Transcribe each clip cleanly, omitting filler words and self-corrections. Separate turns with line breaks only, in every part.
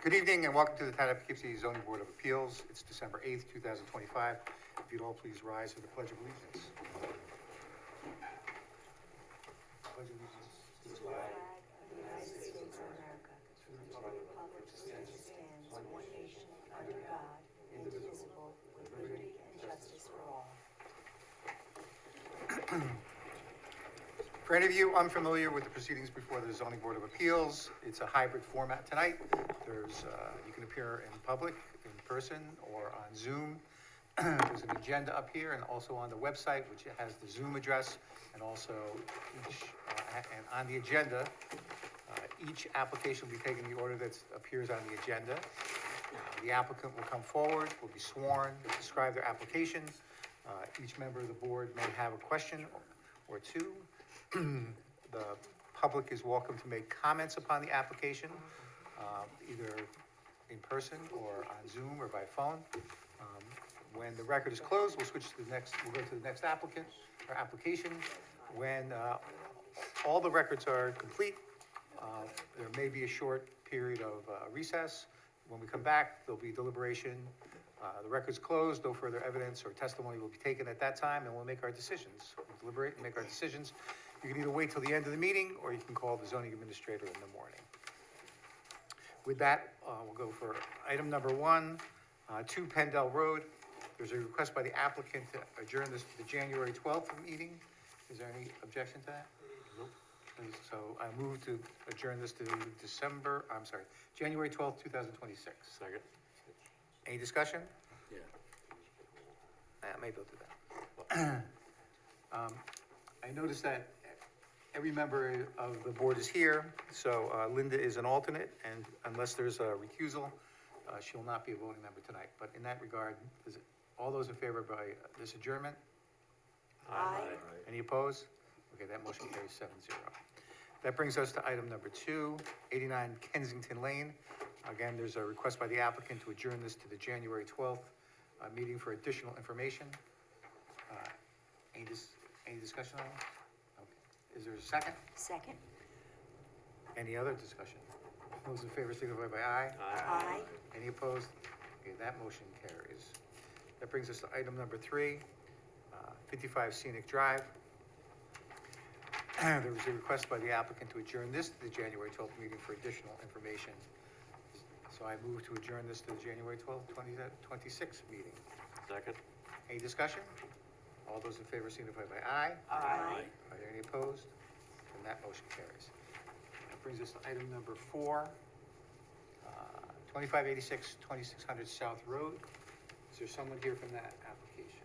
Good evening and welcome to the Town of Poughkeepsie Zoning Board of Appeals. It's December 8th, 2025. If you'd all please rise for the Pledge of Allegiance. Pledge of Allegiance to the flag
of the United States of America, to the republic for which it stands, one nation, under God, indivisible, with liberty and justice for all.
For any of you unfamiliar with the proceedings before the Zoning Board of Appeals, it's a hybrid format tonight. You can appear in public, in person, or on Zoom. There's an agenda up here and also on the website, which has the Zoom address, and also and on the agenda, each application will be taken in the order that appears on the agenda. The applicant will come forward, will be sworn, describe their application. Each member of the board may have a question or two. The public is welcome to make comments upon the application, either in person or on Zoom or by phone. When the record is closed, we'll go to the next applicant or application. When all the records are complete, there may be a short period of recess. When we come back, there'll be deliberation. The record's closed, no further evidence or testimony will be taken at that time, and we'll make our decisions. We'll deliberate and make our decisions. You can either wait till the end of the meeting, or you can call the zoning administrator in the morning. With that, we'll go for item number 1, 2 Pendel Road. There's a request by the applicant to adjourn this to the January 12th meeting. Is there any objection to that? Nope. So I move to adjourn this to January 12th, 2026.
Second.
Any discussion?
Yeah.
Maybe I'll do that. I noticed that every member of the board is here, so Linda is an alternate, and unless there's a recusal, she'll not be a voting member tonight. But in that regard, all those in favor by this adjournment?
Aye.
Any opposed? Okay, that motion carries 7-0. That brings us to item number 2, 89 Kensington Lane. Again, there's a request by the applicant to adjourn this to the January 12th meeting for additional information. Any discussion on it? Okay. Is there a second?
Second.
Any other discussion? Those in favor signify by aye.
Aye.
Any opposed? Okay, that motion carries. That brings us to item number 3, 55 Scenic Drive. There was a request by the applicant to adjourn this to the January 12th meeting for additional information. So I move to adjourn this to the January 12th, 2026 meeting.
Second.
Any discussion? All those in favor signify by aye.
Aye.
Are there any opposed? And that motion carries. That brings us to item number 4, 2586 2600 South Road. Is there someone here from that application?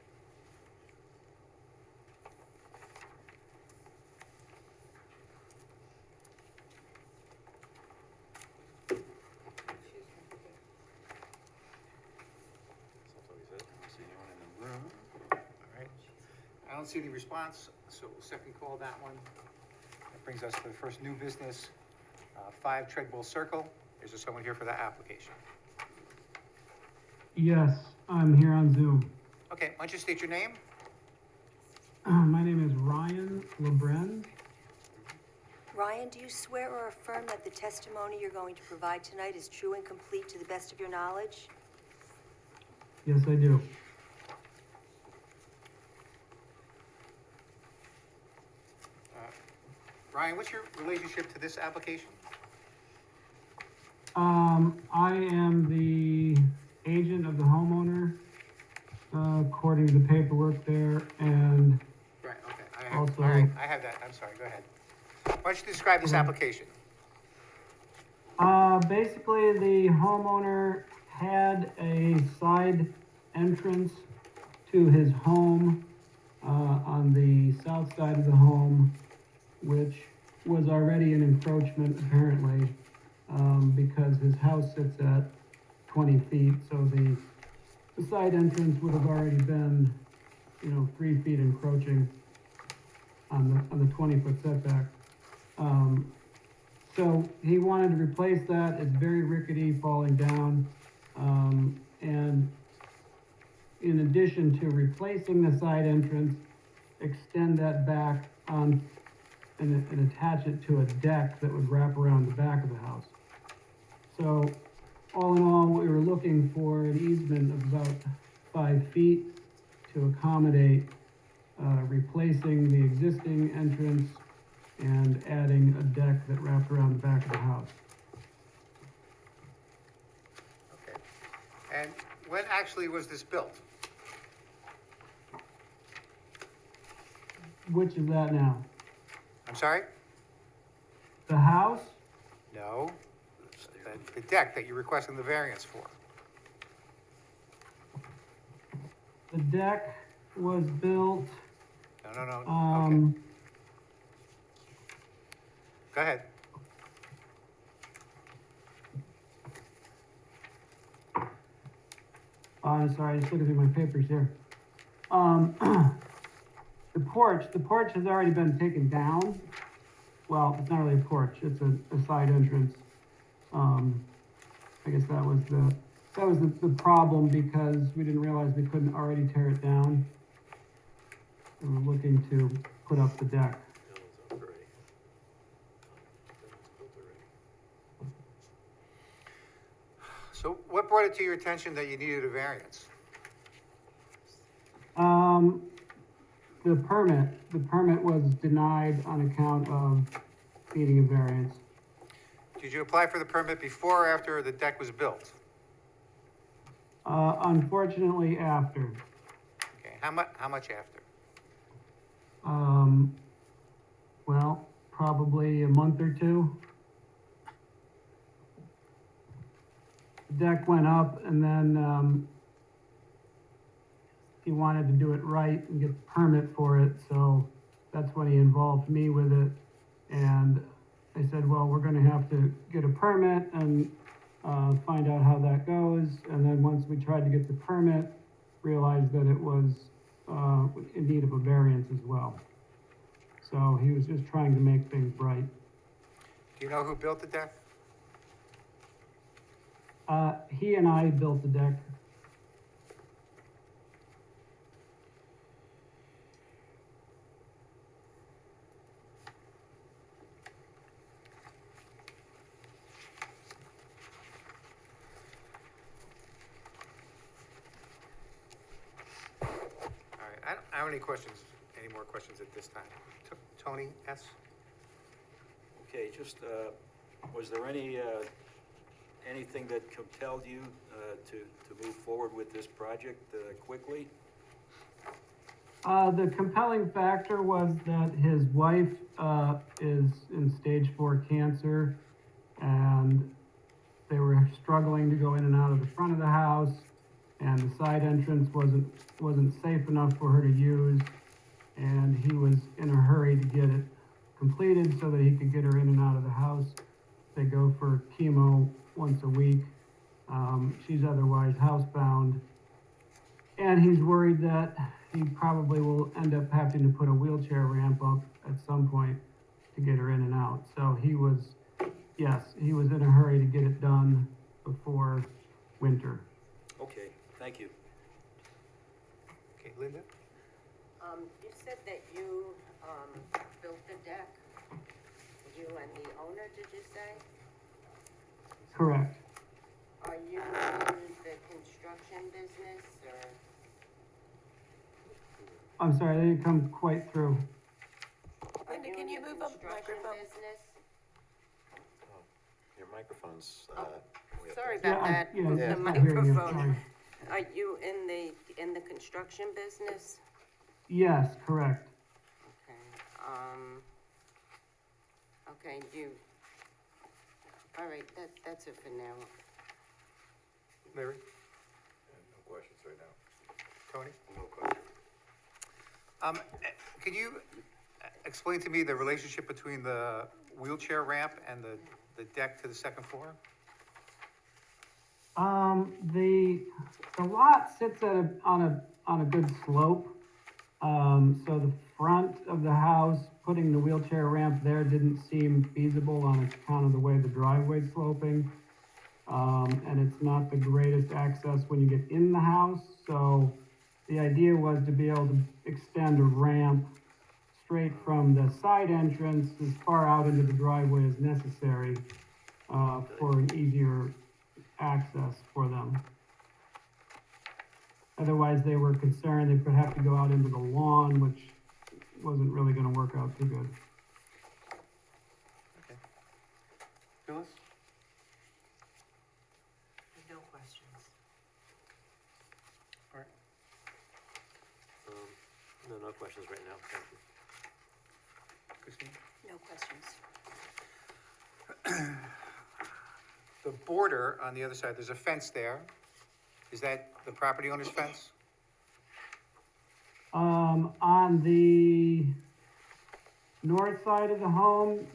See anyone in the room? All right. I don't see any response, so we'll second call that one. That brings us to the first new business, 5 Treadwell Circle. Is there someone here for that application?
Yes, I'm here on Zoom.
Okay, why don't you state your name?
My name is Ryan LeBren.
Ryan, do you swear or affirm that the testimony you're going to provide tonight is true and complete to the best of your knowledge?
Yes, I do.
Ryan, what's your relationship to this application?
I am the agent of the homeowner, according to the paperwork there, and
Right, okay.
Also-
All right, I have that. I'm sorry, go ahead. Why don't you describe this application?
basically the homeowner had a side entrance to his home, on the south side of the home, which was already an encroachment apparently, because his house sits at 20 feet, so the side entrance would have already been, 3 feet encroaching on the 20-foot setback. So he wanted to replace that. It's very rickety, falling down, and in addition to replacing the side entrance, extend that back on and attach it to a deck that would wrap around the back of the house. So all in all, we were looking for an easement of about 5 feet to accommodate replacing the existing entrance and adding a deck that wrapped around the back of the house.
Okay. And when actually was this built?
Which is that now?
I'm sorry?
The house?
No, the deck that you're requesting the variance for.
The deck was built,
No, okay. Go ahead.
I'm sorry, just looking through my papers here. The porch has already been taken down. Well, it's not really a porch, it's a side entrance. I guess that was the problem, because we didn't realize we couldn't already tear it down. And we're looking to put up the deck.
So what brought it to your attention that you needed a variance?
The permit was denied on account of needing a variance.
Did you apply for the permit before or after the deck was built?
Unfortunately, after.
Okay, how much after?
Well, probably a month or two. The deck went up, and then, he wanted to do it right and get the permit for it, so that's when he involved me with it. And I said, well, we're gonna have to get a permit and, find out how that goes. And then once we tried to get the permit, realized that it was, in need of a variance as well. So he was just trying to make things right.
Do you know who built the deck?
He and I built the deck.
All right, I don't have any more questions at this time. Tony S.?
Okay, just, was there anything that compelled you to move forward with this project quickly?
The compelling factor was that his wife, is in stage 4 cancer, and they were struggling to go in and out of the front of the house, and the side entrance wasn't safe enough for her to use, and he was in a hurry to get it completed so that he could get her in and out of the house. They go for chemo once a week. She's otherwise housebound. And he's worried that he probably will end up having to put a wheelchair ramp up at some point to get her in and out. So he was in a hurry to get it done before winter.
Okay, thank you.
Okay, Linda?
You said that you, built the deck, you and the owner, did you say?
Correct.
Are you in the construction business, or?
I'm sorry, I didn't come quite through.
Linda, can you move up the microphone?
Your microphone's,
Sorry
Yeah,
about that,
yeah,
move
yeah,
the
I hear you,
microphone.
sorry.
Are you in the construction business?
Yes, correct.
Okay, okay, all right, that's it for now.
Larry?
no questions right now.
Tony? No question. Can you explain to me the relationship between the wheelchair ramp and the deck to the second floor?
The lot sits on a good slope. So the front of the house, putting the wheelchair ramp there didn't seem feasible on account of the way the driveway's sloping. And it's not the greatest access when you get in the house, so the idea was to be able to extend a ramp straight from the side entrance as far out into the driveway as necessary, for an easier access for them. Otherwise, they were concerned they would have to go out into the lawn, which wasn't really gonna work out too good.
Okay. Phyllis?
No questions.
All right.
No questions right now, thank you.
Christine?
No questions.
The border on the other side, there's a fence there. Is that the property owner's fence?
On the north side of the home,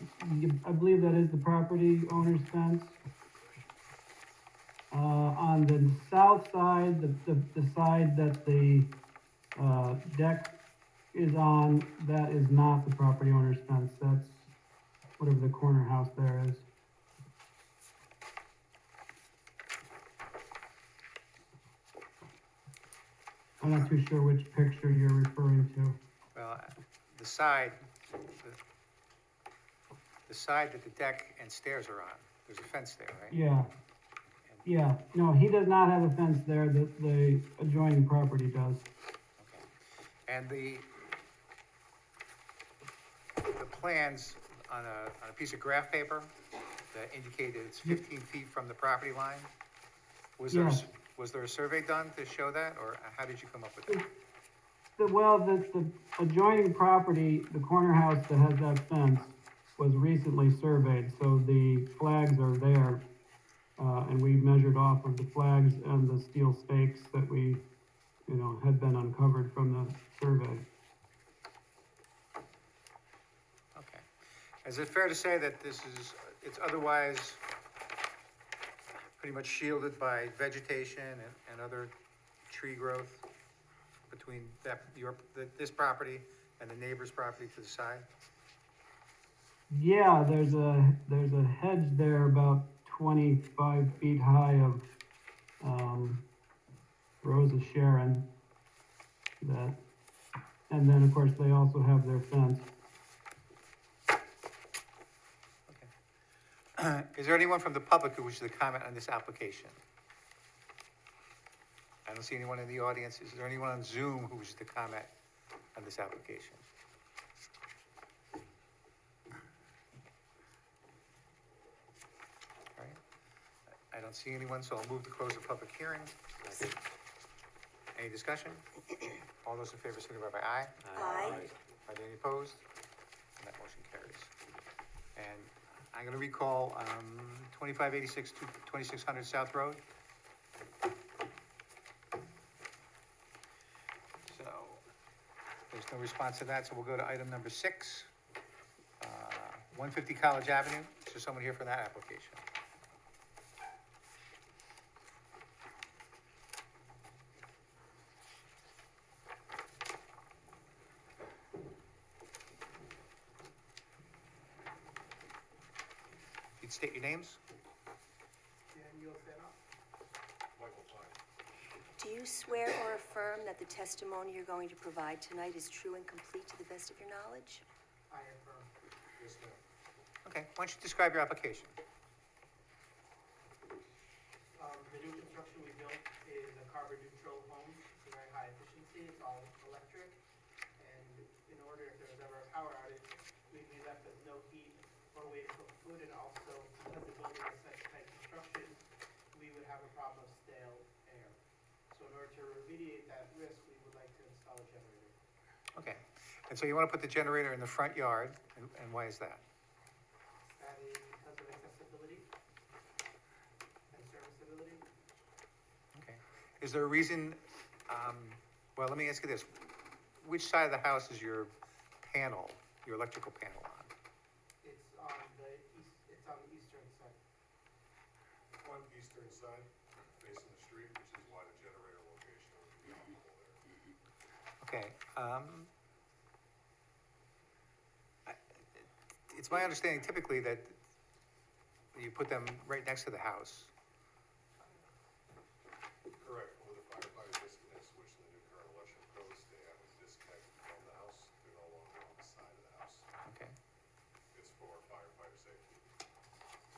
I believe that is the property owner's fence. On the south side, the side that the, deck is on, that is not the property owner's fence, that's whatever the corner house there is. I'm not too sure which picture you're referring to.
Well, the side, the side that the deck and stairs are on, there's a fence there, right?
Yeah. Yeah, no, he does not have a fence there, the adjoining property does.
Okay. And the plans on a piece of graph paper that indicated it's 15 feet from the property line?
Yes.
Was there a survey done to show that, or how did you come up with that?
The adjoining property, the corner house that has that fence, was recently surveyed, so the flags are there. And we measured off of the flags and the steel stakes that we, had been uncovered from the survey.
Okay. Is it fair to say that it's otherwise pretty much shielded by vegetation and other tree growth between this property and the neighbor's property to the side?
Yeah, there's a hedge there about 25 feet high of, Rose of Sharon that, and then of course they also have their fence.
Okay. Is there anyone from the public who wishes to comment on this application? I don't see anyone in the audience. Is there anyone on Zoom who wishes to comment on this application? All right. I don't see anyone, so I'll move to close the public hearing. Any discussion? All those in favor signify by aye.
Aye.
Are there any opposed? And that motion carries. And I'm gonna recall, 2586 to 2600 South Road. So, there's no response to that, so we'll go to item number 6. 150 College Avenue. Is there someone here for that application? You'd state your names?
Do you swear or affirm that the testimony you're going to provide tonight is true and complete to the best of your knowledge?
I affirm. Yes, ma'am.
Okay, why don't you describe your application?
The new construction we built is a carbon neutral home. It's a very high efficiency. It's all electric. And in order, if there was ever a power outage, we'd be left with no heat or way to cook food. And also, because the building is such tight construction, we would have a problem of stale air. So in order to remediate that risk, we would like to install a generator.
Okay, and so you want to put the generator in the front yard, and why is that?
That is because of accessibility and serviceability.
Okay, is there a reason, well, let me ask you this. Which side of the house is your panel, your electrical panel on?
It's on the eastern side.
One eastern side, facing the street, which is why the generator location would be optimal there.
Okay, it's my understanding typically that you put them right next to the house.
Correct, with the firefighter disconnect switch in the new current election codes, they have a disconnect from the house, they're no longer on the side of the house.
Okay,
It's for firefighter safety.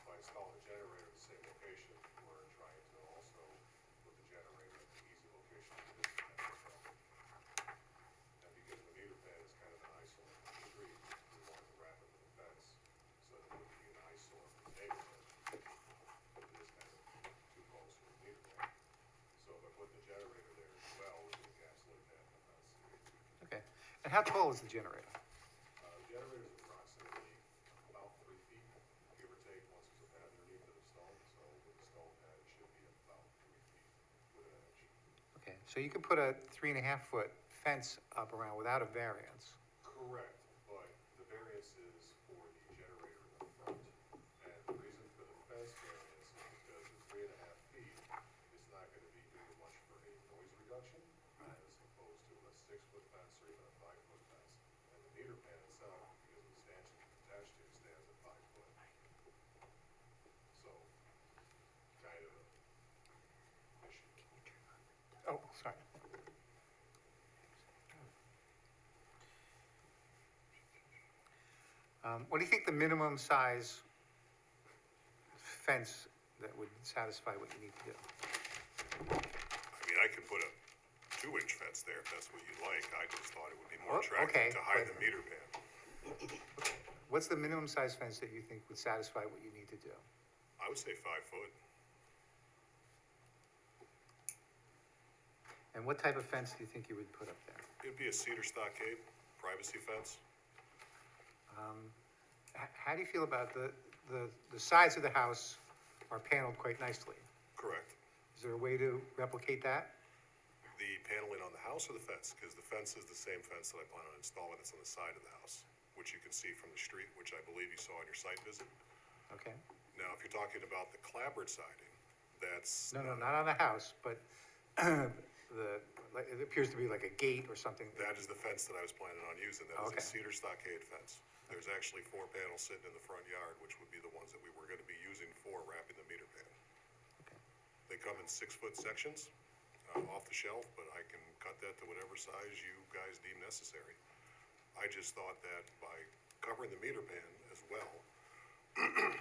By installing a generator at the same location, we're trying to
And how tall is the generator?
Generator is approximately about 3 feet, give or take, once there's a pad underneath it of stone. So with the stone pad, it should be about 3 feet with an edge.
Okay, so you could put a 3.5-foot fence up around without a variance.
Correct, but the variance is for the generator in the front. And the reason for the fence variance is because the 3.5 feet is not gonna be doing much for a noise reduction as opposed to a 6-foot fence or even a 5-foot fence. And the meter pan itself, because of the stanchion attached to it, stands at 5 foot. So, kind of a issue.
Oh, sorry. What do you think the minimum size fence that would satisfy what you need to do?
I mean, I could put a 2-inch fence there if that's what you'd like. I just thought it would be more
Oh, okay,
attractive to hide
but-
the meter pan.
What's the minimum size fence that you think would satisfy what you need to do?
I would say 5 foot.
And what type of fence do you think you would put up there?
It'd be a cedar stockade, privacy fence.
How do you feel about the sides of the house are paneled quite nicely?
Correct.
Is there a way to replicate that?
The paneling on the house or the fence? Because the fence is the same fence that I plan on installing that's on the side of the house, which you can see from the street, which I believe you saw on your site visit.
Okay.
Now, if you're talking about the clapboard siding, that's.
No, not on the house, but it appears to be like a gate or something.
That is the fence that I was planning on using. That is
Okay.
a cedar stockade fence. There's actually 4 panels sitting in the front yard, which would be the ones that we were gonna be using for wrapping the meter pan.
Okay.
They come in 6-foot sections, off the shelf, but I can cut that to whatever size you guys deem necessary. I just thought that by covering the meter pan as well,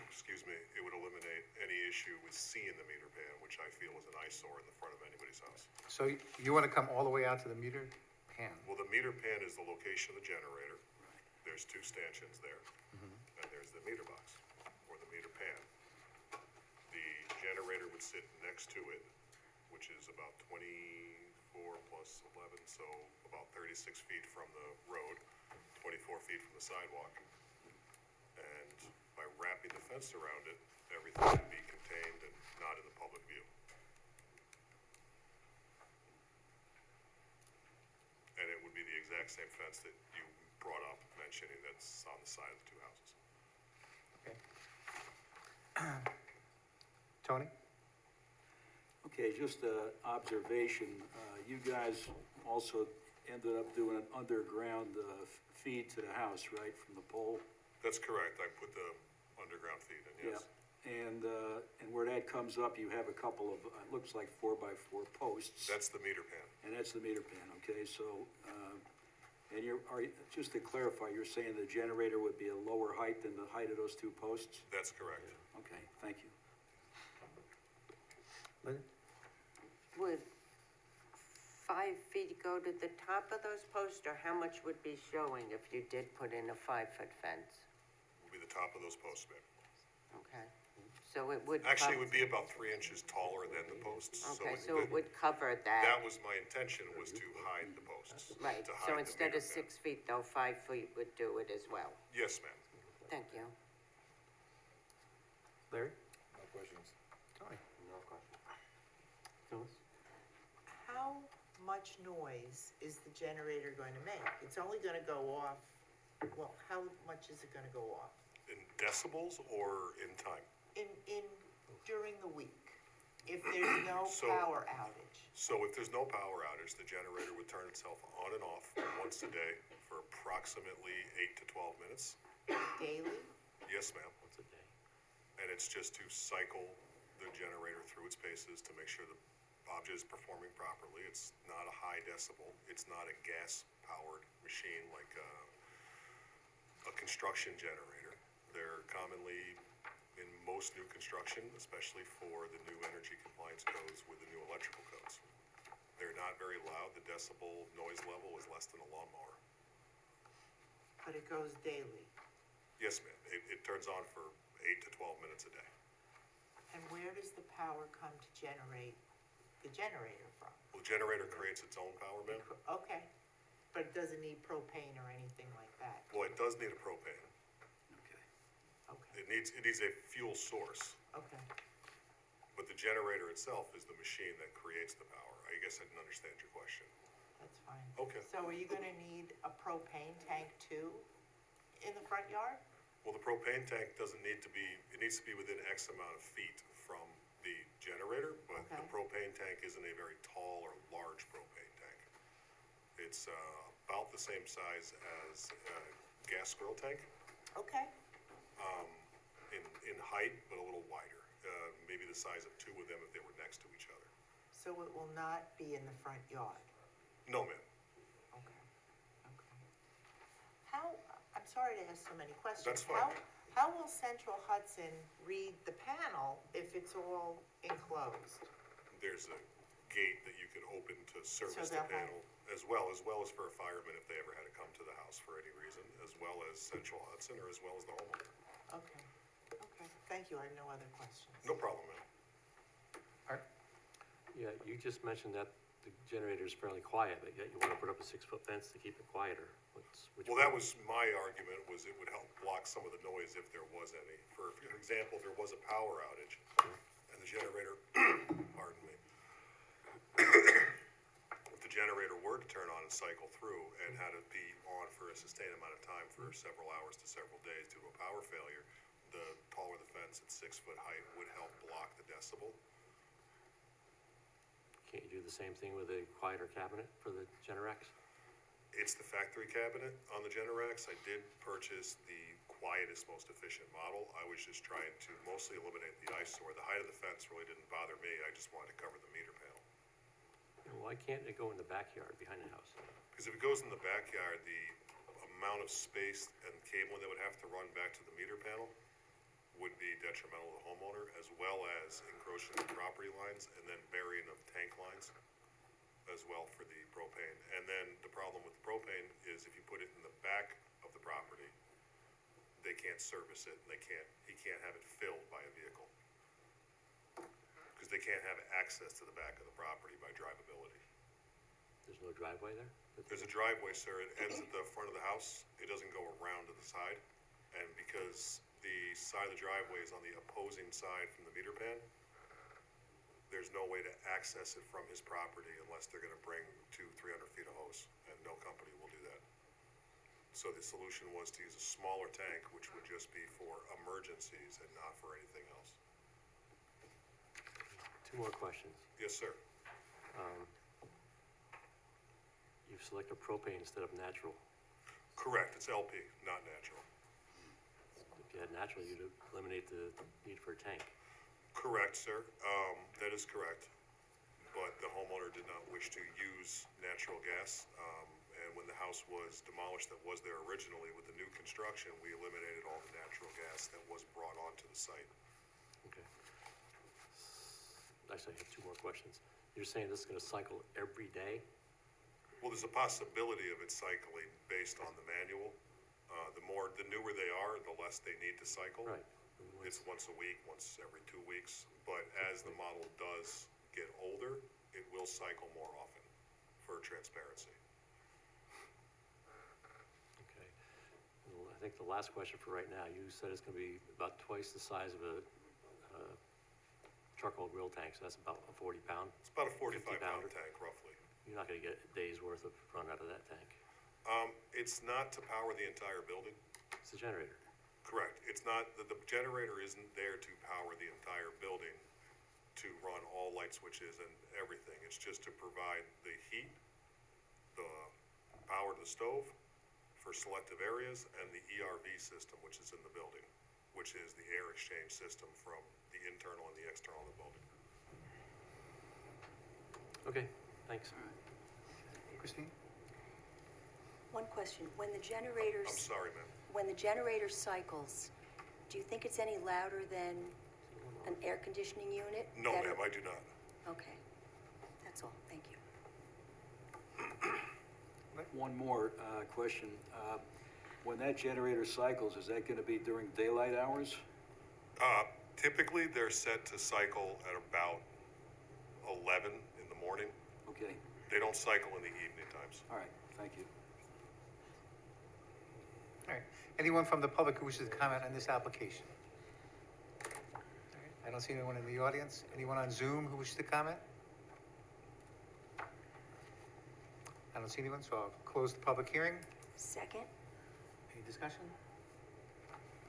excuse me, it would eliminate any issue with seeing the meter pan, which I feel is an eyesore in the front of anybody's house.
So you want to come all the way out to the meter pan?
Well, the meter pan is the location of the generator. There's 2 stanchions there, and there's the meter box, or the meter pan. The generator would sit next to it, which is about 24 plus 11, so about 36 feet from the road, 24 feet from the sidewalk. And by wrapping the fence around it, everything would be contained and not in the public view. And it would be the exact same fence that you brought up, mentioning that's on the side of the 2 houses.
Okay. Tony?
Okay, just an observation, you guys also ended up doing an underground feed to the house, right, from the pole?
That's correct, I put the underground feed in, yes.
And where that comes up, you have a couple of, it looks like 4x4 posts.
That's the meter pan.
And that's the meter pan, okay, so, and just to clarify, you're saying the generator would be a lower height than the height of those 2 posts?
That's correct.
Okay, thank you.
Linda?
Would 5 feet go to the top of those posts, or how much would be showing if you did put in a 5-foot fence?
Will be the top of those posts, ma'am.
Okay, so it would.
Actually, it would be about 3 inches taller than the posts.
Okay, so it would cover that.
That was my intention, was to hide the posts.
Right,
to
so
hide the
instead
meter
of
pan.
6 feet, though, 5 feet would do it as well.
Yes, ma'am.
Thank you.
Larry?
No questions.
Tony?
No question. Phyllis?
How much noise is the generator going to make? It's only gonna go off, well, how much is it gonna go off?
In decibels or in time?
During the week, if there's no
So-
power outage?
So if there's no power outage, the generator would turn itself on and off once a day for approximately 8 to 12 minutes.
Daily?
Yes, ma'am.
Once a day.
And it's just to cycle the generator through its paces to make sure the object is performing properly. It's not a high decibel. It's not a gas-powered machine like a construction generator. They're commonly in most new construction, especially for the new energy compliance codes with the new electrical codes. They're not very loud. The decibel noise level is less than a lawnmower.
But it goes daily?
Yes, ma'am. It turns on for 8 to 12 minutes a day.
And where does the power come to generate the generator from?
Well, the generator creates its own power, ma'am.
Okay, but it doesn't need propane or anything like that?
Well, it does need a propane.
Okay.
Okay,
It needs a fuel source,
okay.
but the generator itself is the machine that creates the power. I guess I didn't understand your question.
That's fine.
Okay.
So are you gonna need a propane tank too in the front yard?
Well, the propane tank doesn't need to be, it needs to be within X amount of feet from the generator, but the
Okay.
propane tank isn't a very tall or large propane tank. It's about the same size as a gas grill tank
Okay,
in height, but a little wider. Maybe the size of two of them if they were next to each other.
so it will not be in the front yard?
No, ma'am.
Okay, okay. How, I'm sorry to ask so many questions.
That's fine.
How will Central Hudson read the panel if it's all enclosed?
There's a gate that you can open to service the
they'll have-
panel, as well as for a fireman if they ever had to come to the house for any reason, as well as Central Hudson, or as well as the homeowner.
Okay, okay, thank you, I have no other questions.
No problem, ma'am.
Art?
Yeah, you just mentioned that the generator is fairly quiet, but yet you want to put up a 6-foot fence to keep it quieter.
Well, that was my argument, was it would help block some of the noise if there was any. For example, if there was a power outage and the generator, pardon me, if the generator were to turn on and cycle through and had it be on for a sustained amount of time for several hours to several days due to a power failure, the taller the fence at 6-foot height would help block the decibel.
Can't you do the same thing with a quieter cabinet for the Generac?
It's the factory cabinet on the Generac. I did purchase the quietest, most efficient model. I was just trying to mostly eliminate the eyesore. The height of the fence really didn't bother me. I just wanted to cover the meter panel.
Why can't it go in the backyard behind the house?
Because if it goes in the backyard, the amount of space and cabling that would have to run back to the meter panel would be detrimental to the homeowner, as well as encroaching the property lines and then burying of tank lines as well for the propane. And then the problem with the propane is if you put it in the back of the property, they can't service it and he can't have it filled by a vehicle. Because they can't have access to the back of the property by drivability.
There's no driveway there?
There's a driveway, sir, it ends at the front of the house, it doesn't go around to the side. And because the side of the driveway is on the opposing side from the meter pan, there's no way to access it from his property unless they're gonna bring 200-300 feet of hose, and no company will do that. So the solution was to use a smaller tank, which would just be for emergencies and not for anything else.
2 more questions.
Yes, sir.
You've selected propane instead of natural.
Correct, it's LP, not natural.
If you had natural, you'd eliminate the need for a tank.
Correct, sir. That is correct. But the homeowner did not wish to use natural gas. And when the house was demolished that was there originally with the new construction, we eliminated all the natural gas that was brought onto the site.
Okay. Actually, I have 2 more questions. You're saying this is gonna cycle every day?
Well, there's a possibility of it cycling based on the manual. The newer they are, the less they need to cycle.
Right.
It's once a week, once every 2 weeks. But as the model does get older, it will cycle more often for transparency.
Okay. Well, I think the last question for right now, you said it's gonna be about twice the size of a charcoal grill tank, so that's about a 40-pound.
It's about a 45-pound
50-pounder.
tank, roughly.
You're not gonna get a day's worth of run out of that tank.
It's not to power the entire building.
It's a generator.
Correct. It's not, the generator isn't there to power the entire building, to run all light switches and everything. It's just to provide the heat, the power to the stove for selective areas, and the ERV system, which is in the building, which is the air exchange system from the internal and the external of the building.
Okay, thanks.
Christine?
One question, when the
I'm
generators,
sorry, ma'am.
when the generator cycles, do you think it's any louder than an air conditioning unit?
No,
That-
ma'am, I do not.
Okay, that's all, thank you.
One more question. When that generator cycles, is that gonna be during daylight hours?
Typically, they're set to cycle at about 11 in the morning.
Okay,
They don't cycle in the evening times.
all right, thank you.
All right. Anyone from the public who wishes to comment on this application? All right. I don't see anyone in the audience. Anyone on Zoom who wishes to comment? I don't see anyone, so I'll close the public hearing.
Second?
Any discussion?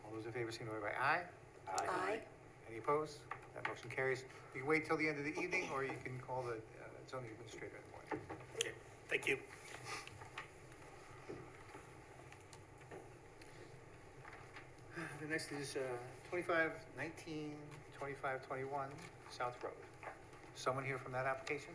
All those in favor signify by aye.
Aye.
Any opposed? That motion carries. You can wait till the end of the evening, or you can call the zoning administrator in the morning.
Okay, thank you.
The next is 2519, 2521 South Road. Someone here from that application?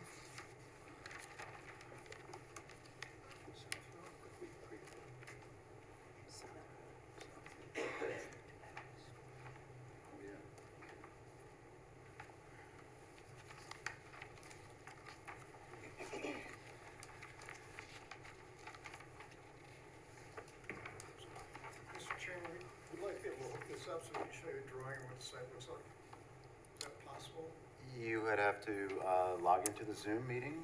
Mr. Chairman, we'd like to be able to hook this up so we can show you a drawing of what the site looks like. Is that possible?
You would have to log into the Zoom meeting,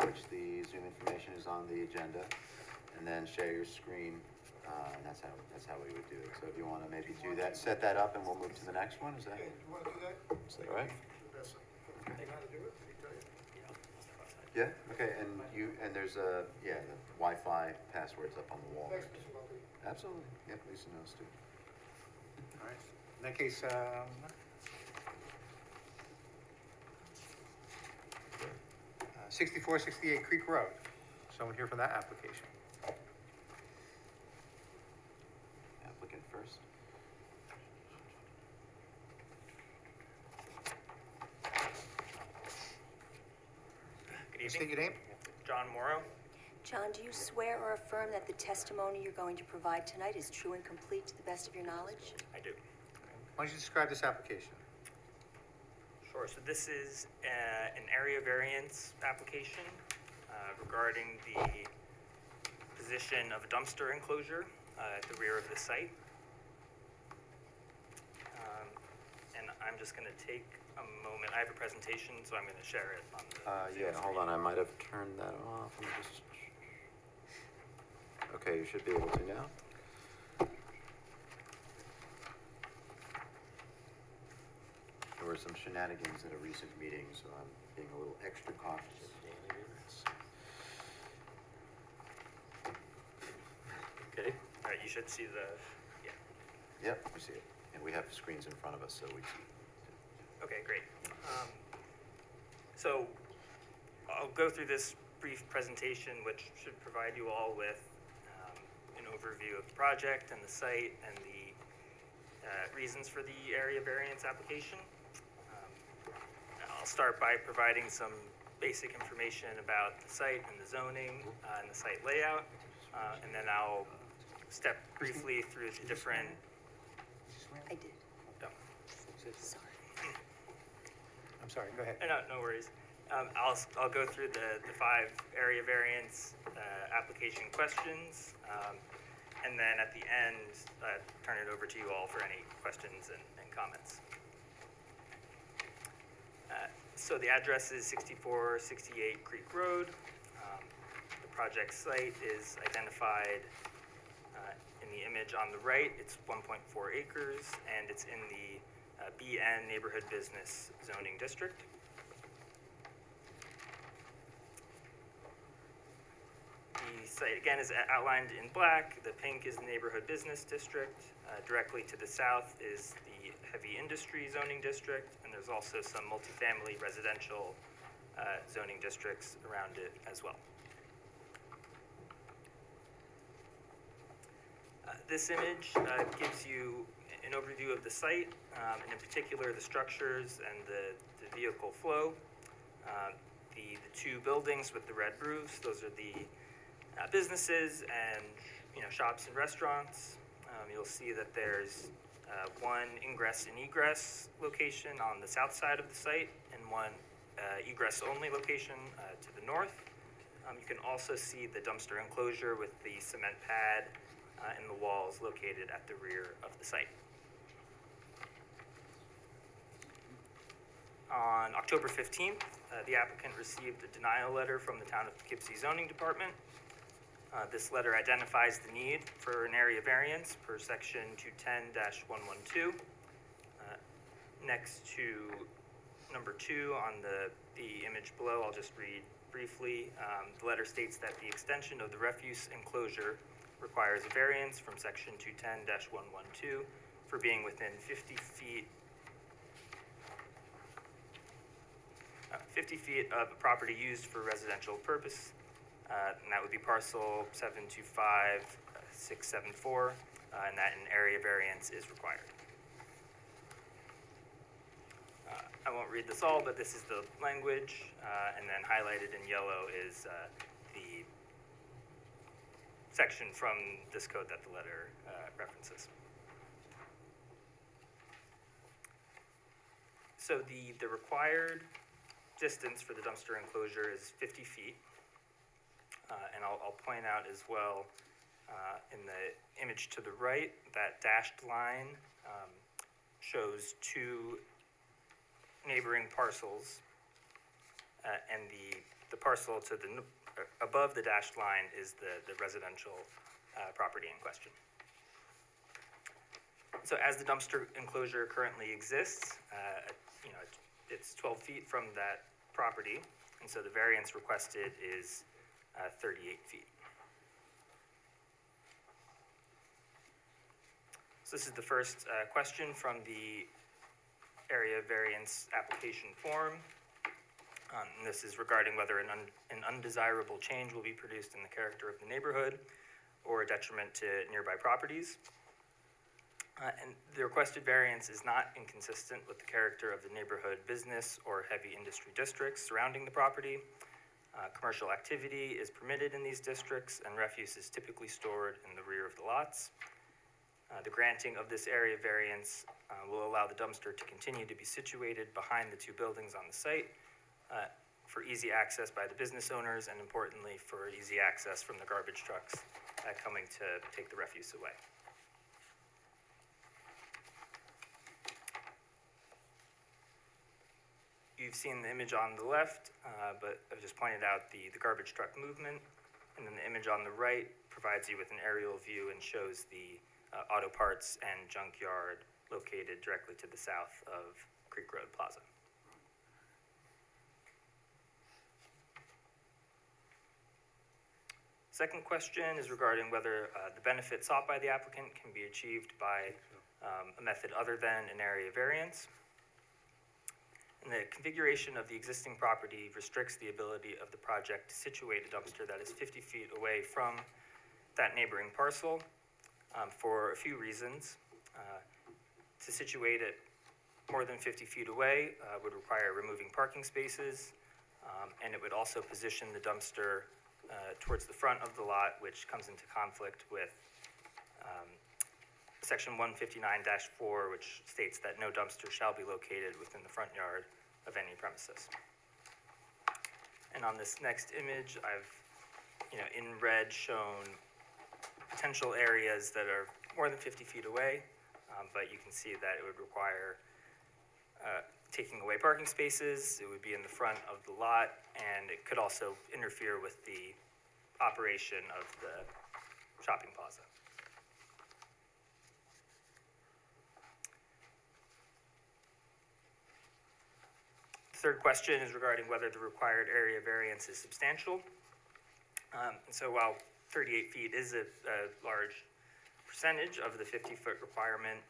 which the Zoom information is on the agenda, and then share your screen, and that's how we would do it. So if you want to maybe do that, set that up, and we'll move to the next one, is that?
Okay, you want to do that?
Is that all right?
The best. You know how to do it? Can you tell you?
Yeah, okay, and there's the Wi-Fi password's up on the wall.
Thanks, Mr. Welty.
Absolutely, yep, Lisa knows too.
All right. In that case, 6468 Creek Road. Someone here from that application?
Applicant first.
Good
State
evening,
your name?
John Morrow.
John, do you swear or affirm that the testimony you're going to provide tonight is true and complete to the best of your knowledge?
I do.
Why don't you describe this application?
Sure, so this is an area variance application regarding the position of a dumpster enclosure at the rear of the site. And I'm just gonna take a moment, I have a presentation, so I'm gonna share it on the.
Yeah, hold on, I might have turned that off. Let me just. Okay, you should be able to now. There were some shenanigans at a recent meeting, so I'm being a little extra cautious.
Okay. All right, you should see the, yeah.
Yep, we see it. And we have screens in front of us, so we see.
Okay, great. So I'll go through this brief presentation, which should provide you all with an overview of the project and the site and the reasons for the area variance application. I'll start by providing some basic information about the site and the zoning and the site layout, and then I'll step briefly through the different.
I did.
Oh.
Sorry.
I'm sorry, go ahead.
No worries. I'll go through the 5 area variance application questions, and then at the end, turn it over to you all for any questions and comments. So the address is 6468 Creek Road. The project site is identified in the image on the right. It's 1.4 acres, and it's in the BN Neighborhood Business Zoning District. The site, again, is outlined in black. The pink is the Neighborhood Business District. Directly to the south is the Heavy Industry Zoning District, and there's also some multifamily residential zoning districts around it as well. This image gives you an overview of the site, and in particular the structures and the vehicle flow. The 2 buildings with the red roofs, those are the businesses and shops and restaurants. You'll see that there's one ingress and egress location on the south side of the site and one egress only location to the north. You can also see the dumpster enclosure with the cement pad and the walls located at the rear of the site. On October 15th, the applicant received a denial letter from the Town of Poughkeepsie Zoning Department. This letter identifies the need for an area variance per section 210-112. Next to number 2 on the image below, I'll just read briefly. The letter states that the extension of the refuse enclosure requires a variance from section 210-112 for being within 50 feet of a property used for residential purpose, and that would be parcel 725-674, and that an area variance is required. I won't read this all, but this is the language, and then highlighted in yellow is the section from this code that the letter references. So the required distance for the dumpster enclosure is 50 feet. And I'll point out as well, in the image to the right, that dashed line shows 2 neighboring parcels, and the parcel to the above the dashed line is the residential property in question. So as the dumpster enclosure currently exists, it's 12 feet from that property, and so the variance requested is 38 feet. So this is the first question from the area variance application form. And this is regarding whether an undesirable change will be produced in the character of the neighborhood or a detriment to nearby properties. And the requested variance is not inconsistent with the character of the neighborhood business or heavy industry districts surrounding the property. Commercial activity is permitted in these districts, and refuse is typically stored in the rear of the lots. The granting of this area variance will allow the dumpster to continue to be situated behind the 2 buildings on the site for easy access by the business owners, and importantly, for easy access from the garbage trucks coming to take the refuse away. You've seen the image on the left, but I've just pointed out the garbage truck movement, and then the image on the right provides you with an aerial view and shows the auto parts and junkyard located directly to the south of Creek Road Plaza. Second question is regarding whether the benefit sought by the applicant can be achieved by a method other than an area variance. And the configuration of the existing property restricts the ability of the project to situate a dumpster that is 50 feet away from that neighboring parcel for a few reasons. To situate it more than 50 feet away would require removing parking spaces, and it would also position the dumpster towards the front of the lot, which comes into conflict with Section 159-4, which states that no dumpster shall be located within the front yard of any premises. And on this next image, I've, in red shown potential areas that are more than 50 feet away, but you can see that it would require taking away parking spaces. It would be in the front of the lot, and it could also interfere with the operation of the shopping plaza. The third question is regarding whether the required area variance is substantial. And so while 38 feet is a large percentage of the 50-foot requirement,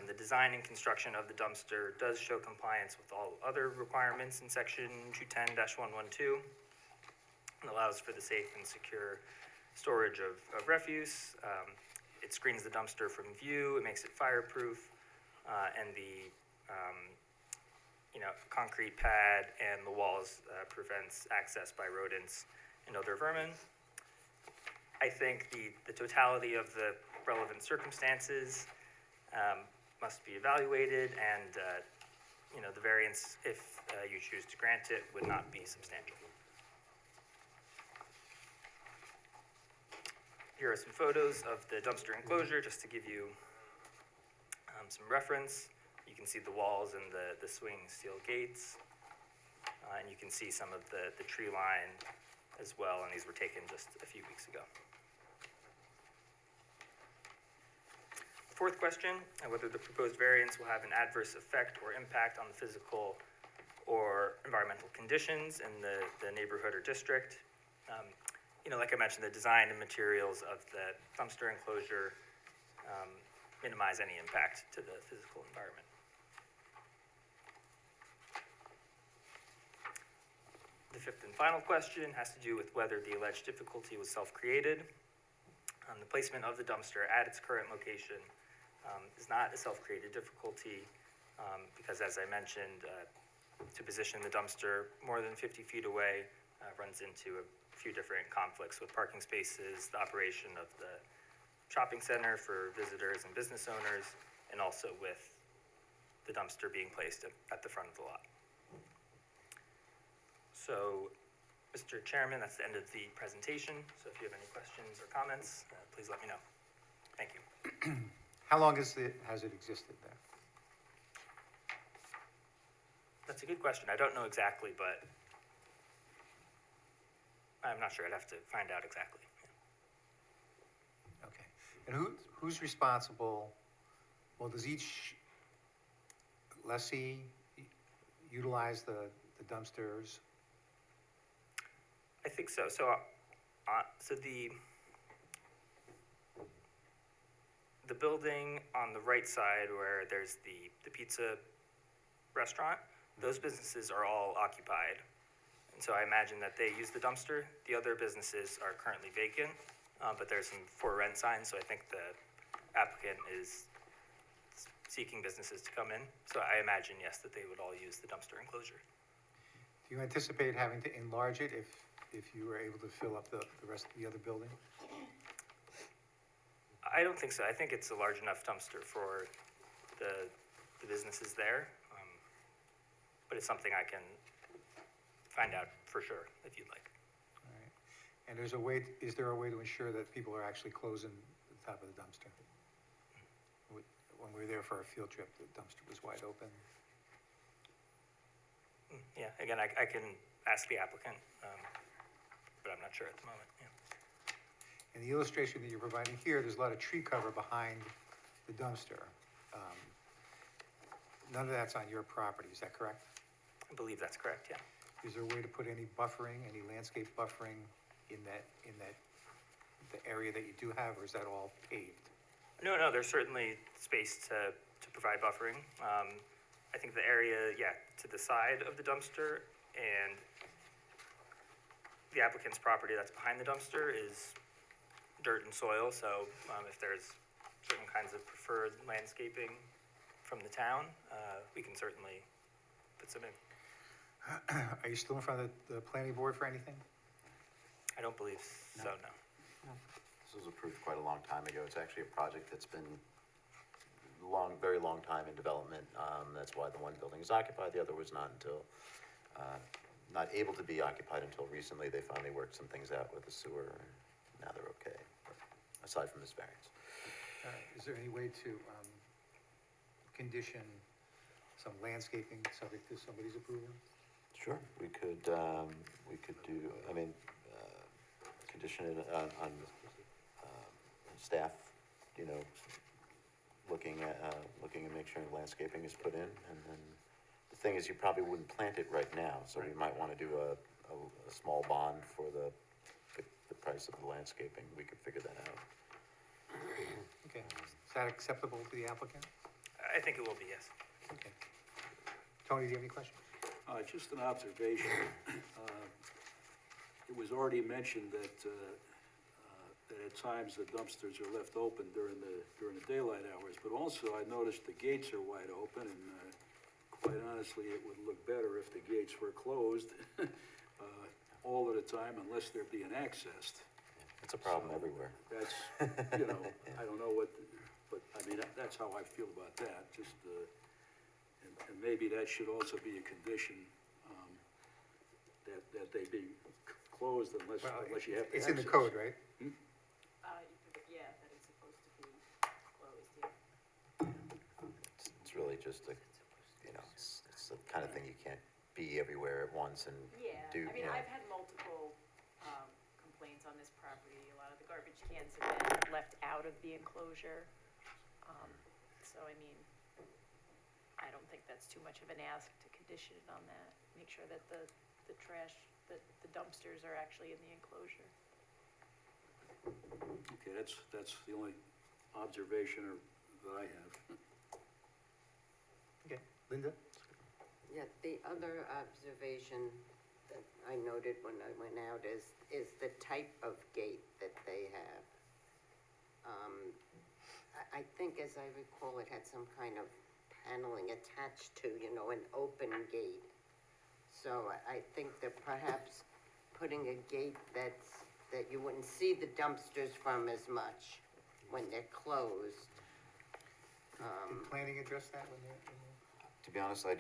the design and construction of the dumpster does show compliance with all other requirements in section 210-112 and allows for the safe and secure storage of refuse. It screens the dumpster from view, it makes it fireproof, and the concrete pad and the walls prevents access by rodents and other vermin. I think the totality of the relevant circumstances must be evaluated, and the variance, if you choose to grant it, would not be substantial. Here are some photos of the dumpster enclosure, just to give you some reference. You can see the walls and the swing steel gates, and you can see some of the tree line as well, and these were taken just a few weeks ago. fourth question, whether the proposed variance will have an adverse effect or impact on the physical or environmental conditions in the neighborhood or district. Like I mentioned, the design and materials of the dumpster enclosure minimize any impact to the physical environment. The fifth and final question has to do with whether the alleged difficulty was self-created. The placement of the dumpster at its current location is not a self-created difficulty because, as I mentioned, to position the dumpster more than 50 feet away runs into a few different conflicts with parking spaces, the operation of the shopping center for visitors and business owners, and also with the dumpster being placed at the front of the lot. So, Mr. Chairman, that's the end of the presentation. So if you have any questions or comments, please let me know. Thank you.
How long has it existed there?
That's a good question. I don't know exactly, but I'm not sure. I'd have to find out exactly.
Okay. And who's responsible? Well, does each lessee utilize the dumpsters?
I think so. So the building on the right side where there's the pizza restaurant, those businesses are all occupied. And so I imagine that they use the dumpster. The other businesses are currently vacant, but there's some for rent signs, so I think the applicant is seeking businesses to come in. So I imagine, yes, that they would all use the dumpster enclosure.
Do you anticipate having to enlarge it if you were able to fill up the rest of the other building?
I don't think so. I think it's a large enough dumpster for the businesses there. But it's something I can find out for sure, if you'd like.
All right. And is there a way to ensure that people are actually closing the top of the dumpster? When we were there for our field trip, the dumpster was wide open.
Yeah, again, I can ask the applicant, but I'm not sure at the moment, yeah.
In the illustration that you're providing here, there's a lot of tree cover behind the dumpster. None of that's on your property, is that correct?
I believe that's correct, yeah.
Is there a way to put any buffering, any landscape buffering in the area that you do have, or is that all paved?
No, there's certainly space to provide buffering. I think the area, to the side of the dumpster and the applicant's property that's behind the dumpster is dirt and soil, so if there's certain kinds of preferred landscaping from the town, we can certainly put some in.
Are you still in front of the planning board for anything?
I don't believe so, no.
This was approved quite a long time ago. It's actually a project that's been very long time in development. That's why the one building is occupied, the other was not able to be occupied until recently. They finally worked some things out with the sewer, and now they're okay, aside from this variance.
Is there any way to condition some landscaping subject to somebody's approval?
Sure, we could do, condition it on staff, looking and make sure landscaping is put in, and then the thing is, you probably wouldn't plant it right now, so we might want to do a small bond for the price of the landscaping. We could figure that out.
Okay, is that acceptable to the applicant?
I think it will be, yes.
Okay. Tony, do you have any questions?
Just an observation. It was already mentioned that at times the dumpsters are left open during the daylight hours, but also I noticed the gates are wide open, and quite honestly, it would look better if the gates were closed all of the time unless they're being accessed.
It's a problem everywhere.
That's, I don't know but I mean, that's how I feel about that, just, and maybe that should also be a condition, that they be closed unless you have to
It's in the
access.
code, right?
Yeah, that it's supposed to be closed, yeah.
It's really just it's the kind of thing you can't be everywhere at once and do.
Yeah, I mean, I've had multiple complaints on this property. A lot of the garbage cans have been left out of the enclosure.
so I mean, I don't think that's too much of an ask to condition it on that. Make sure that the trash, the dumpsters are actually in the enclosure.
Okay, that's the only observation that I have.
Okay, Linda?
Yeah, the other observation that I noted when I went out is the type of gate that they have. I think, as I recall, it had some kind of paneling attached to, an open gate. So I think that perhaps putting a gate that you wouldn't see the dumpsters from as much when they're closed.
Did planning address that when they're?
To be honest, I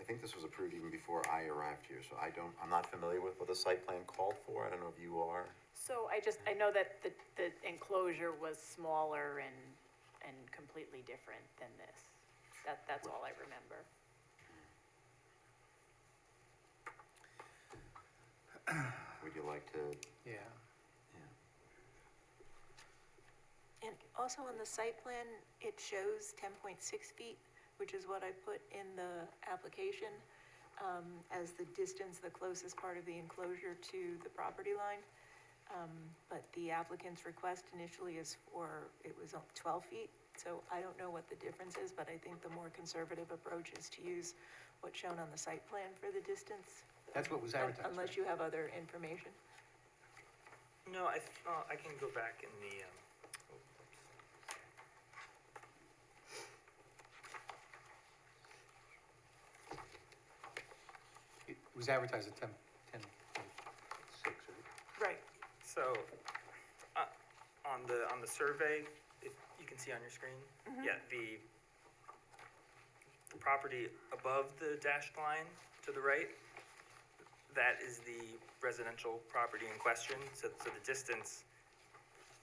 think this was approved even before I arrived here, so I'm not familiar with what the site plan called for. I don't know if you are.
So I know that the enclosure was smaller and completely different than this. That's all I remember.
Would you like to?
Yeah.
And also on the site plan, it shows 10.6 feet, which is what I put in the application, as the distance, the closest part of the enclosure to the property line. But the applicant's request initially it was 12 feet. So I don't know what the difference is, but I think the more conservative approach is to use what's shown on the site plan for the distance.
That's what was advertised.
Unless you have other information.
No, I can go back in the,
It was advertised at 10.6, right?
Right.
so, on the survey, if you can see on your screen, yeah, the property above the dashed line to the right, that is the residential property in question. So the distance,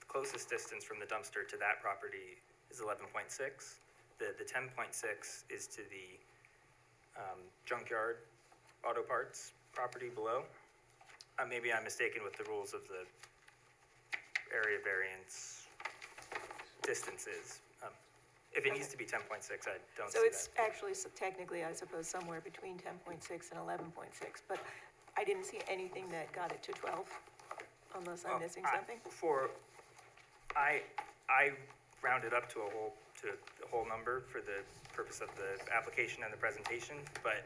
the closest distance from the dumpster to that property is 11.6. The 10.6 is to the junkyard auto parts property below. Maybe I'm mistaken with the rules of the area variance distances. If it needs to be 10.6, I don't see
So
that.
it's actually technically, I suppose, somewhere between 10.6 and 11.6, but I didn't see anything that got it to 12, unless I'm missing something.
I rounded up to a whole number for the purpose of the application and the presentation, but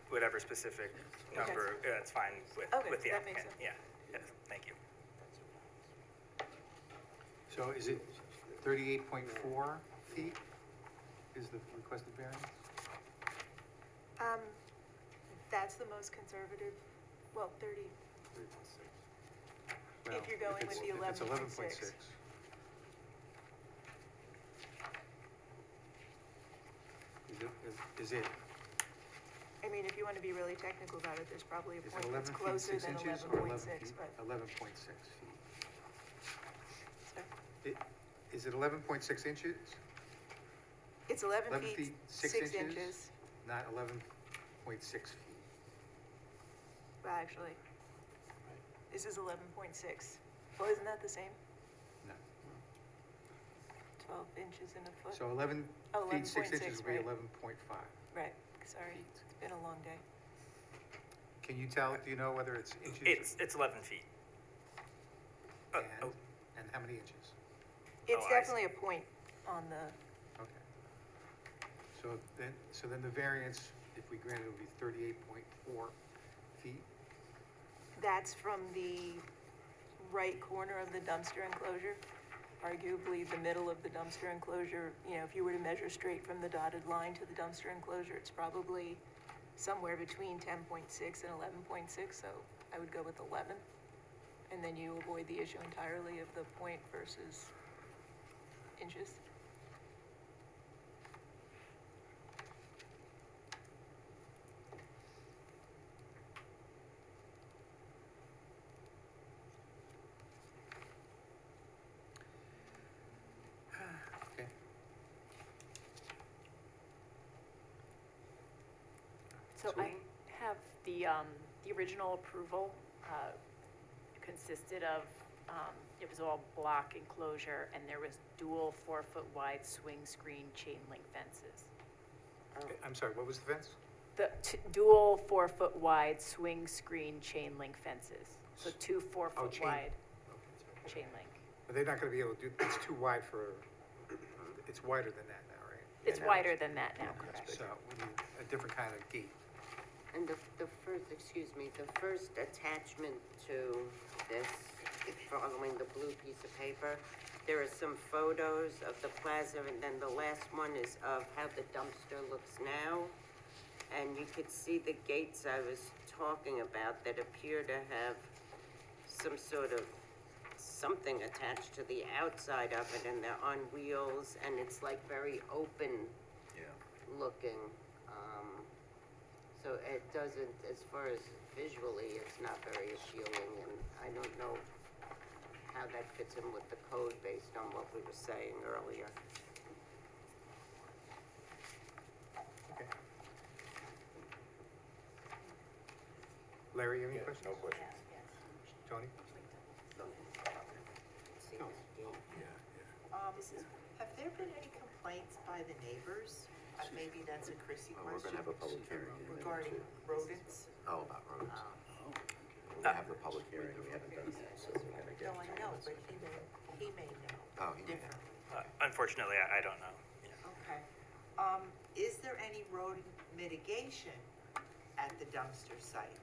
whatever specific number, that's fine with
Okay,
the
that makes
applicant.
sense.
Yeah, thank you.
So is it 38.4 feet is the requested variance?
That's the most conservative, well, 30,
Well,
you're going with the
If it's
11.6.
11.6. Is it,
I mean, if you want to be really technical about it, there's probably a
is it
point
11
that's
feet,
closer
6
than
inches or 11
11.6,
feet?
but,
11.6 feet.
so,
Is it 11.6 inches?
it's 11
11
feet,
feet,
6
6
inches.
Not 11.6 feet.
Well, actually, this is 11.6. Well, isn't that the same?
No.
12 inches in a foot?
So 11
Oh,
feet, 6 inches
11.6,
would be
right.
11.5.
Right, sorry, it's been a long day.
Can you tell, do you know whether it's inches?
It's 11 feet.
And, and how many inches?
It's
I see.
definitely a point on the,
Okay. So then the variance, if we grant it, would be 38.4 feet?
that's from the right corner of the dumpster enclosure. Arguably, the middle of the dumpster enclosure, if you were to measure straight from the dotted line to the dumpster enclosure, it's probably somewhere between 10.6 and 11.6, so I would go with 11. And then you avoid the issue entirely of the point versus inches.
Okay.
So
So-
I have the original approval consisted of, it was all block enclosure, and there was dual 4-foot wide swing screen chain link fences.
I'm sorry, what was the fence?
The dual 4-foot wide swing screen chain link fences, so two 4-foot
chain-
wide
Okay, sorry.
chain link.
But they're not gonna be able to do, it's too wide for, it's wider than that now, right?
It's
now
wider than that now, correct?
So we need a different kind of gate.
And the first, excuse me, the first attachment to this, following the blue piece of paper, there are some photos of the plaza, and then the last one is of how the dumpster looks now. And you could see the gates I was talking about that appear to have some sort of something attached to the outside of it, and they're on wheels, and it's like very open
Yeah.
looking. So it doesn't, as far as visually, it's not very appealing, and I don't know how that fits in with the code based on what we were saying earlier.
Okay. Larry, you have any
Yeah,
questions?
no question.
Tony?
See
No.
this gate?
Have there been any complaints by the neighbors? Maybe that's a Chrissy
Well, we're
question.
gonna have a public hearing in a minute,
Regarding
too.
rodents?
Oh, about roads. We're gonna have the public hearing, we haven't done that, so we're gonna get.
No, I know, but he may know.
Oh, he may
different.
Unfortunately, I don't know.
Okay. Is there any rodent mitigation at the dumpster site?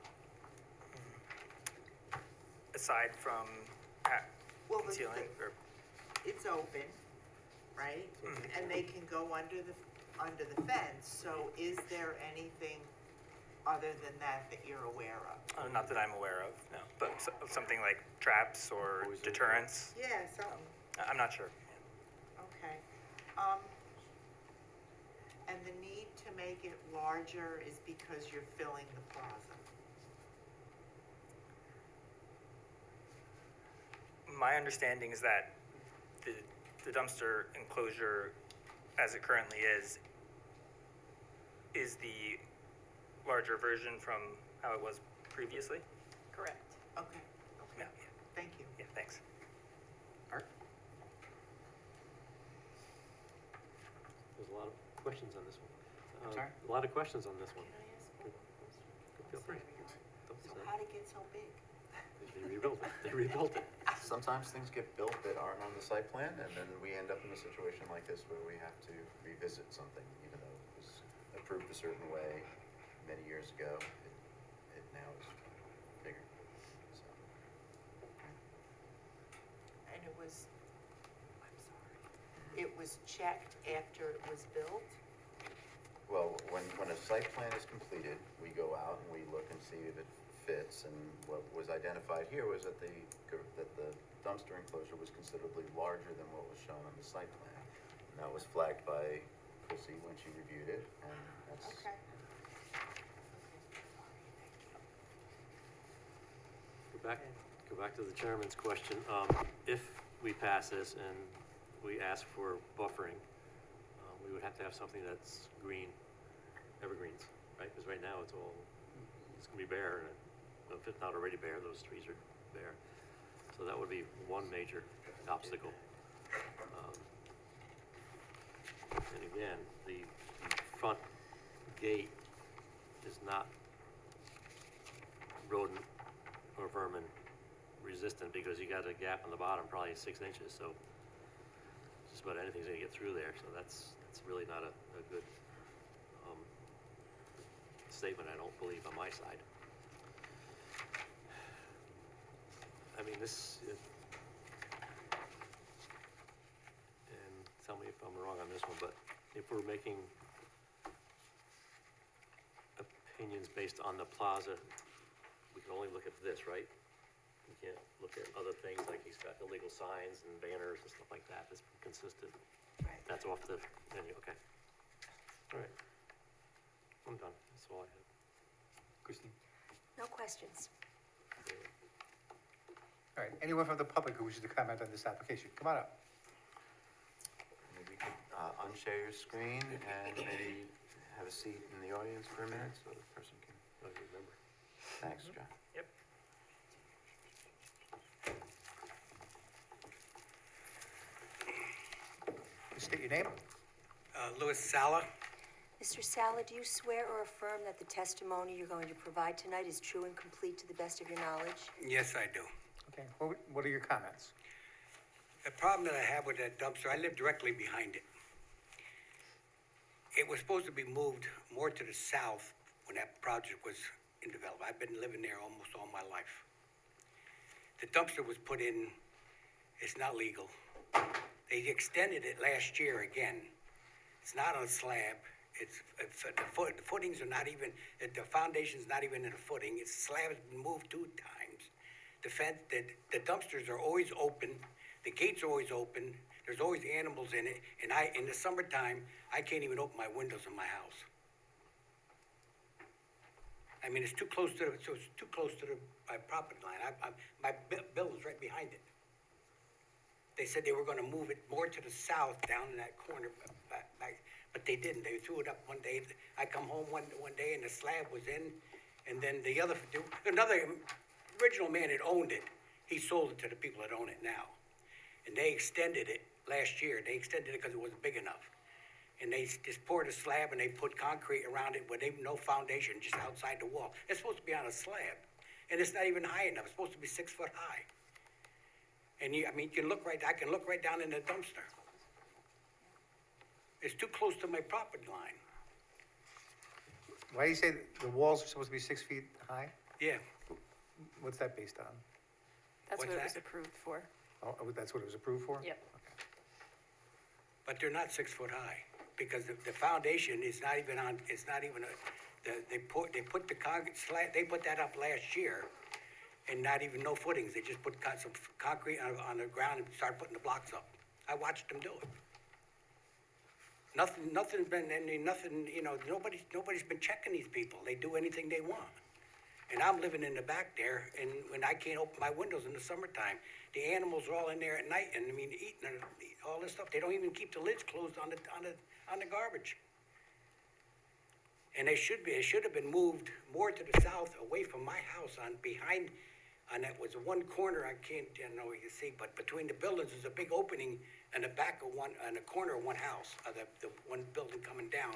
Aside from
Well,
concealing, or,
it's open, right? And they can go under the fence, so is there anything other than that you're aware of?
not that I'm aware of, no, but something like traps or
Poison
deterrents,
Yeah, something,
I'm not sure.
okay. And the need to make it larger is because you're filling the plaza?
My understanding is that the dumpster enclosure, as it currently is the larger version from how it was previously.
Correct.
Okay,
Yeah,
okay, thank you.
yeah, thanks.
Art?
There's a lot of questions on this one.
I'm sorry?
A lot of questions on this one.
Can I ask one question?
Feel free.
So how'd it get so big?
They rebuilt it, they rebuilt it.
Sometimes things get built that aren't on the site plan, and then we end up in a situation like this where we have to revisit something, even though it was approved a certain way many years ago, it now is bigger, so.
And it was, I'm sorry, it was checked after it was built?
Well, when a site plan is completed, we go out and we look and see if it fits, and what was identified here was that the dumpster enclosure was considerably larger than what was shown on the site plan. And that was flagged by Chrissy when she reviewed it, and that's.
Okay.
Go back to the chairman's question. If we pass this and we ask for buffering, we would have to have something that's green, evergreens, right? Because right now it's gonna be bare, and if it's not already bare, those trees are bare. So that would be one major obstacle. And again, the front gate is not rodent or vermin resistant, because you got a gap on the bottom, probably 6 inches, so just about anything's gonna get through there, so that's really not a good statement, I don't believe, on my side. I mean, and tell me if I'm wrong on this one, but if we're making opinions based on the plaza, we can only look at this, right? We can't look at other things, like he's got illegal signs and banners and stuff like that, that's consistent.
Right.
That's off the menu, okay. All right. I'm done, that's all I have.
Christine?
No questions.
All right, anyone from the public who wishes to comment on this application, come on up.
Maybe you could unshare your screen and maybe have a seat in the audience for a minute so the person can.
Oh, you remember.
Thanks, John.
Yep.
state your name.
Louis Sala.
Mr. Sala, do you swear or affirm that the testimony you're going to provide tonight is true and complete to the best of your knowledge?
Yes, I do.
Okay, what are your comments?
The problem that I have with that dumpster, I live directly behind it. It was supposed to be moved more to the south when that project was in development. I've been living there almost all my life. The dumpster was put in, it's not legal. They extended it last year again. It's not on a slab. The footings are not even, the foundation's not even in a footing. Its slab has been moved 2 times. The dumpsters are always open. The gates are always open. There's always animals in it. And in the summertime, I can't even open my windows in my house. I mean, it's too close to my property line. My building's right behind it. They said they were gonna move it more to the south, down in that corner, but they didn't. They threw it up one day. I come home one day and the slab was in, and then another original man that owned it, he sold it to the people that own it now. And they extended it last year. They extended it because it wasn't big enough. And they just poured a slab and they put concrete around it with no foundation, just outside the wall. It's supposed to be on a slab, and it's not even high enough. It's supposed to be 6 foot high. And I can look right down in the dumpster. It's too close to my property line.
Why do you say the walls are supposed to be 6 feet high?
Yeah,
What's that based on?
That's
What's
what it was
that?
approved for.
Oh, that's what it was approved for?
Yep.
but they're not 6 foot high, because the foundation is not even on, it's not even they put the concrete slab, they put that up last year, and not even no footings. They just put some concrete on the ground and started putting the blocks up. I watched them do it. Nothing's been, nobody's been checking these people. They do anything they want. And I'm living in the back there, and when I can't open my windows in the summertime, the animals are all in there at night, and eating and all this stuff. They don't even keep the lids closed on the garbage. And it should have been moved more to the south, away from my house, on that was one corner, I don't know what you see, but between the buildings, there's a big opening in the back of one, on the corner of one house, the one building coming down.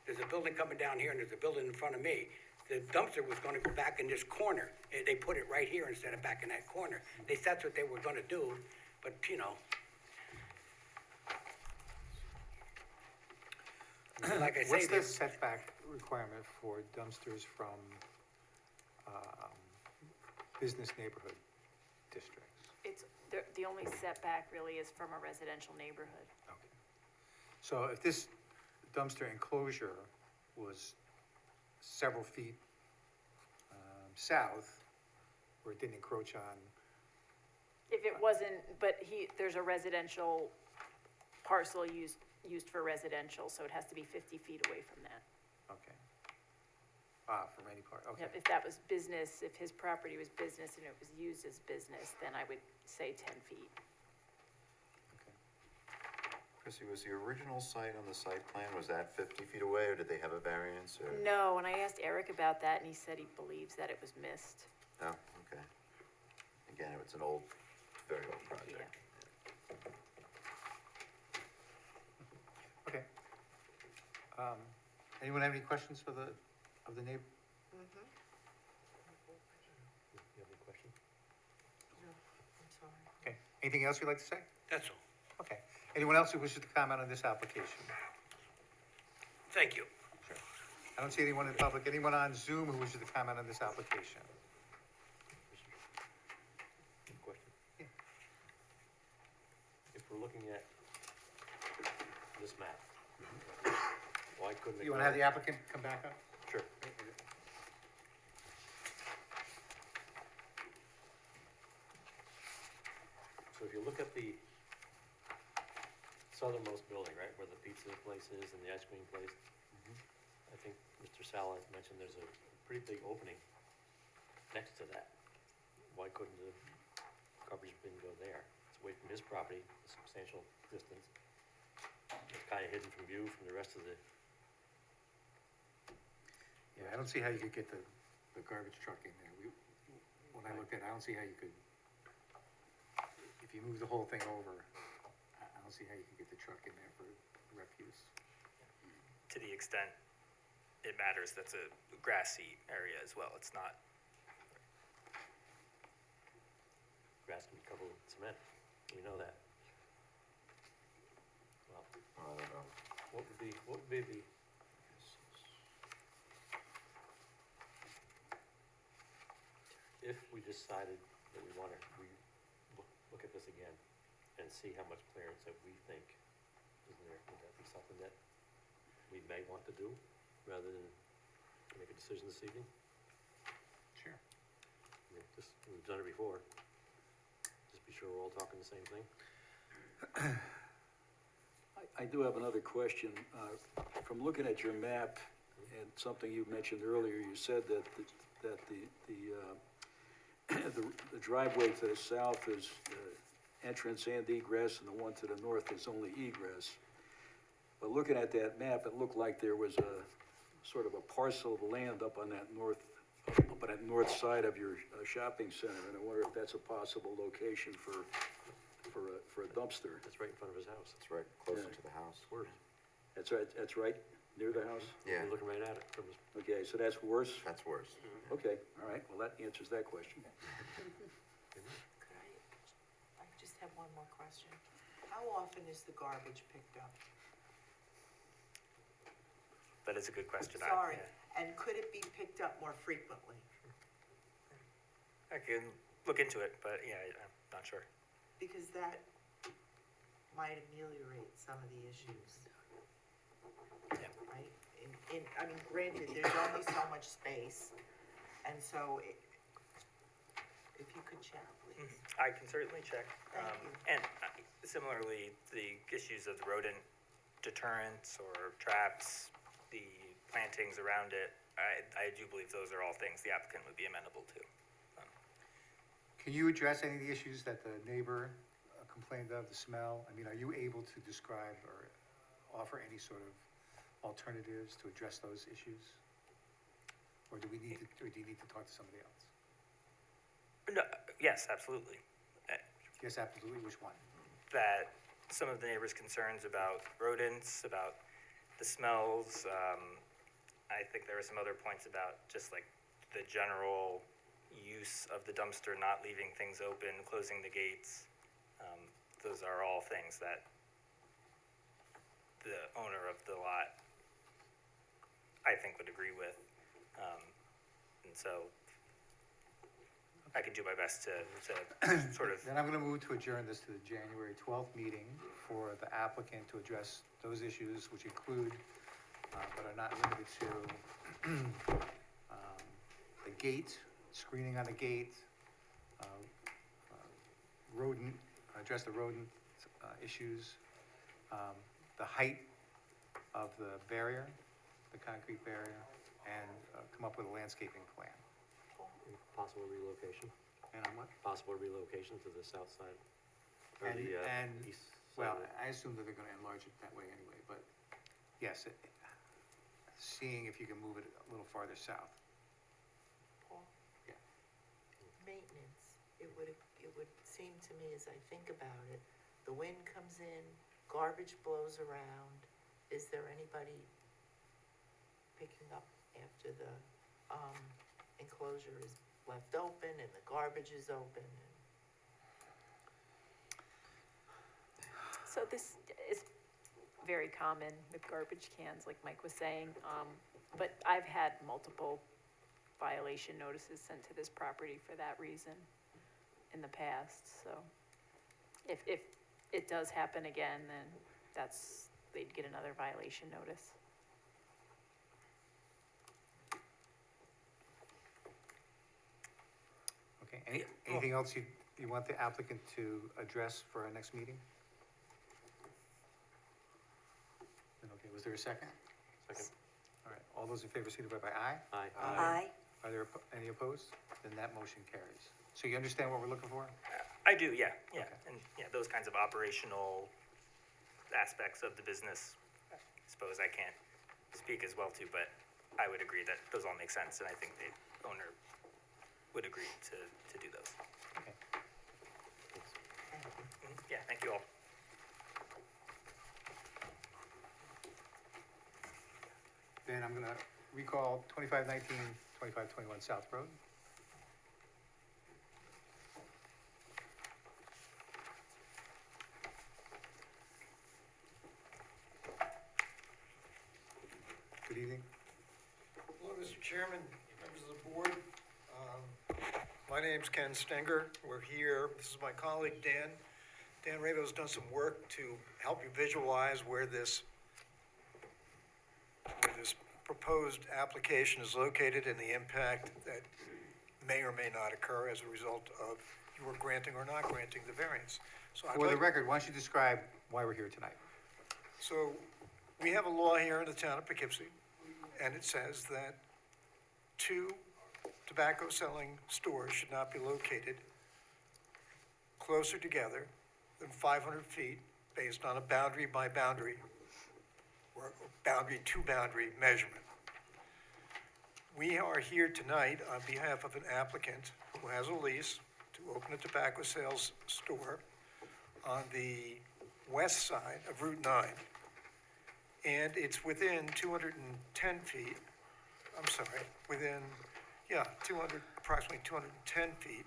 There's a building coming down here, and there's a building in front of me. The dumpster was gonna go back in this corner. They put it right here instead of back in that corner. That's what they were gonna do, but, like I say.
What's the setback requirement for dumpsters from business neighborhood districts?
It's, the only setback really is from a residential neighborhood.
Okay. So if this dumpster enclosure was several feet south, where it didn't encroach on,
If it wasn't, but there's a residential parcel used for residential, so it has to be 50 feet away from that.
okay. From any part, okay.
Yep, if that was business, if his property was business and it was used as business, then I would say 10 feet.
Chrissy, was the original site on the site plan, was that 50 feet away, or did they have a variance, or?
No, and I asked Eric about that, and he said he believes that it was missed.
Oh, okay. Again, it's an old, very old project.
Okay. Anyone have any questions of the neighbor?
Mm-hmm.
You have any questions?
No, I'm sorry.
Okay, anything else you'd like to say?
That's all.
Okay, anyone else who wishes to comment on this application?
Thank you.
Sure. I don't see anyone in public, anyone on Zoom who wishes to comment on this application?
Question?
Yeah.
If we're looking at this map, why couldn't it
You want to have
go-
the applicant come back up?
Sure. So if you look at the southernmost building, right, where the pizza place is and the ice cream place, I think Mr. Sala mentioned there's a pretty big opening next to that. Why couldn't the garbage bin go there? It's away from his property, a substantial distance. It's kind of hidden from view from the rest of the,
Yeah, I don't see how you could get the garbage truck in there. When I looked at it, I don't see how you could, if you move the whole thing over, I don't don't see how you can get the truck in there for refuse.
To the extent it matters, that's a grassy area as well. It's not,
Grass can be covered with cement, we know that. Well,
I don't know.
what would be the, if we decided that we wanna look at this again and see how much clearance that we think is there, would that be something that we may want to do, rather than make a decision this evening?
Sure.
We've done it before. Just be sure we're all talking the same thing.
I do have another question. From looking at your map and something you mentioned earlier, you said that the driveway to the south is entrance and egress, and the one to the north is only egress. But looking at that map, it looked like there was a sort of a parcel of land up on that north side of your shopping center, and I wonder if that's a possible location for a dumpster.
That's right in front of his house.
It's right closer
Yeah.
to the house.
Worse.
That's right, near the house?
Yeah,
You're looking right at it from his,
Okay, so that's worse?
that's worse.
Okay, all right, well, that answers that question.
Could I just have one more question? How often is the garbage picked up?
that is a good question.
Sorry,
Yeah.
and could it be picked up more frequently?
I can look into it, but yeah, I'm not sure.
Because that might ameliorate some of the issues.
Yeah.
Right? I mean, granted, there's only so much space, and so if you could check, please.
I can certainly check.
Thank you.
And similarly, the issues of the rodent deterrents or traps, the plantings around it, I do believe those are all things the applicant would be amenable to.
Can you address any of the issues that the neighbor complained of, the smell? I mean, are you able to describe or offer any sort of alternatives to address those issues? Or do you need to talk to somebody else?
No, yes, absolutely.
Yes, absolutely, which one?
That some of the neighbors' concerns about rodents, about the smells, I think there were some other points about just like the general use of the dumpster, not leaving things open, closing the gates. Those are all things that the owner of the lot, I think, would agree with. And so I can do my best to sort of,
Then I'm gonna move to adjourn this to the January 12th meeting for the applicant to address those issues, which include, but are not limited to, the gate, screening on the gate, rodent, address the rodent issues, the height of the barrier, the concrete barrier, and come up with a landscaping plan.
possible relocation,
And on what?
possible relocation to the south side. Or
And,
the,
and,
east side
well,
of it.
I assume that they're gonna enlarge it that way anyway, but yes, seeing if you can move it a little farther south.
Paul?
Yeah.
Maintenance, it would seem to me, as I think about it, the wind comes in, garbage blows around. Is there anybody picking up after the, enclosure is left open and the garbage is open?
So this is very common with garbage cans, like Mike was saying, but I've had multiple violation notices sent to this property for that reason in the past, so if it does happen again, then they'd get another violation notice.
Okay, anything else you want the applicant to address for our next meeting? Then, okay, was there a second?
Second.
All right, all those in favor signify by aye.
Aye.
Aye.
Are there any opposed? Then that motion carries. So you understand what we're looking for?
I do, yeah, yeah.
Okay.
And yeah, those kinds of operational aspects of the business, I suppose I can't speak as well to, but I would agree that those all make sense, and I think the owner would agree to do those.
Okay.
Yeah, thank you all.
Then I'm gonna recall 2519, 2521 South Road. Good evening.
Hello, Mr. Chairman, members of the board. My name's Ken Stenger. We're here, this is my colleague Dan. Dan Ravo's done some work to help you visualize where this proposed application is located and the impact that may or may not occur as a result of your granting or not granting the variance. So I'd
For the
like-
record, why don't you describe why we're here tonight?
So, we have a law here in the town of Poughkeepsie, and it says that 2 tobacco-selling stores should not be located closer together than 500 feet based on a boundary-by-boundary or boundary-to-boundary measurement. We are here tonight on behalf of an applicant who has a lease to open a tobacco sales store on the west side of Route 9. And it's within 210 feet, approximately 210 feet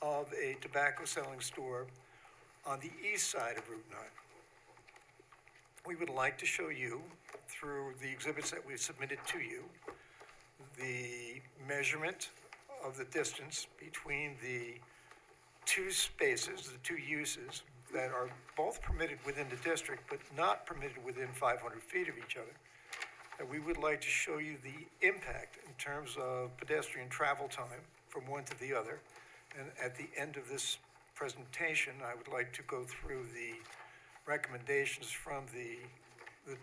of a tobacco selling store on the east side of Route 9. We would like to show you, through the exhibits that we've submitted to you, the measurement of the distance between the 2 spaces, the 2 uses, that are both permitted within the district, but not permitted within 500 feet of each other. And we would like to show you the impact in terms of pedestrian travel time from one to the other. And at the end of this presentation, I would like to go through the recommendations from the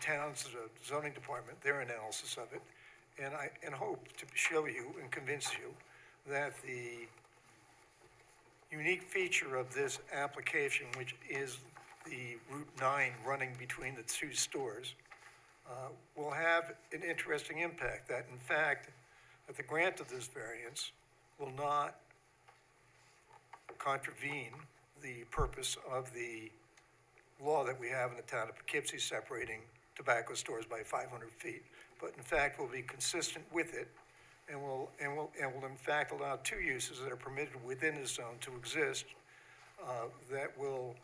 town's zoning department, their analysis of it, and hope to show you and convince you that the unique feature of this application, which is the Route 9 running between the 2 stores, will have an interesting impact, that in fact, that the grant of this variance will not contravene the purpose of the law that we have in the town of Poughkeepsie separating tobacco stores by 500 feet, but in fact will be consistent with it and will in fact allow 2 uses that are permitted within the zone to exist that will,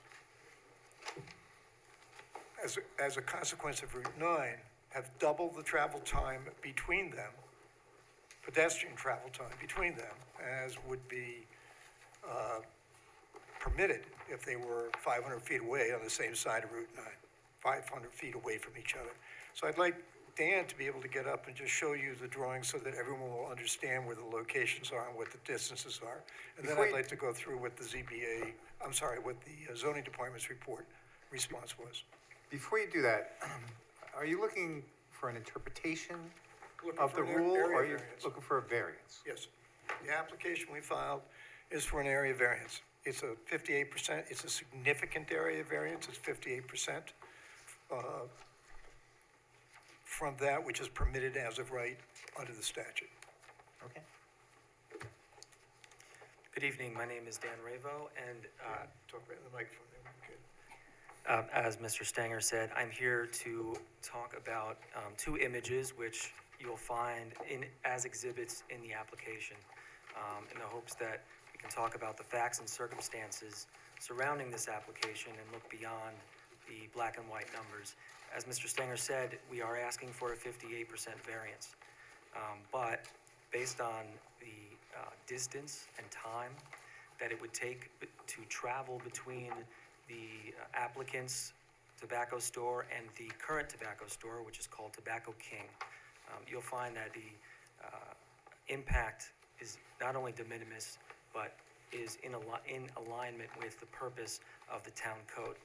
as a consequence of Route 9, have double the travel time between them, pedestrian travel time between them, as would be permitted if they were 500 feet away on the same side of Route 9, 500 feet away from each other. So I'd like Dan to be able to get up and just show you the drawings so that everyone will understand where the locations are and what the distances are. And then I'd like to go through what the what the zoning department's response was.
Before you do that, are you looking for an interpretation
Looking
of
for
the
an
rule,
area
or are you
variance.
looking for a variance?
Yes. The application we filed is for an area variance. It's a 58%, it's a significant area variance, it's 58% from that which is permitted as of right under the statute.
Okay.
Good evening, my name is Dan Ravo, and
Talk right in the microphone there, okay.
as Mr. Stanger said, I'm here to talk about 2 images which you'll find as exhibits in the application, in the hopes that we can talk about the facts and circumstances surrounding this application and look beyond the black and white numbers. As Mr. Stanger said, we are asking for a 58% variance, but based on the distance and time that it would take to travel between the applicant's tobacco store and the current tobacco store, which is called Tobacco King, you'll find that the impact is not only de minimis, but is in alignment with the purpose of the town code.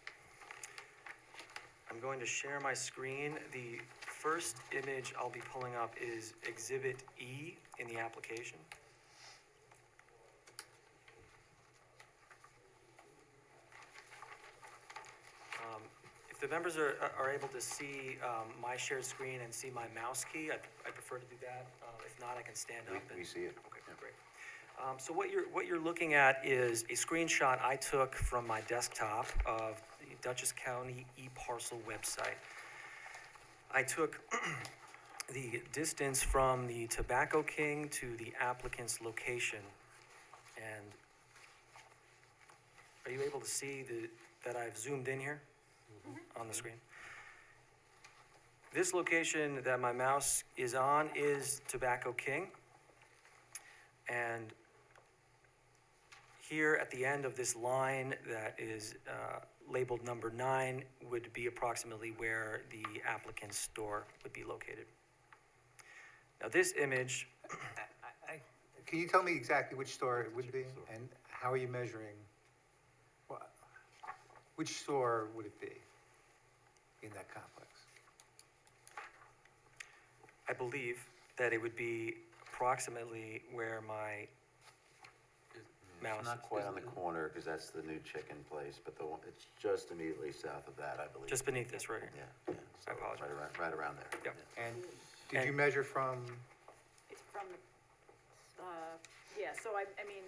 I'm going to share my screen. The first image I'll be pulling up is Exhibit E in the application. If the members are able to see my shared screen and see my mouse key, I prefer to do that. If not, I can stand up.
We see it.
Okay, great. So what you're looking at is a screenshot I took from my desktop of the Dutchess County eParcel website. I took the distance from the Tobacco King to the applicant's location. And are you able to see that I've zoomed in here on the screen? This location that my mouse is on is Tobacco King. And here at the end of this line that is labeled number 9 would be approximately where the applicant's store would be located. Now this image,
Can you tell me exactly which store it would be, and how are you measuring? Which store would it be in that complex?
I believe that it would be approximately where my mouse
It's not quite on the corner, because that's the new chicken place, but it's just immediately south of that, I believe.
just beneath this right here.
Yeah, yeah. So
I apologize.
Right around there.
Yep.
And did you measure from,
It's from, yeah, so I mean,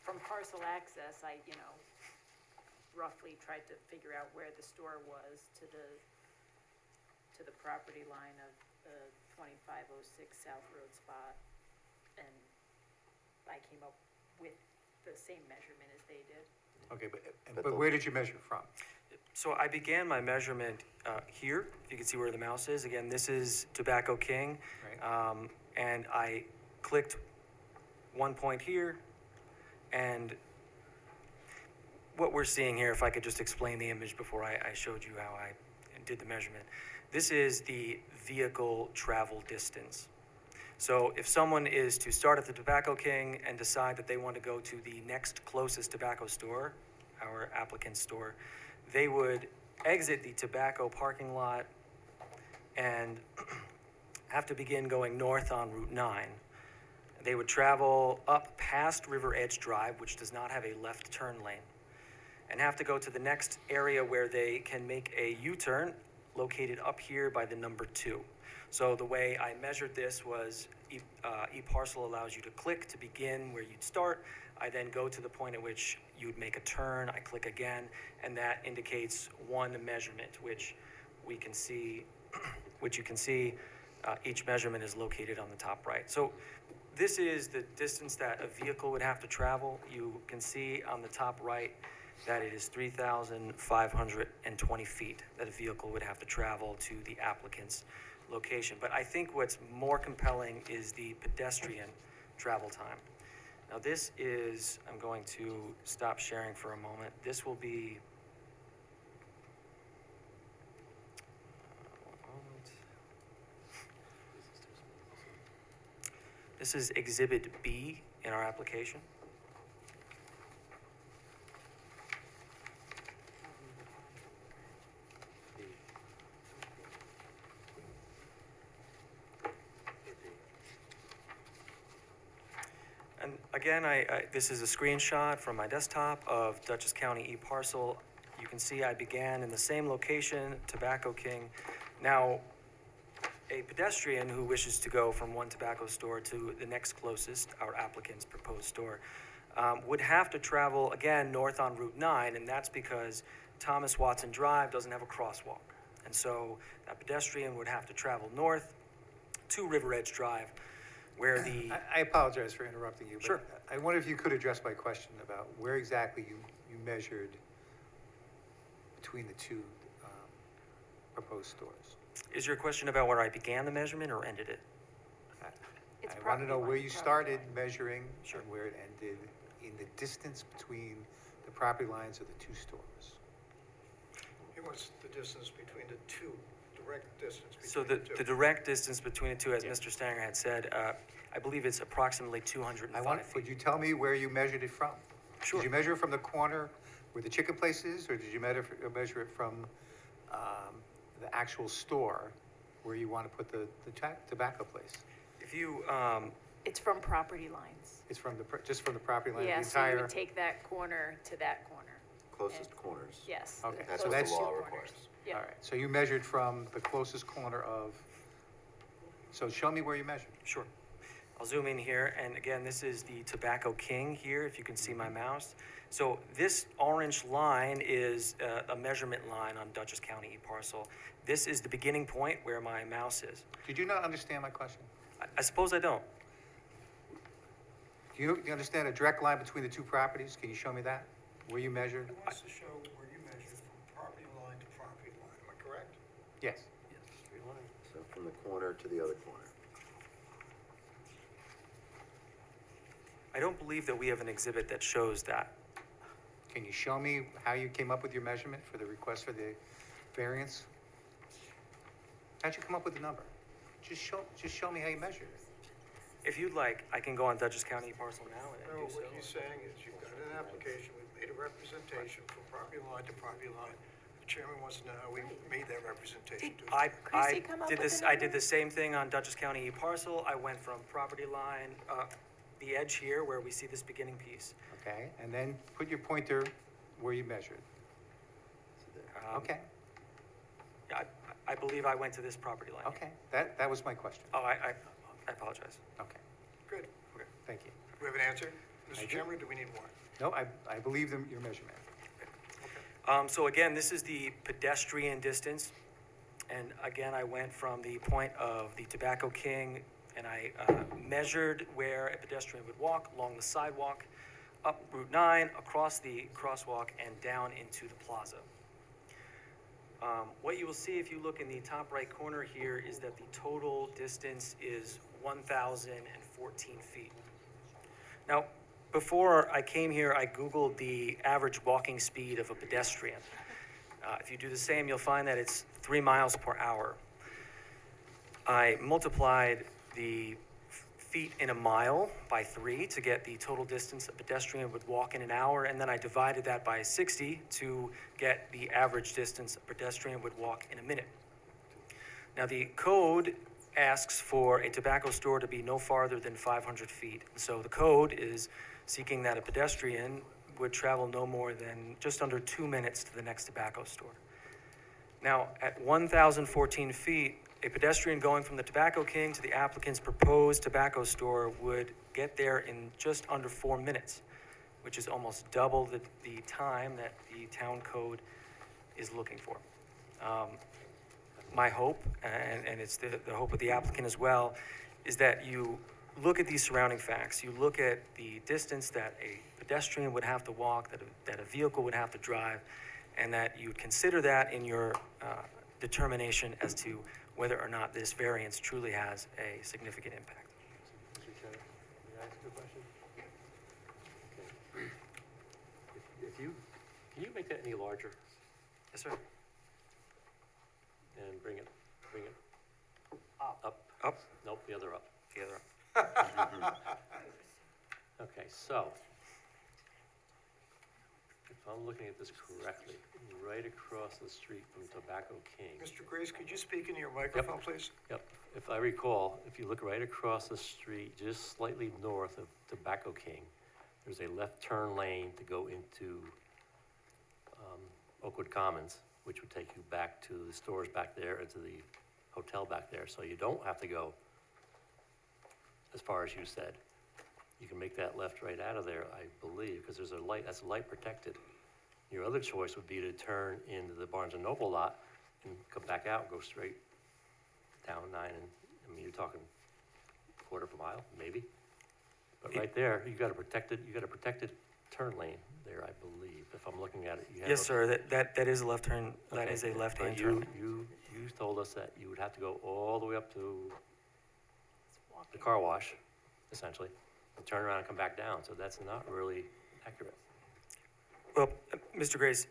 from parcel access, I, roughly tried to figure out where the store was to the property line of the 2506 South Road spot. And I came up with the same measurement as they did.
okay, but where did you measure from?
So I began my measurement here, if you can see where the mouse is. Again, this is Tobacco King.
Right.
And I clicked one point here, and what we're seeing here, if I could just explain the image before I showed you how I did the measurement. This is the vehicle travel distance. So if someone is to start at the Tobacco King and decide that they want to go to the next closest tobacco store, our applicant's store, they would exit the tobacco parking lot and have to begin going north on Route 9. They would travel up past River Edge Drive, which does not have a left turn lane, and have to go to the next area where they can make a U-turn located up here by the number 2. So the way I measured this was eParcel allows you to click to begin where you'd start. I then go to the point at which you would make a turn. I click again, and that indicates one measurement, which we can see, which you can see each measurement is located on the top right. So this is the distance that a vehicle would have to travel. You can see on the top right that it is 3,520 feet that a vehicle would have to travel to the applicant's location. But I think what's more compelling is the pedestrian travel time. Now this is, I'm going to stop sharing for a moment. This will be, one moment. This is Exhibit B in our application. And again, this is a screenshot from my desktop of Dutchess County eParcel. You can see I began in the same location, Tobacco King. Now, a pedestrian who wishes to go from one tobacco store to the next closest, our applicant's proposed store, would have to travel, again, north on Route 9, and that's because Thomas Watson Drive doesn't have a crosswalk. And so that pedestrian would have to travel north to River Edge Drive, where the...
I apologize for interrupting you,
Sure.
but I wonder if you could address my question about where exactly you measured between the two proposed stores.
Is your question about where I began the measurement or ended it?
It's
I want to know
property
where
line,
you
property
started
line.
measuring
Sure.
and where it ended in the distance between the property lines of the two stores.
He wants the distance between the two, direct distance
So
between the two.
the direct distance between the two, as Mr. Stanger had said, I believe it's approximately 205 feet.
Would you tell me where you measured it from?
Sure.
Did you measure it from the corner where the chicken place is, or did you measure it from the actual store where you want to put the tobacco place?
If you,
It's from property lines.
It's from just from the property line, the
Yeah, so you
entire,
would take that corner to that corner.
Closest corners.
Yes.
Okay,
That's
so
what the
that's-
law
two
requires.
corners. Yeah.
all right. So you measured from the closest corner of, so show me where you measured.
sure. I'll zoom in here, and again, this is the Tobacco King here, if you can see my mouse. So this orange line is a measurement line on Dutchess County e-parcel. This is the beginning point where my mouse is.
Did you not understand my question?
I suppose I don't.
Do you understand a direct line between the two properties? Can you show me that? Where you measured?
It wants to show where you measured from property line to property line, am I correct?
Yes.
So from the corner to the other corner.
I don't believe that we have an exhibit that shows that.
Can you show me how you came up with your measurement for the request for the variance? How'd you come up with the number? Just show me how you measured it.
If you'd like, I can go on Dutchess County e-parcel now and
No,
do so.
what he's saying is you've got an application, we've made a representation from property line to property line. The chairman wants to know how we made that representation to his.
Chrissy come up
did
with
this.
the
I did
number?
the same thing on Dutchess County e-parcel. I went from property line, the edge here where we see this beginning piece.
Okay, and then put your pointer where you measured. Okay,
I believe I went to this property line.
okay, that was my question.
Oh, I apologize.
Okay,
Good.
thank you.
Do we have an answer?
I
Mr.
do.
Chairman, or do we need more?
No, I believe your measurement.
So again, this is the pedestrian distance. And again, I went from the point of the Tobacco King and I measured where a pedestrian would walk along the sidewalk, up Route 9, across the crosswalk, and down into the plaza. What you will see if you look in the top right corner here is that the total distance is 1,014 feet. Now, before I came here, I Googled the average walking speed of a pedestrian. If you do the same, you'll find that it's 3 miles per hour. I multiplied the feet in a mile by 3 to get the total distance a pedestrian would walk in an hour, and then I divided that by 60 to get the average distance a pedestrian would walk in a minute. Now, the code asks for a tobacco store to be no farther than 500 feet. So the code is seeking that a pedestrian would travel no more than just under 2 minutes to the next tobacco store. Now, at 1,014 feet, a pedestrian going from the Tobacco King to the applicant's proposed tobacco store would get there in just under 4 minutes, which is almost double the time that the town code is looking for. My hope, and it's the hope of the applicant as well, is that you look at these surrounding facts. You look at the distance that a pedestrian would have to walk, that a vehicle would have to drive, and that you would consider that in your determination as to whether or not this variance truly has a significant impact.
Mr. Chairman, may I ask you a question? Okay. Can you make that any larger
Yes, sir.
and bring it up?
Up?
Nope, the other up.
The other up.
Okay, so, if I'm looking at this correctly, right across the street from Tobacco King.
Mr. Grace, could you speak into your microphone, please?
Yep, if I recall, if you look right across the street, just slightly north of Tobacco King, there's a left turn lane to go into Oakwood Commons, which would take you back to the stores back there and to the hotel back there. So you don't have to go as far as you said. You can make that left right out of there, I believe, because there's a light, that's light protected. Your other choice would be to turn into the Barnes and Noble lot and come back out and go straight down 9, and, I mean, you're talking quarter of a mile, maybe. But right there, you got a protected turn lane there, I believe, if I'm looking at it. You have
Yes, sir, that is a left turn, that
Okay,
is a left-hand
but
turn.
You told us that you would have to go all the way up to the car wash, essentially, and turn around and come back down, so that's not really accurate.
Well, Mr. Grace,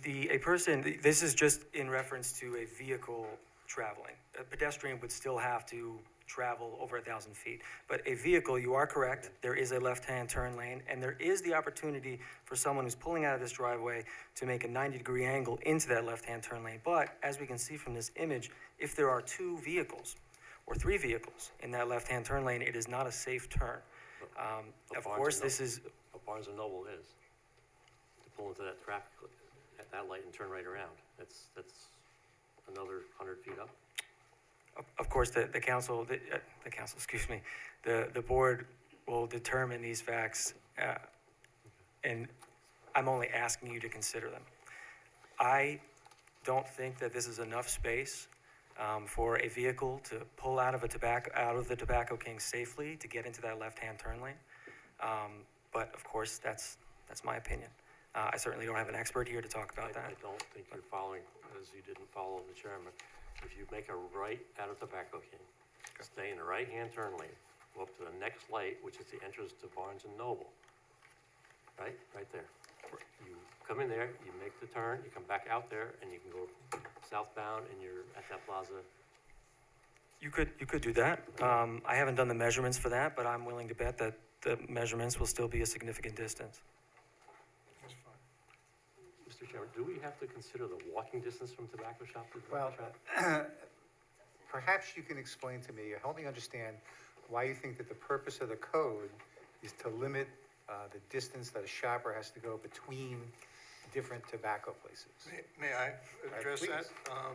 this is just in reference to a vehicle traveling. A pedestrian would still have to travel over 1,000 feet. But a vehicle, you are correct, there is a left-hand turn lane, and there is the opportunity for someone who's pulling out of this driveway to make a 90-degree angle into that left-hand turn lane. But as we can see from this image, if there are 2 vehicles or 3 vehicles in that left-hand turn lane, it is not a safe turn. Of course, this is,
What Barnes and Noble is, to pull into that traffic, at that light and turn right around, that's another 100 feet up.
of course, the council, excuse me, the board will determine these facts, and I'm only asking you to consider them. I don't think that this is enough space for a vehicle to pull out of the Tobacco King safely to get into that left-hand turn lane. But of course, that's my opinion. I certainly don't have an expert here to talk about that.
I don't think you're following, as you didn't follow the chairman. If you make a right out of Tobacco King, stay in the right-hand turn lane, go up to the next light, which is the entrance to Barnes and Noble. Right there. You come in there, you make the turn, you come back out there, and you can go southbound, and you're at that plaza.
You could do that. I haven't done the measurements for that, but I'm willing to bet that the measurements will still be a significant distance.
That's fine.
Mr. Chairman, do we have to consider the walking distance from tobacco shop to
Well,
tobacco shop?
perhaps you can explain to me, or help me understand, why you think that the purpose of the code is to limit the distance that a shopper has to go between different tobacco places.
May I address
Please.
that?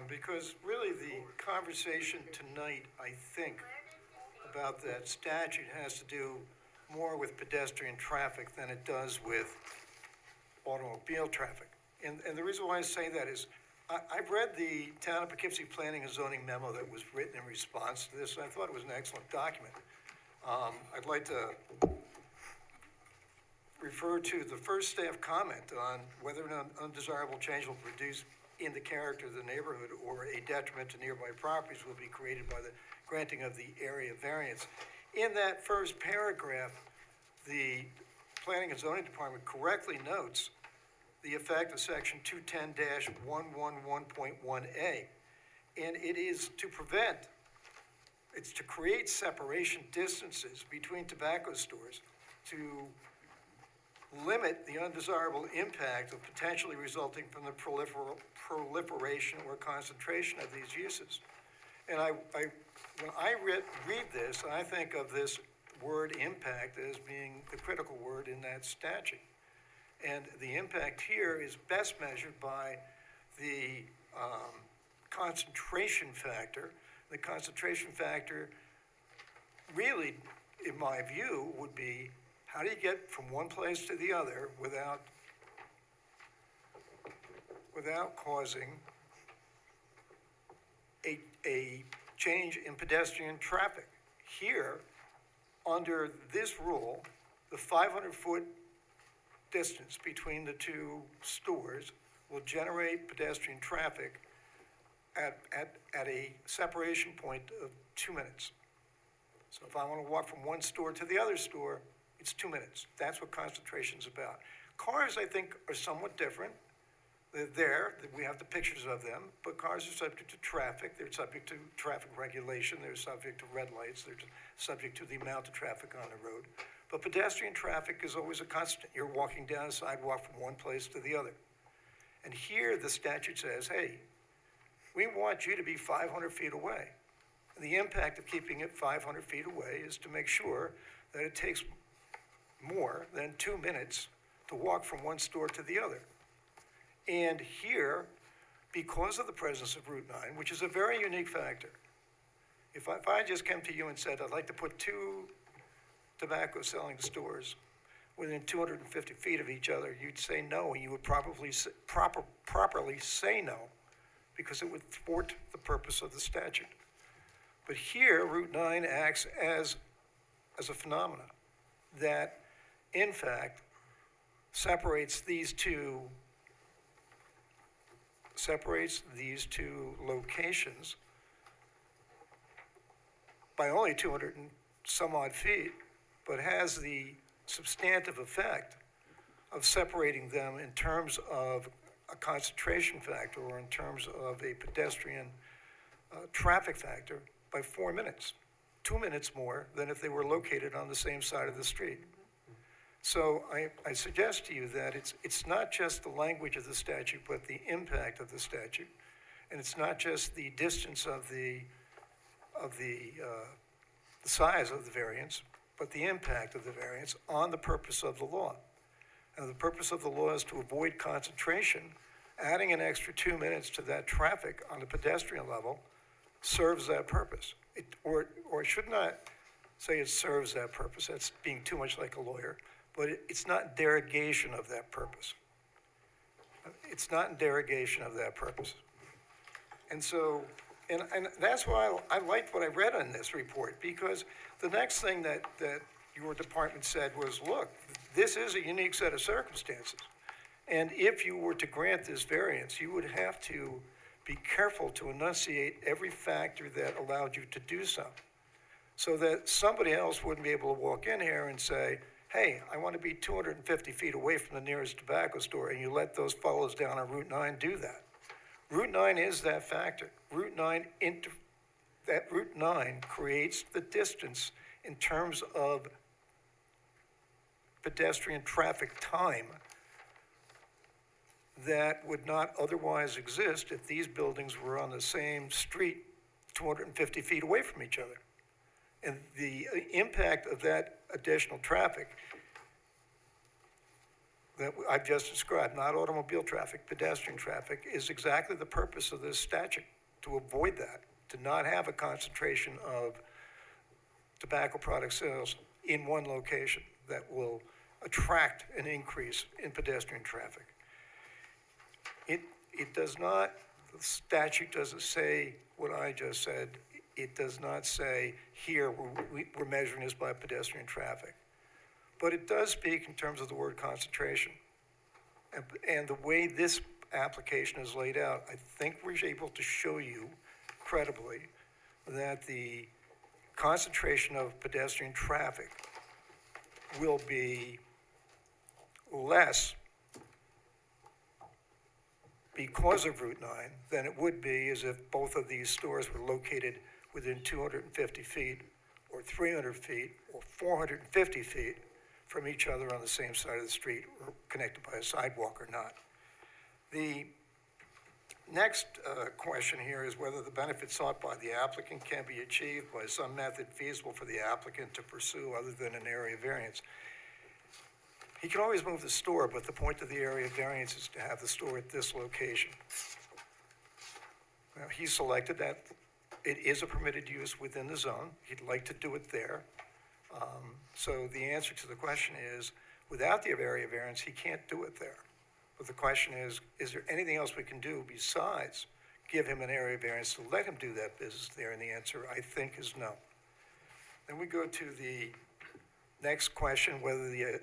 Because really the conversation tonight, I think, about that statute has to do more with pedestrian traffic than it does with automobile traffic. And the reason why I say that is, I've read the Town of Poughkeepsie Planning and Zoning memo that was written in response to this, and I thought it was an excellent document. I'd like to refer to the first staff comment on whether an undesirable change will produce in the character of the neighborhood or a detriment to nearby properties will be created by the granting of the area variance. In that first paragraph, the Planning and Zoning Department correctly notes the effect of section 210-111.1A. And it is to prevent, it's to create separation distances between tobacco stores to limit the undesirable impact of potentially resulting from the proliferation or concentration of these uses. And when I read this, I think of this word impact as being the critical word in that statute. And the impact here is best measured by the concentration factor. The concentration factor really, in my view, would be how do you get from one place to the other without causing a change in pedestrian traffic? Here, under this rule, the 500-foot distance between the two stores will generate pedestrian traffic at a separation point of 2 minutes. So if I want to walk from one store to the other store, it's 2 minutes. That's what concentration's about. Cars, I think, are somewhat different. They're there, we have the pictures of them, but cars are subject to traffic, they're subject to traffic regulation, they're subject to red lights, they're subject to the amount of traffic on the road. But pedestrian traffic is always a constant. You're walking down a sidewalk from one place to the other. And here the statute says, hey, we want you to be 500 feet away. And the impact of keeping it 500 feet away is to make sure that it takes more than 2 minutes to walk from one store to the other. And here, because of the presence of Route 9, which is a very unique factor, if I just came to you and said, I'd like to put 2 tobacco selling stores within 250 feet of each other, you'd say no, and you would probably properly say no, because it would thwart the purpose of the statute. But here, Route 9 acts as a phenomenon that, in fact, separates these two locations by only 200 and some odd feet, but has the substantive effect of separating them in terms of a concentration factor or in terms of a pedestrian traffic factor by 4 minutes, 2 minutes more than if they were located on the same side of the street. So I suggest to you that it's not just the language of the statute, but the impact of the statute. And it's not just the distance of the size of the variance, but the impact of the variance on the purpose of the law. And the purpose of the law is to avoid concentration. Adding an extra 2 minutes to that traffic on the pedestrian level serves that purpose. Or it should not say it serves that purpose, that's being too much like a lawyer, but it's not derogation of that purpose. It's not in derogation of that purpose. And so, and that's why I liked what I read on this report, because the next thing that your department said was, look, this is a unique set of circumstances. And if you were to grant this variance, you would have to be careful to enunciate every factor that allowed you to do so that somebody else wouldn't be able to walk in here and say, hey, I want to be 250 feet away from the nearest tobacco store, and you let those fellows down on Route 9 do that. Route 9 is that factor. Route 9 creates the distance in terms of pedestrian traffic time that would not otherwise exist if these buildings were on the same street 250 feet away from each other. And the impact of that additional traffic that I've just described, not automobile traffic, pedestrian traffic, is exactly the purpose of this statute, to avoid that, to not have a concentration of tobacco product sales in one location that will attract an increase in pedestrian traffic. It does not, the statute doesn't say what I just said. It does not say, here, we're measuring this by pedestrian traffic. But it does speak in terms of the word concentration. And the way this application is laid out, I think we're able to show you credibly that the concentration of pedestrian traffic will be less because of Route 9 than it would be as if both of these stores were located within 250 feet or 300 feet or 450 feet from each other on the same side of the street or connected by a sidewalk or not. The next question here is whether the benefit sought by the applicant can be achieved by some method feasible for the applicant to pursue other than an area variance. He can always move the store, but the point of the area variance is to have the store at this location. Now, he selected that it is a permitted use within the zone. He'd like to do it there. So the answer to the question is, without the area variance, he can't do it there. But the question is there anything else we can do besides give him an area variance to let him do that business there? And the answer, I think, is no. Then we go to the next question, whether the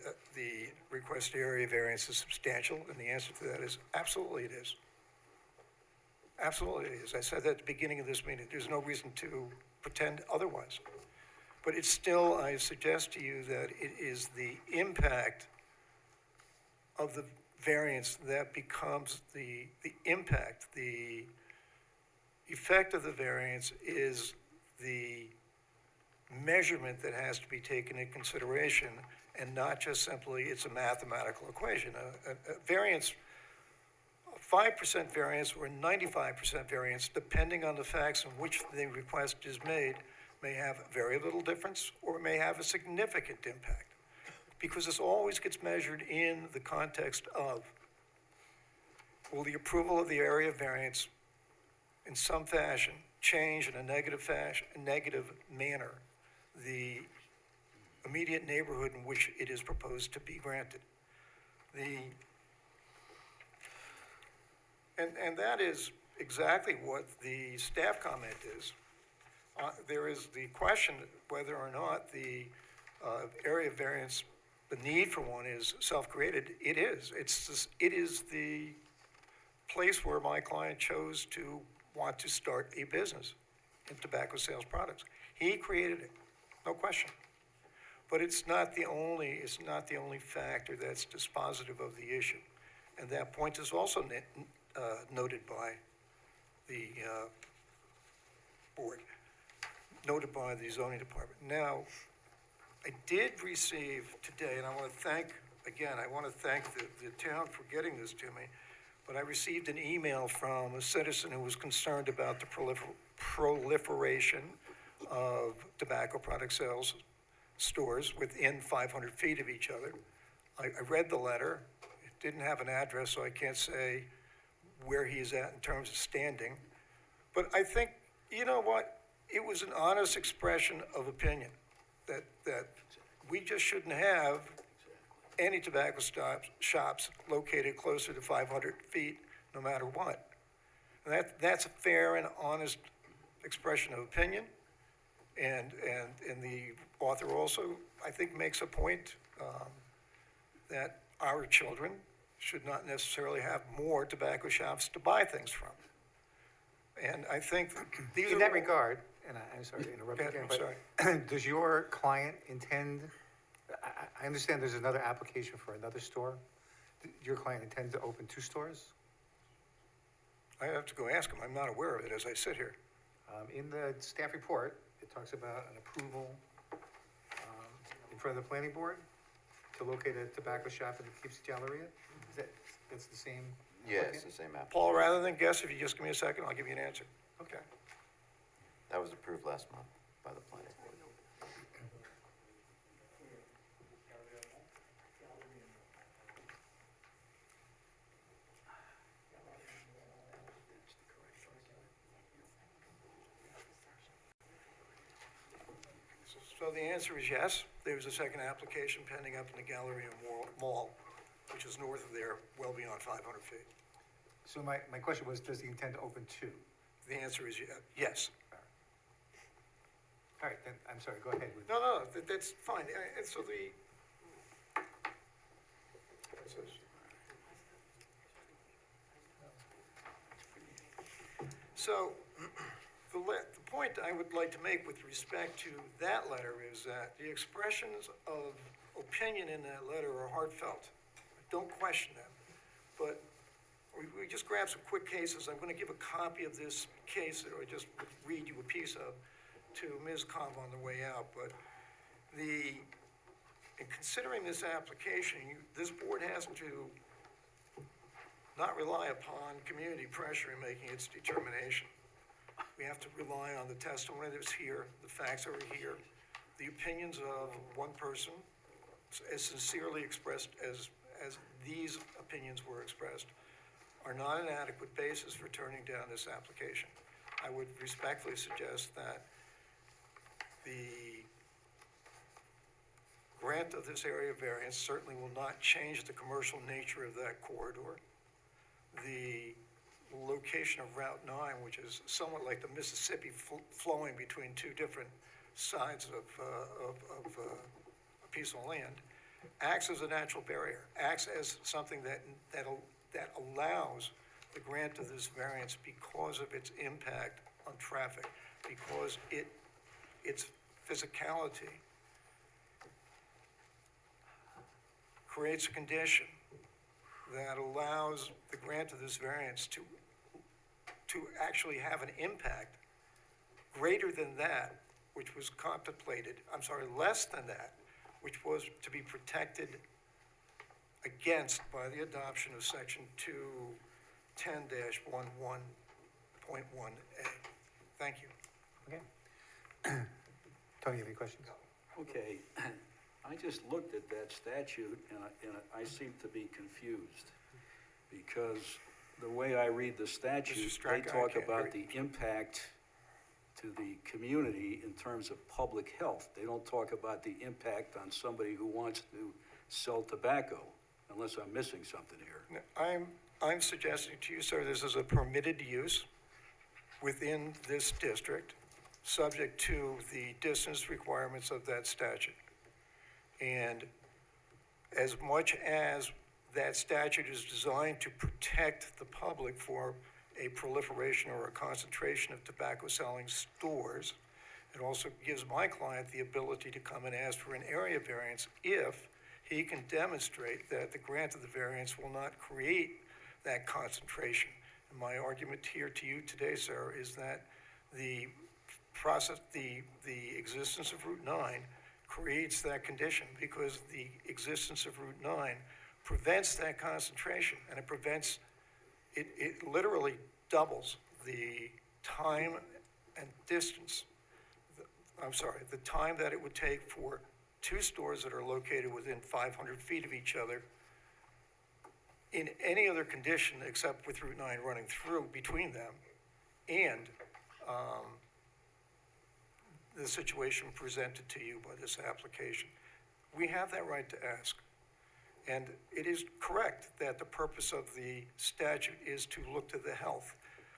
requested area variance is substantial, and the answer to that is absolutely it is. Absolutely it is. I said that at the beginning of this meeting. There's no reason to pretend otherwise. But it's still, I suggest to you that it is the impact of the variance that becomes the impact. The effect of the variance is the measurement that has to be taken into consideration, and not just simply it's a mathematical equation. A variance, a 5% variance or a 95% variance, depending on the facts in which the request is made, may have very little difference or may have a significant impact, because this always gets measured in the context of, will the approval of the area variance in some fashion change in a negative manner the immediate neighborhood in which it is proposed to be granted. And that is exactly what the staff comment is. There is the question whether or not the area variance, the need for one, is self-created. It is. It is the place where my client chose to want to start a business in tobacco sales products. He created it, no question. But it's not the only factor that's dispositive of the issue. And that point is also noted by the board, noted by the zoning department. Now, I did receive today, and I want to thank the town for getting this to me, but I received an email from a citizen who was concerned about the proliferation of tobacco product sales stores within 500 feet of each other. I read the letter. It didn't have an address, so I can't say where he is at in terms of standing. But I think You know what? It was an honest expression of opinion that we just shouldn't have any tobacco shops located closer to 500 feet, no matter what. And that's a fair and honest expression of opinion. And the author also, I think, makes a point that our children should not necessarily have more tobacco shops to buy things from. And I think these are.
In that regard, and I'm sorry to interrupt
Yeah,
again,
I'm
but
sorry.
does your client intend, I understand there's another application for another store. Your client intends to open 2 stores?
I have to go ask him. I'm not aware of it as I sit here.
In the staff report, it talks about an approval in front of the planning board to locate a tobacco shop in the Poughkeepsie Galleria. That's the same?
Yes, the same app.
Paul, rather than guess, if you just give me a second, I'll give you an answer. Okay.
That was approved last month by the planning board.
So the answer is yes. There's a second application pending up in the Galleria Mall, which is north of there, well beyond 500 feet.
So my question was, does he intend to open 2?
The answer is yes.
All right, then, I'm sorry, go ahead with.
No, that's fine. And so the point I would like to make with respect to that letter is that the expressions of opinion in that letter are heartfelt. Don't question them. But we just grabbed some quick cases. I'm going to give a copy of this case, or just read you a piece of, to Ms. Cobb on the way out. But in considering this application, this board has to not rely upon community pressure in making its determination. We have to rely on the testimony that's here, the facts that are here, the opinions of one person, as sincerely expressed as these opinions were expressed, are not an adequate basis for turning down this application. I would respectfully suggest that the grant of this area variance certainly will not change the commercial nature of that corridor. The location of Route 9, which is somewhat like the Mississippi flowing between 2 different sides of a piece of land, acts as a natural barrier, acts as something that allows the grant of this variance because of its impact on traffic, because its physicality creates a condition that allows the grant of this variance to actually have an impact greater than that which was contemplated, less than that, which was to be protected against by the adoption of section 210-11.1A. Thank you.
Okay. Tony, you have any questions?
Okay, I just looked at that statute and I seem to be confused because the way I read the statute, they
Straka, I
talk
can't
about
hear
the impact to the community in terms of public health. They don't talk about the impact on somebody who wants to sell tobacco, unless I'm missing something here.
I'm suggesting to you, sir, this is a permitted use within this district, subject to the distance requirements of that statute. And as much as that statute is designed to protect the public for a proliferation or a concentration of tobacco selling stores, it also gives my client the ability to come and ask for an area variance if he can demonstrate that the grant of the variance will not create that concentration. And my argument here to you today, sir, is that the existence of Route 9 creates that condition because the existence of Route 9 prevents that concentration, and it literally doubles the time and distance, the time that it would take for 2 stores that are located within 500 feet of each other in any other condition except with Route 9 running through between them, and the situation presented to you by this application. We have that right to ask. And it is correct that the purpose of the statute is to look to the health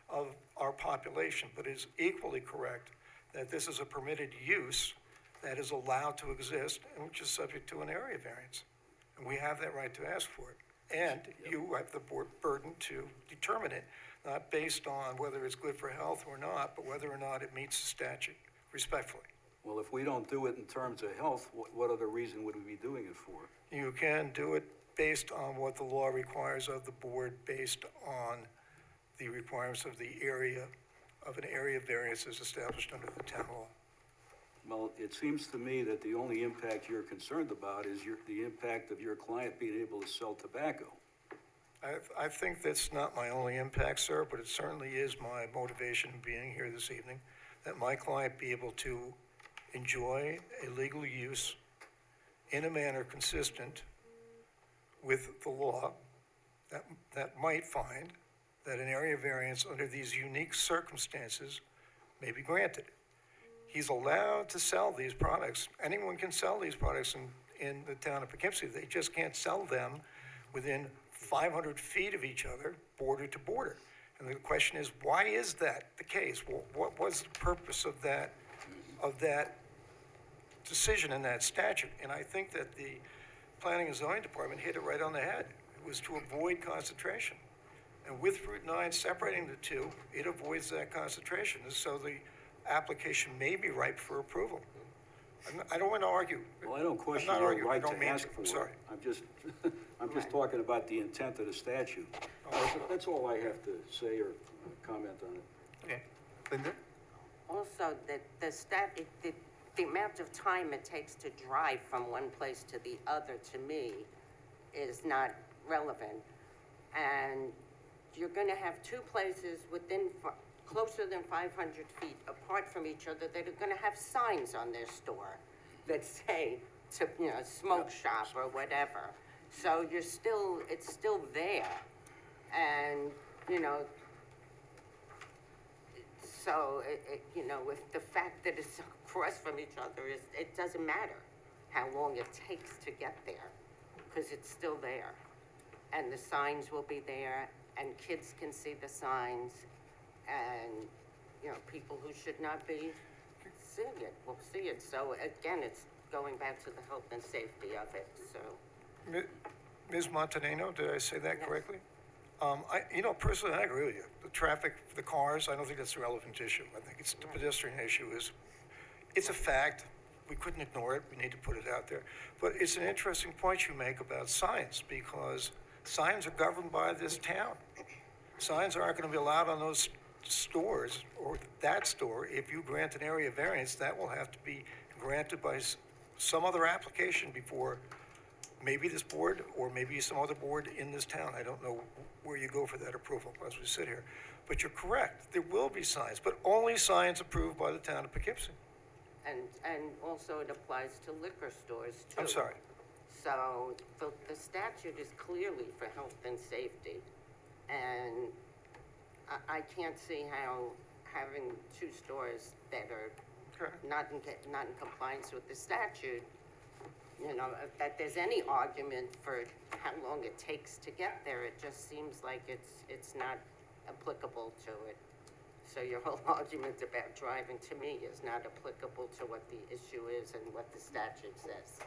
of our population, but it is equally correct that this is a permitted use that is allowed to exist and which is subject to an area variance. And we have that right to ask for it. And you have the burden to determine it, not based on whether it's good for health or not, but whether or not it meets the statute, respectfully.
Well, if we don't do it in terms of health, what other reason would we be doing it for?
You can do it based on what the law requires of the board, based on the requirements of the area, of an area variance as established under the town law.
Well, it seems to me that the only impact you're concerned about is the impact of your client being able to sell tobacco.
I think that's not my only impact, sir, but it certainly is my motivation in being here this evening, that my client be able to enjoy a legal use in a manner consistent with the law that might find that an area variance under these unique circumstances may be granted. He's allowed to sell these products. Anyone can sell these products in the town of Poughkeepsie. They just can't sell them within 500 feet of each other, border to border. And the question is, why is that the case? What was the purpose of that decision in that statute? And I think that the Planning and Zoning Department hit it right on the head. It was to avoid concentration. And with Route 9 separating the two, it avoids that concentration. And so the application may be ripe for approval. I don't want to argue.
Well, I don't question
I'm not
your
arguing. I
right
don't
to
mean
ask
to.
for
I'm
it.
sorry.
I'm just talking about the intent of the statute. That's all I have to say or comment on it.
Okay. Linda?
Also, the amount of time it takes to drive from one place to the other, to me, is not relevant. And you're gonna have two places closer than 500 feet apart from each other that are gonna have signs on their store that say, smoke shop or whatever. So it's still there. And, so, with the fact that it's across from each other, it doesn't matter how long it takes to get there, because it's still there. And the signs will be there, and kids can see the signs, and, people who should not be seeing it will see it. So again, it's going back to the health and safety of it, so.
Ms. Montaneno, did I say that correctly? Personally, I agree with you. The traffic, the cars, I don't think that's a relevant issue. I think it's the pedestrian issue it's a fact. We couldn't ignore it. We need to put it out there. But it's an interesting point you make about signs, because signs are governed by this town. Signs aren't going to be allowed on those stores or that store. If you grant an area variance, that will have to be granted by some other application before maybe this board or maybe some other board in this town. I don't know where you go for that approval as we sit here. But you're correct. There will be signs, but only signs approved by the town of Poughkeepsie.
And also it applies to liquor stores too.
I'm sorry.
So the statute is clearly for health and safety. And I can't see how having two stores that are not in compliance with the statute, that there's any argument for how long it takes to get there. It just seems like it's not applicable to it. So your whole argument about driving, to me, is not applicable to what the issue is and what the statute says.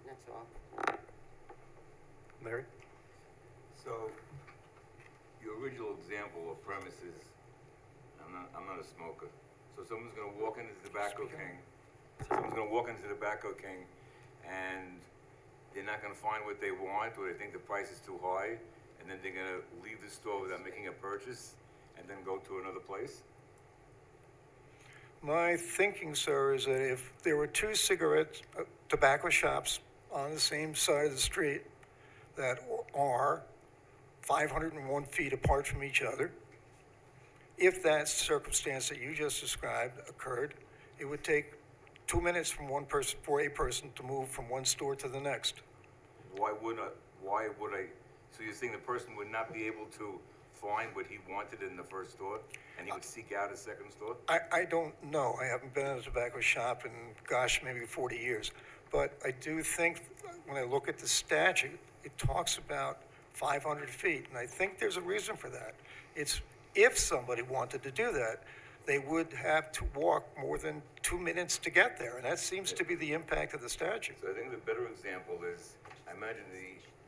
That's all.
Larry?
So, your original example of premises, I'm not a smoker. So someone's gonna walk into the Tobacco King, and they're not gonna find what they want, or they think the price is too high, and then they're gonna leave the store without making a purchase, and then go to another place?
My thinking, sir, is that if there were two tobacco shops on the same side of the street that are 501 feet apart from each other, if that circumstance that you just described occurred, it would take 2 minutes for a person to move from one store to the next.
Why would I, so you're saying the person would not be able to find what he wanted in the first store, and he would seek out a second store?
I don't know. I haven't been in a tobacco shop in, gosh, maybe 40 years. But I do think, when I look at the statute, it talks about 500 feet, and I think there's a reason for that. It's, if somebody wanted to do that, they would have to walk more than 2 minutes to get there, and that seems to be the impact of the statute.
So I think the better example is, I imagine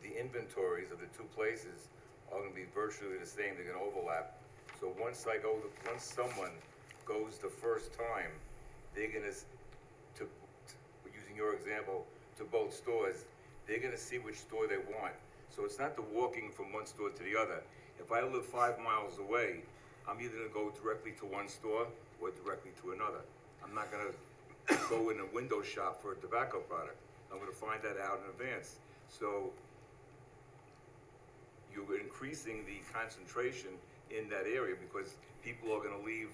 the inventories of the two places are gonna be virtually the same, they're gonna overlap. So once someone goes the first time, they're gonna, using your example, to both stores, they're gonna see which store they want. So it's not the walking from one store to the other. If I live 5 miles away, I'm either gonna go directly to one store or directly to another. I'm not gonna go in a window shop for a tobacco product. I'm gonna find that out in advance. So you're increasing the concentration in that area because people are gonna leave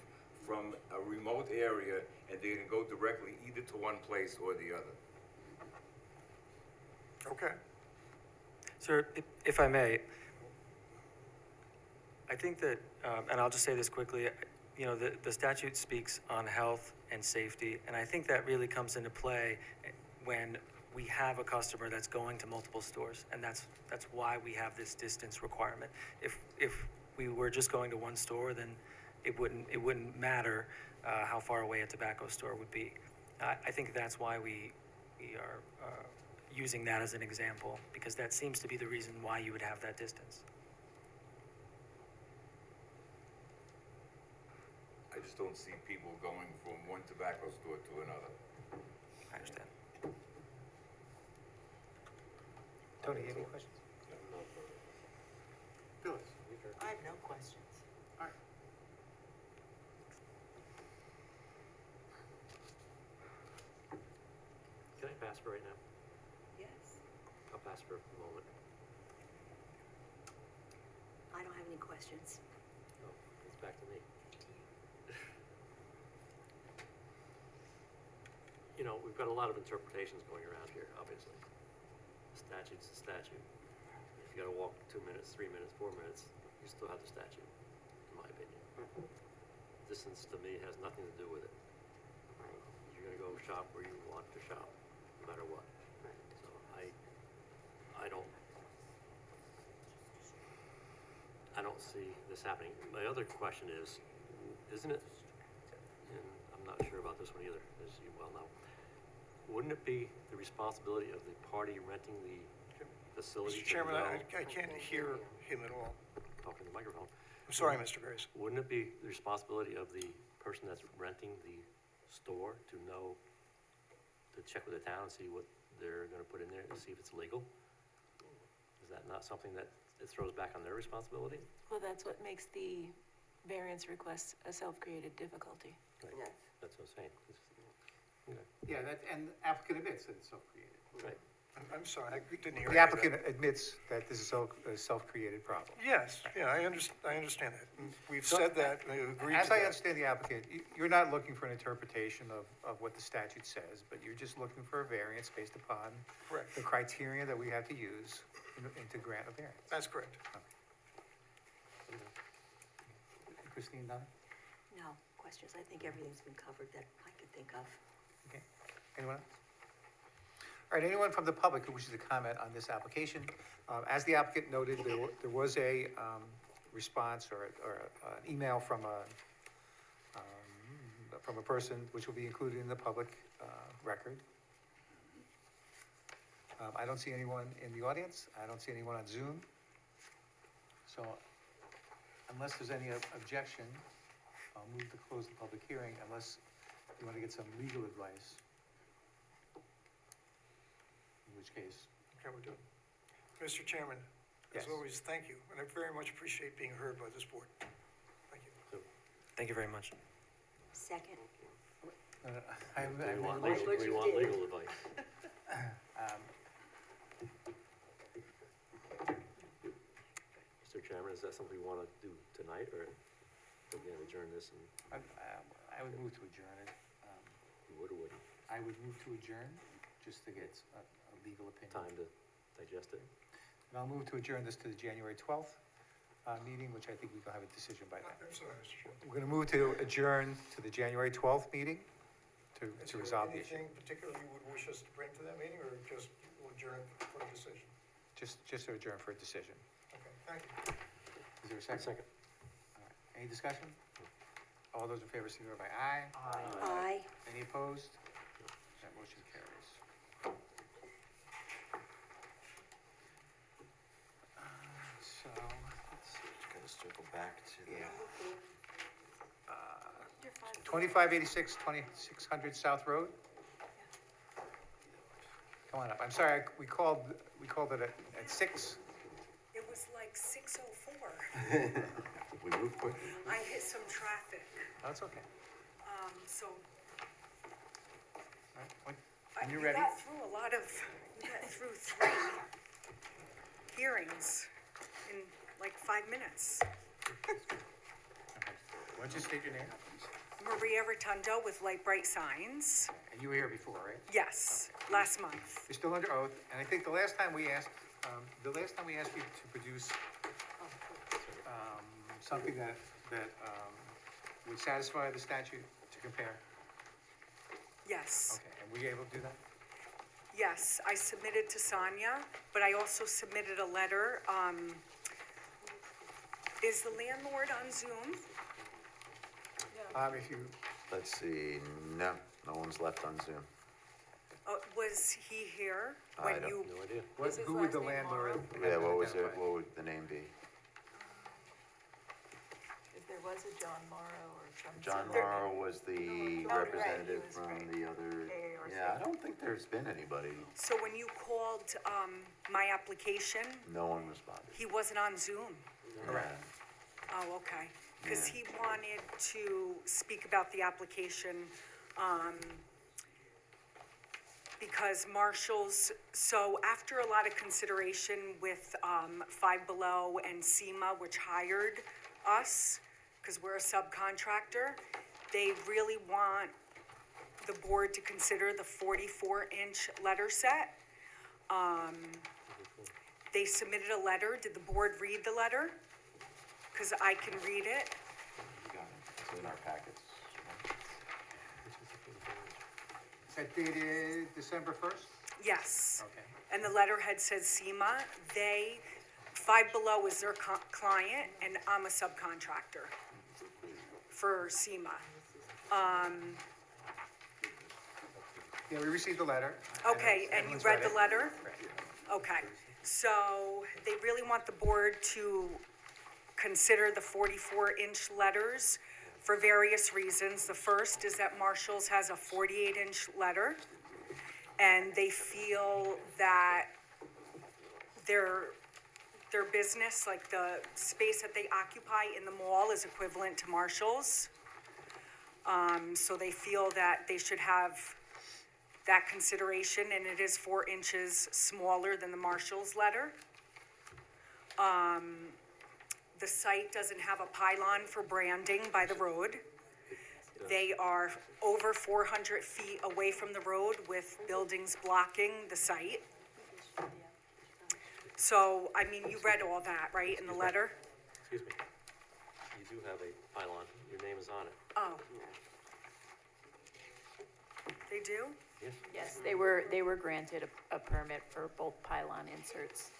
from a remote area and they're gonna go directly either to one place or the other.
Okay.
Sir, if I may, I think that, and I'll just say this quickly, you know, the statute speaks on health and safety, and I think that really comes into play when we have a customer that's going to multiple stores, and that's why we have this distance requirement. If we were just going to one store, then it wouldn't matter how far away a tobacco store would be. I think that's why we are using that as an example, because that seems to be the reason why you would have that distance.
I just don't see people going from one tobacco store to another.
I understand.
Tony, any questions? Phyllis?
I have no questions.
All right.
Can I pass for right now?
Yes.
I'll pass for a moment.
I don't have any questions.
Oh, it's back to me. You know, we've got a lot of interpretations going around here, obviously. Statute's a statute. If you gotta walk 2 minutes, 3 minutes, 4 minutes, you still have the statute, in my opinion. Distance to me has nothing to do with it. You're gonna go shop where you want to shop, no matter what. So I don't see this happening. My other question is, isn't it, and I'm not sure about this one either, as you well know, wouldn't it be the responsibility of the party renting the facility?
Mr. Chairman, I can't hear him at all.
Talking to the microphone.
I'm sorry, Mr. Grace.
Wouldn't it be the responsibility of the person that's renting the store to know, to check with the town and see what they're gonna put in there to see if it's legal? Is that not something that it throws back on their responsibility?
Well, that's what makes the variance request a self-created difficulty.
Right.
Yes.
That's what I'm saying. Okay.
Yeah, and the applicant admits that it's self-created.
Right.
I'm sorry, I didn't hear
The
any of
applicant
that.
admits that this is a self-created problem.
Yes, yeah, I understand that. We've said that, and we agreed to
As I
that.
understand the applicant, you're not looking for an interpretation of what the statute says, but you're just looking for a variance based upon
Correct.
the criteria that we have to use to grant a variance.
That's correct.
Christine, Donna?
No questions. I think everything's been covered that I could think of.
Okay. Anyone else? All right, anyone from the public who wishes to comment on this application? As the applicant noted, there was a response or an email from a person which will be included in the public record. I don't see anyone in the audience. I don't see anyone on Zoom. So unless there's any objection, I'll move to close the public hearing unless you want to get some legal advice. In which case,
Okay, we're done. Mr. Chairman, as
Yes.
always, thank you, and I very much appreciate being heard by this board. Thank you.
Thank you very much.
Second.
We want legal advice. Mr. Chairman, is that something we want to do tonight, or are we going to adjourn this and
I would move to adjourn it.
you would or wouldn't?
I would move to adjourn, just to get a legal opinion.
Time to digest it?
And I'll move to adjourn this to the January 12th meeting, which I think we can have a decision by then.
I'm sorry, Mr. Chairman.
We're gonna move to adjourn to the January 12th meeting to
Is there
resolve the issue.
anything particular you would wish us to bring to that meeting, or just we'll adjourn for a decision?
Just to adjourn for a decision.
Okay, thank you.
Is there a second? Second. Any discussion? All those in favor, signify by aye.
Aye.
Any opposed? That motion carries. So, let's see,
Gotta circle back to the.
2586, 2600 South Road? Come on up. I'm sorry, we called it at 6.
It was like 6:04.
We move quickly.
I hit some traffic,
That's okay.
so
All right, when you're ready.
You got through a lot of, you got through 3 hearings in like 5 minutes.
Okay. Why don't you state your name?
Maria Rotundo with Light Bright Signs.
And you were here before, right?
Yes, last month.
You're still under oath, and I think the last time we asked you to produce something that would satisfy the statute to compare.
Yes,
Okay, and were you able to do that?
yes, I submitted to Sonia, but I also submitted a letter. Is the landlord on Zoom?
If you,
Let's see, no one's left on Zoom.
Was he here
I
when
don't-
you?
No idea.
who would the landlord?
Yeah, what was it,
identify?
what would the name be?
If there was a John Morrow or some.
John
similar-
Morrow was the
Oh, right, he
representative
was,
from
right.
the other,
AARC.
yeah, I don't think there's been anybody,
So when you called, my application,
no one responded.
he wasn't on Zoom?
Correct.
Oh, okay. Because
Yeah.
he wanted to speak about the application, because Marshall's, so after a lot of consideration with, Five Below and SEMA, which hired us, because we're a subcontractor, they really want the board to consider the 44-inch letter set. They submitted a letter. Did the board read the letter? Because I can read it.
You got it, it's in our packets.
Is that dated December 1st?
Yes.
Okay.
And the letterhead says SEMA. Five Below is their client, and I'm a subcontractor for SEMA.
Yeah, we received the letter.
Okay, and you
Everyone's
read
it.
the letter?
Right.
Okay. So they really want the board to consider the 44-inch letters for various reasons. The first is that Marshall's has a 48-inch letter, and they feel that their business, like the space that they occupy in the mall, is equivalent to Marshall's. So they feel that they should have that consideration, and it is 4 inches smaller than the Marshall's letter. The site doesn't have a pylon for branding by the road. They are over 400 feet away from the road with buildings blocking the site. So, I mean, you read all that, right, in the letter?
Excuse me. You do have a pylon. Your name is on it.
Oh. They do?
Yes?
Yes, they were granted a permit for both pylon inserts.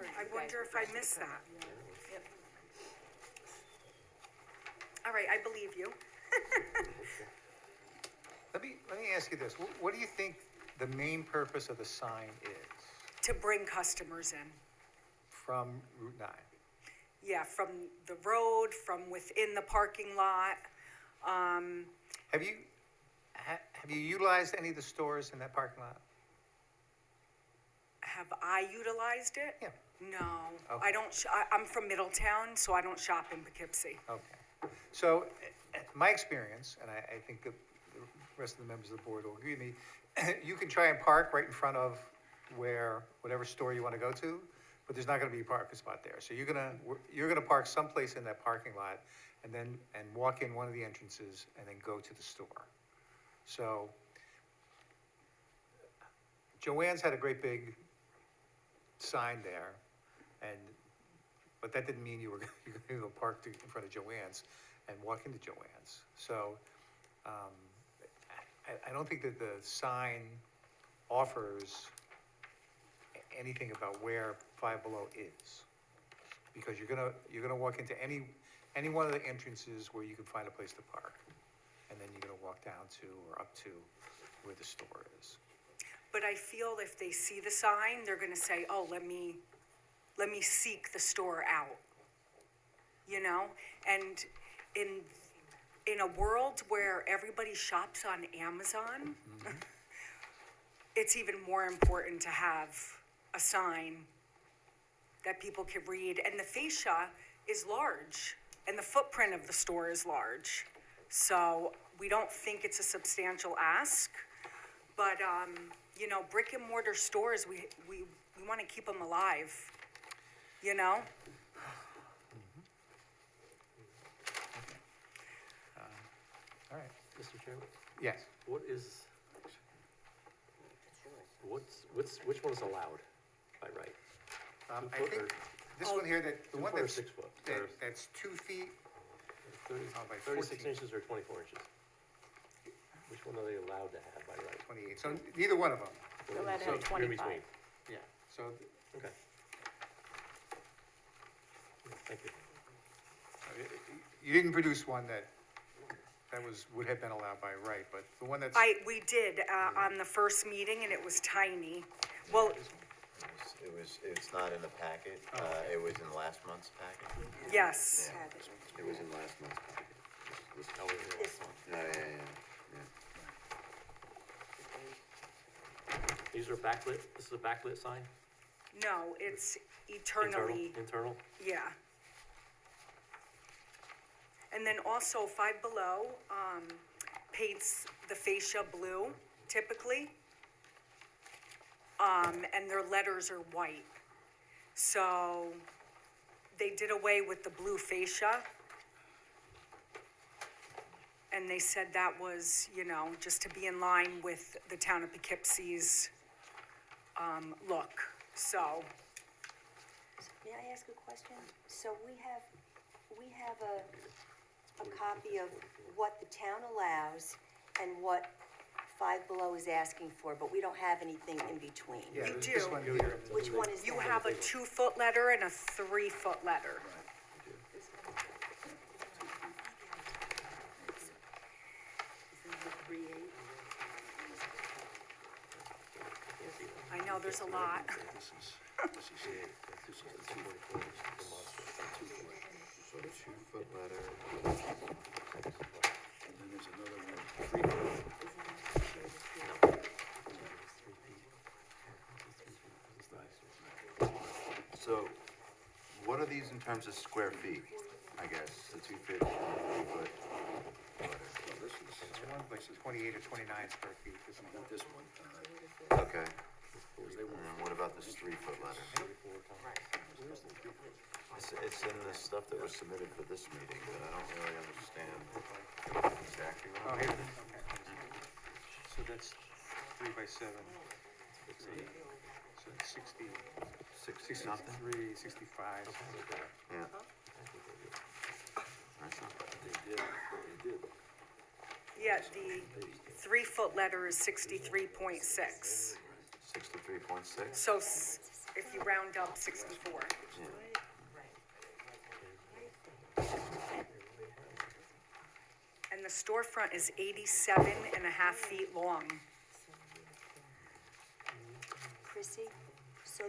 I wonder if I missed that. All right, I believe you.
Let me ask you this. What do you think the main purpose of the sign is
To bring customers in.
from Route 9?
Yeah, from the road, from within the parking lot.
Have you utilized any of the stores in that parking lot?
Have I utilized it?
Yeah.
No,
Okay.
I don't, I'm from Middletown, so I don't shop in Poughkeepsie.
Okay. So, my experience, and I think the rest of the members of the board will agree with me, you can try and park right in front of whatever store you want to go to, but there's not going to be a parking spot there. So you're gonna park someplace in that parking lot and walk in one of the entrances and then go to the store. So Joanne's had a great big sign there. And, but that didn't mean you were gonna go park in front of Joanne's and walk into Joanne's. So, I don't think that the sign offers anything about where Five Below is. Because you're gonna walk into any one of the entrances where you can find a place to park. And then you're gonna walk down to or up to where the store is.
But I feel if they see the sign, they're gonna say, oh, let me seek the store out. You know? And in a world where everybody shops on Amazon, it's even more important to have a sign that people can read. And the fascia is large, and the footprint of the store is large. So we don't think it's a substantial ask, but, you know, brick and mortar stores, we want to keep them alive, you know?
All right.
Mr. Chairman,
Yes.
what is, which one is allowed by right?
I
2 foot
think
or
this one here, that, the
2
one
foot or
that's,
6 foot? Or
that's 2 feet,
30
by
36
14.
inches or 24 inches? Which one are they allowed to have by right?
28, so neither one of them.
They're allowed to
So
have
you're in
25.
between.
Yeah. So,
Okay. Thank you.
you didn't produce one that would have been allowed by right, but the one that's.
We did, on the first meeting, and it was tiny. Well,
It's not in the packet, it was in last month's packet.
yes.
Yeah, it was in last month's packet.
This one.
Yeah.
These are backlit, this is a backlit sign?
No, it's eternally,
Internal?
yeah. And then also Five Below, paints the fascia blue typically. And their letters are white. So they did away with the blue fascia. And they said that was, you know, just to be in line with the town of Poughkeepsie's, look, so.
May I ask a question? So we have a copy of what the town allows and what Five Below is asking for, but we don't have anything in between.
Yeah,
You
there's
do.
this one here.
Which one is that?
You have a 2-foot letter and a 3-foot letter. I know, there's a lot.
So 2-foot letter.
And then there's another one, 3 foot.
So, what are these in terms of square feet, I guess, the 2 feet, 3 foot?
This is,
It's one place is 28 or 29 square feet, this one.
not this one.
Okay.
They
And
want
then what about this 3-foot ladder? It's in the stuff that was submitted for this meeting, but I don't really understand exactly
Oh,
what
here
it
it
is.
is, okay. So that's 3 by 7. So it's 60,
60 something?
63, 65, something like that.
Yeah. That's not bad.
They did.
Yeah, the 3-foot letter is 63.6.
63.6?
So if you round up, 64.
Yeah.
And the storefront is 87.5 feet long.
Chrissy, so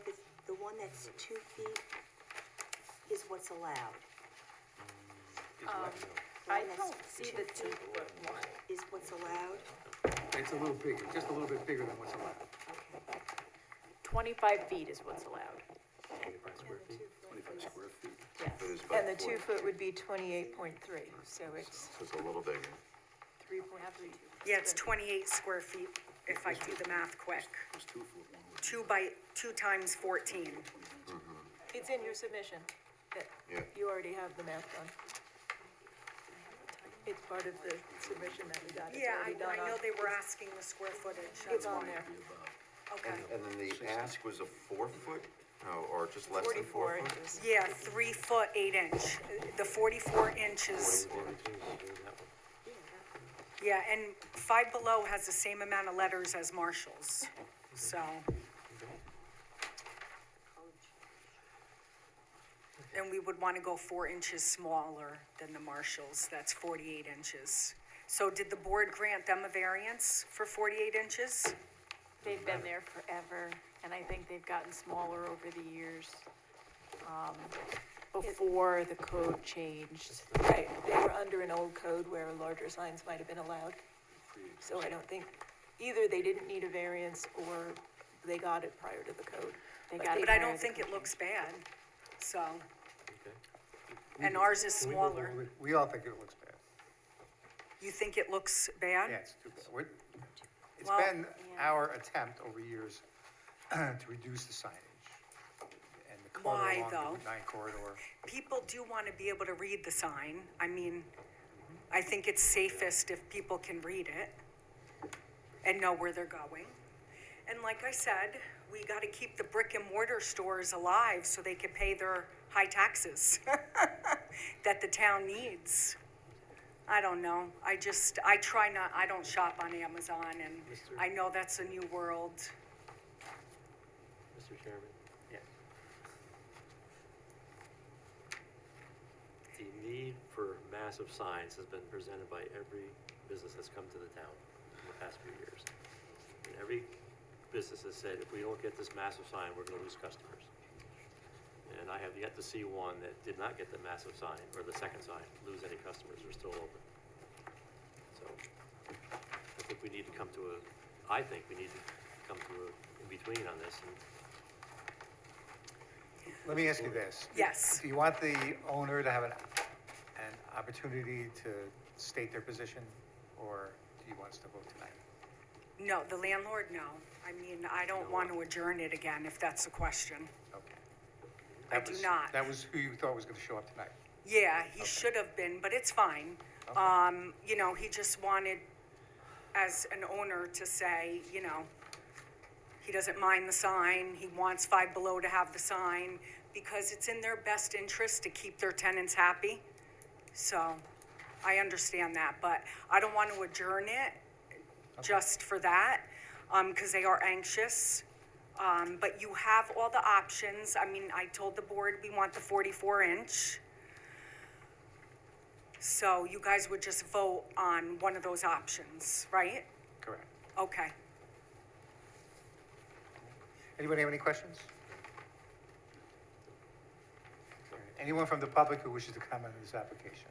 the one that's 2 feet is what's allowed?
I don't see the 2-foot one.
Is what's allowed?
It's a little bigger, just a little bit bigger than what's allowed.
25 feet is what's allowed.
25 square feet.
Yes.
It is by
And the
4.
2-foot would be 28.3, so it's
So it's a little bigger.
3.3.
Yeah, it's 28 square feet, if I do the math quick.
There's 2 foot one.
2 times 14.
It's in your submission, that
Yeah.
you already have the math done. It's part of the submission that we got, it's
Yeah,
already done
I know
on,
they were asking the square footage,
it's
that's
on
why.
there.
Okay.
And then the ask was a 4-foot Oh, or just less than 4 foot?
inches.
Yeah, 3 foot 8 inch. The 44 inches, yeah, and Five Below has the same amount of letters as Marshall's, so. And we would want to go 4 inches smaller than the Marshall's, that's 48 inches. So did the board grant them a variance for 48 inches?
They've been there forever, and I think they've gotten smaller over the years, before the code changed.
Right, they were under an old code where larger signs might have been allowed. So I don't think, either they didn't need a variance or they got it prior to the code.
They got it
But I
prior
don't
to
think
the
it looks bad, so,
Okay.
and ours is smaller.
We all think it looks bad.
You think it looks bad?
Yeah, it's too bad. It's
Well,
been our attempt over years to reduce the signage and the clutter
Why,
along the
though?
Route 9 corridor.
People do want to be able to read the sign. I mean, I think it's safest if people can read it and know where they're going. And like I said, we got to keep the brick and mortar stores alive so they can pay their high taxes that the town needs. I don't know. I try not, I don't shop on Amazon, and I know that's a new world.
Mr. Chairman?
Yeah.
The need for massive signs has been presented by every business that's come to the town in the past few years. And every business has said, if we don't get this massive sign, we're gonna lose customers. And I have yet to see one that did not get the massive sign, or the second sign, lose any customers, are still open. So, I think we need to come to I think we need to come to a in-between on this, and
Let me ask you this.
Yes.
Do you want the owner to have an opportunity to state their position, or do you want us to vote tonight?
No, the landlord, no. I mean, I don't want to adjourn it again, if that's the question.
Okay.
I do not.
That was who you thought was gonna show up tonight?
Yeah, he should have been, but it's fine. You know, he just wanted, as an owner, to say, you know, he doesn't mind the sign, he wants Five Below to have the sign, because it's in their best interest to keep their tenants happy. So, I understand that, but I don't want to adjourn it just for that, because they are anxious. But you have all the options. I mean, I told the board we want the 44 inch. So you guys would just vote on one of those options, right?
Correct.
Okay.
Anybody have any questions? Anyone from the public who wishes to comment on this application?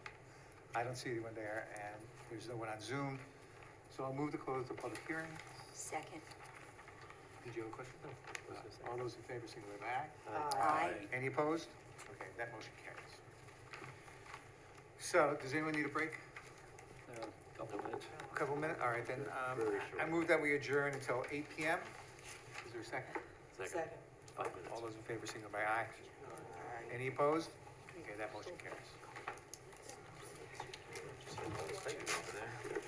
I don't see anyone there, and there's no one on Zoom, so I'll move to close the public hearing.
Second.
Did you have a question? All those in favor, signify by aye.
Aye.
Any opposed? Okay, that motion carries. So, does anyone need a break?
Couple minutes.
A couple minutes? All right, then,
Very short.
I move that we adjourn until 8 PM. Is there a second?
second, 5 minutes.
All those in favor, signify by aye. Any opposed? Okay, that motion carries.
Over there.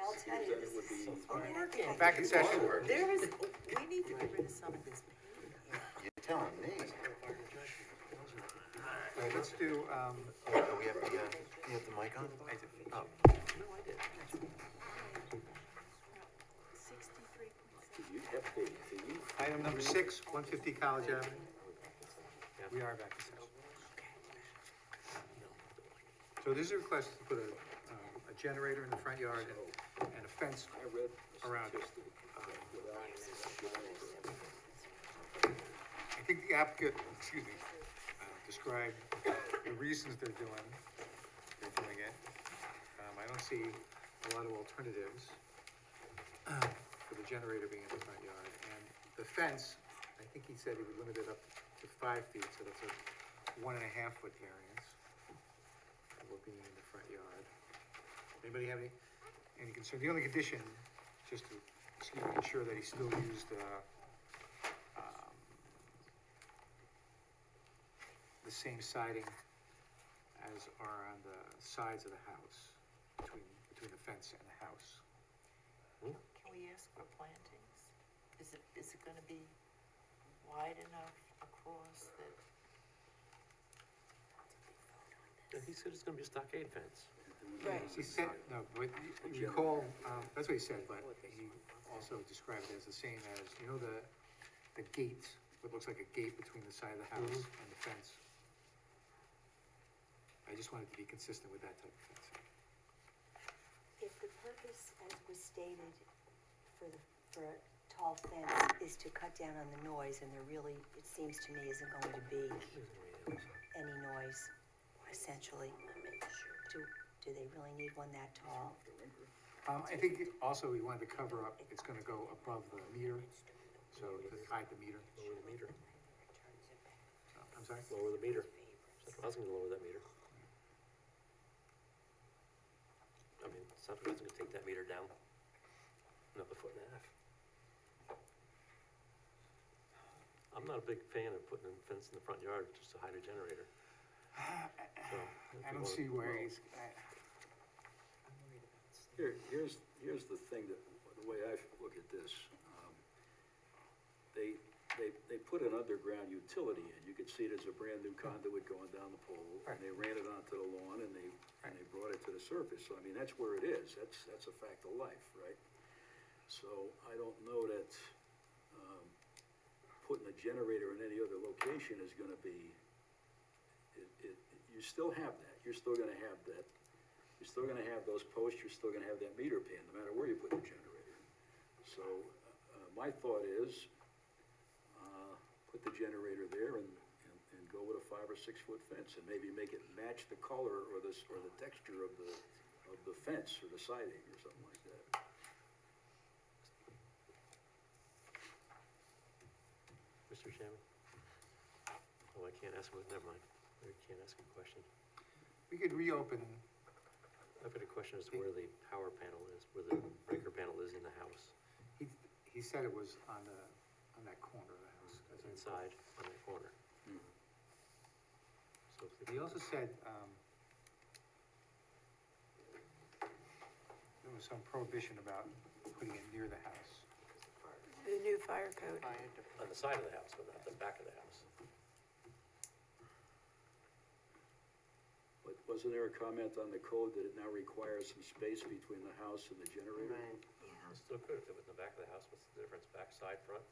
I'll tell you, this
would be-
is, I mean, I think I
Back in
can-
session.
There is, we need to get rid of some of this pain here.
You're telling me.
All right, let's do,
Oh, we have the, you have the mic on? Oh.
No, I did.
63.7.
item number 6, 150 College Avenue. We are back in session. So this is a request to put a generator in the front yard and a fence around it. I think the applicant, described the reasons they're doing it. I don't see a lot of alternatives for the generator being in the front yard. And the fence, I think he said he would limit it up to 5 feet, so that's a 1.5 foot variance. For being in the front yard. Anybody have any concern? The only condition, just to ensure that he still used, the same siding as are on the sides of the house, between the fence and the house.
Can we ask for plantings? Is it gonna be wide enough across that?
He said it's gonna be a stockade fence.
Right.
He said, no, but you recall, that's what he said, but he also described it as the same as, you know, the gate, what looks like a gate between the side of the house and the fence. I just wanted to be consistent with that type of fencing.
If the purpose, as was stated, for a tall fence is to cut down on the noise, and there really, it seems to me, isn't going to be any noise, essentially. Do they really need one that tall?
I think also we wanted to cover up, it's gonna go above the meter, so to hide the meter.
Lower the meter.
I'm sorry?
Lower the meter. Central Housing will lower that meter. I mean, Central Housing will take that meter down another 1.5 feet. I'm not a big fan of putting a fence in the front yard just to hide a generator. So,
I don't see where he's,
Here's the thing the way I look at this. They put an underground utility in. You could see there's a brand new conduit going down the pole. And they ran it onto the lawn and they brought it to the surface. So, I mean, that's where it is. That's a fact of life, right? So I don't know that, putting a generator in any other location is gonna be, you still have that. You're still gonna have that. You're still gonna have those posts, you're still gonna have that meter pan, no matter where you put the generator. So, my thought is, put the generator there and go with a 5 or 6 foot fence, and maybe make it match the color or the texture of the fence or the siding or something like that.
Mr. Chairman? Oh, I can't ask him, never mind. I can't ask him a question.
we could reopen,
I've got a question as to where the power panel is, where the breaker panel is in the house,
he said it was on that corner of the house. as I recall.
inside on that corner. So if
He also said, there was some prohibition about putting it near the house.
The new fire code.
on the side of the house, but not the back of the house.
But wasn't there a comment on the code that it now requires some space between the house and the generator?
It's still good if it was in the back of the house, what's the difference, back, side, front?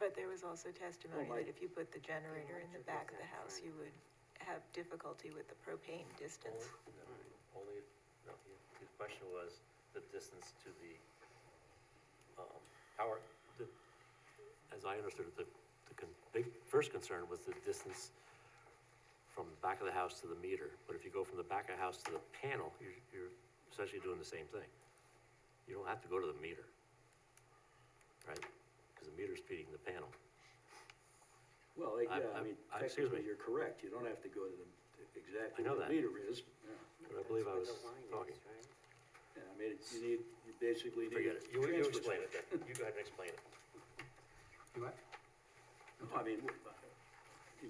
But there was also testimony
Oh, my-
that if you put the generator in the back of the house, you would have difficulty with the propane distance.
Only, no, his question was the distance to the, power, as I understood it, big, first concern was the distance from the back of the house to the meter. But if you go from the back of the house to the panel, you're essentially doing the same thing. You don't have to go to the meter, right? Because the meter's feeding the panel.
Well, yeah, I mean,
excuse me.
technically, you're correct, you don't have to go to exactly
I know
where the
that.
meter is. Yeah.
But I believe I was talking.
Yeah, I mean, you basically need.
Forget it. You
transfer
explain it
switch.
then. You go ahead and explain it.
You what?
No, I mean,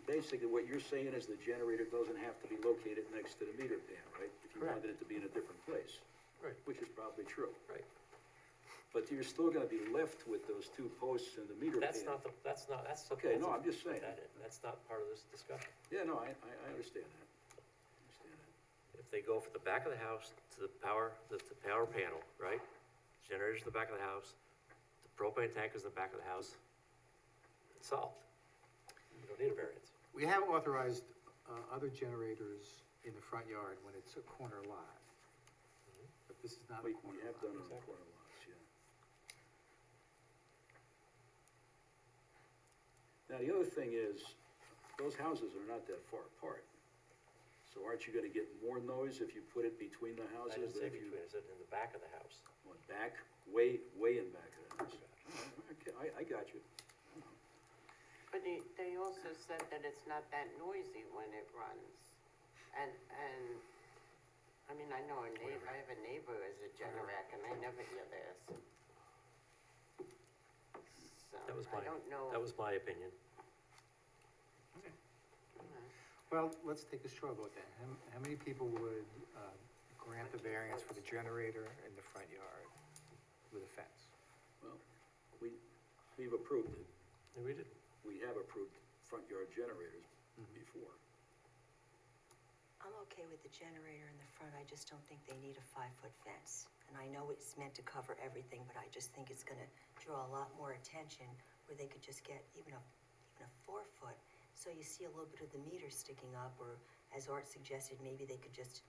basically, what you're saying is the generator doesn't have to be located next to the meter pan, right? If you
Correct.
wanted it to be in a different place.
Right.
Which is probably true.
Right.
But you're still gonna be left with those two posts and the meter pan.
That's.
Okay, no, I'm just saying.
That's not part of this discussion.
Yeah, no, I understand that. I understand that.
If they go from the back of the house to the power panel, right? Generators in the back of the house, the propane tank is in the back of the house, it's solved. You don't need a variance.
We have authorized other generators in the front yard when it's a corner lot. But this is not a
We
corner
have
lot.
done it on corner lots, yeah. Now, the other thing is, those houses are not that far apart. So aren't you gonna get more noise if you put it between the
I
houses
didn't say
than if you
between, I said in the back of the house.
went back, way in back of the house? Okay, I got you.
But they also said that it's not that noisy when it runs. And, I mean, I know I have a neighbor as a Generac and I never hear this. So, I don't know.
That was my opinion.
Well, let's take a straw vote then. How many people would grant the variance for the generator in the front yard with a fence?
Well, we've approved it.
And we did.
We have approved front yard generators before.
I'm okay with the generator in the front, I just don't think they need a 5-foot fence. And I know it's meant to cover everything, but I just think it's gonna draw a lot more attention where they could just get even a 4-foot. So you see a little bit of the meter sticking up, or as Art suggested, maybe they could just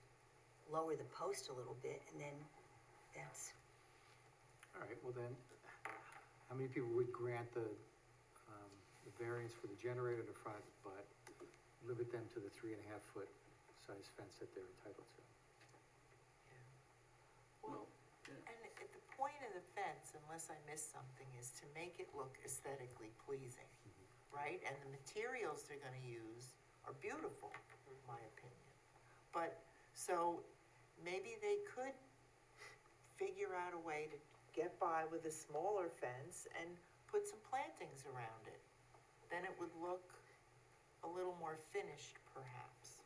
lower the post a little bit and then that's,
All right, well then, how many people would grant the variance for the generator in the front, but limit them to the 3.5-foot size fence that they're entitled to?
Well, and the point of the fence, unless I missed something, is to make it look aesthetically pleasing, right? And the materials they're gonna use are beautiful, in my opinion. But, so, maybe they could figure out a way to get by with a smaller fence and put some plantings around it. Then it would look a little more finished, perhaps.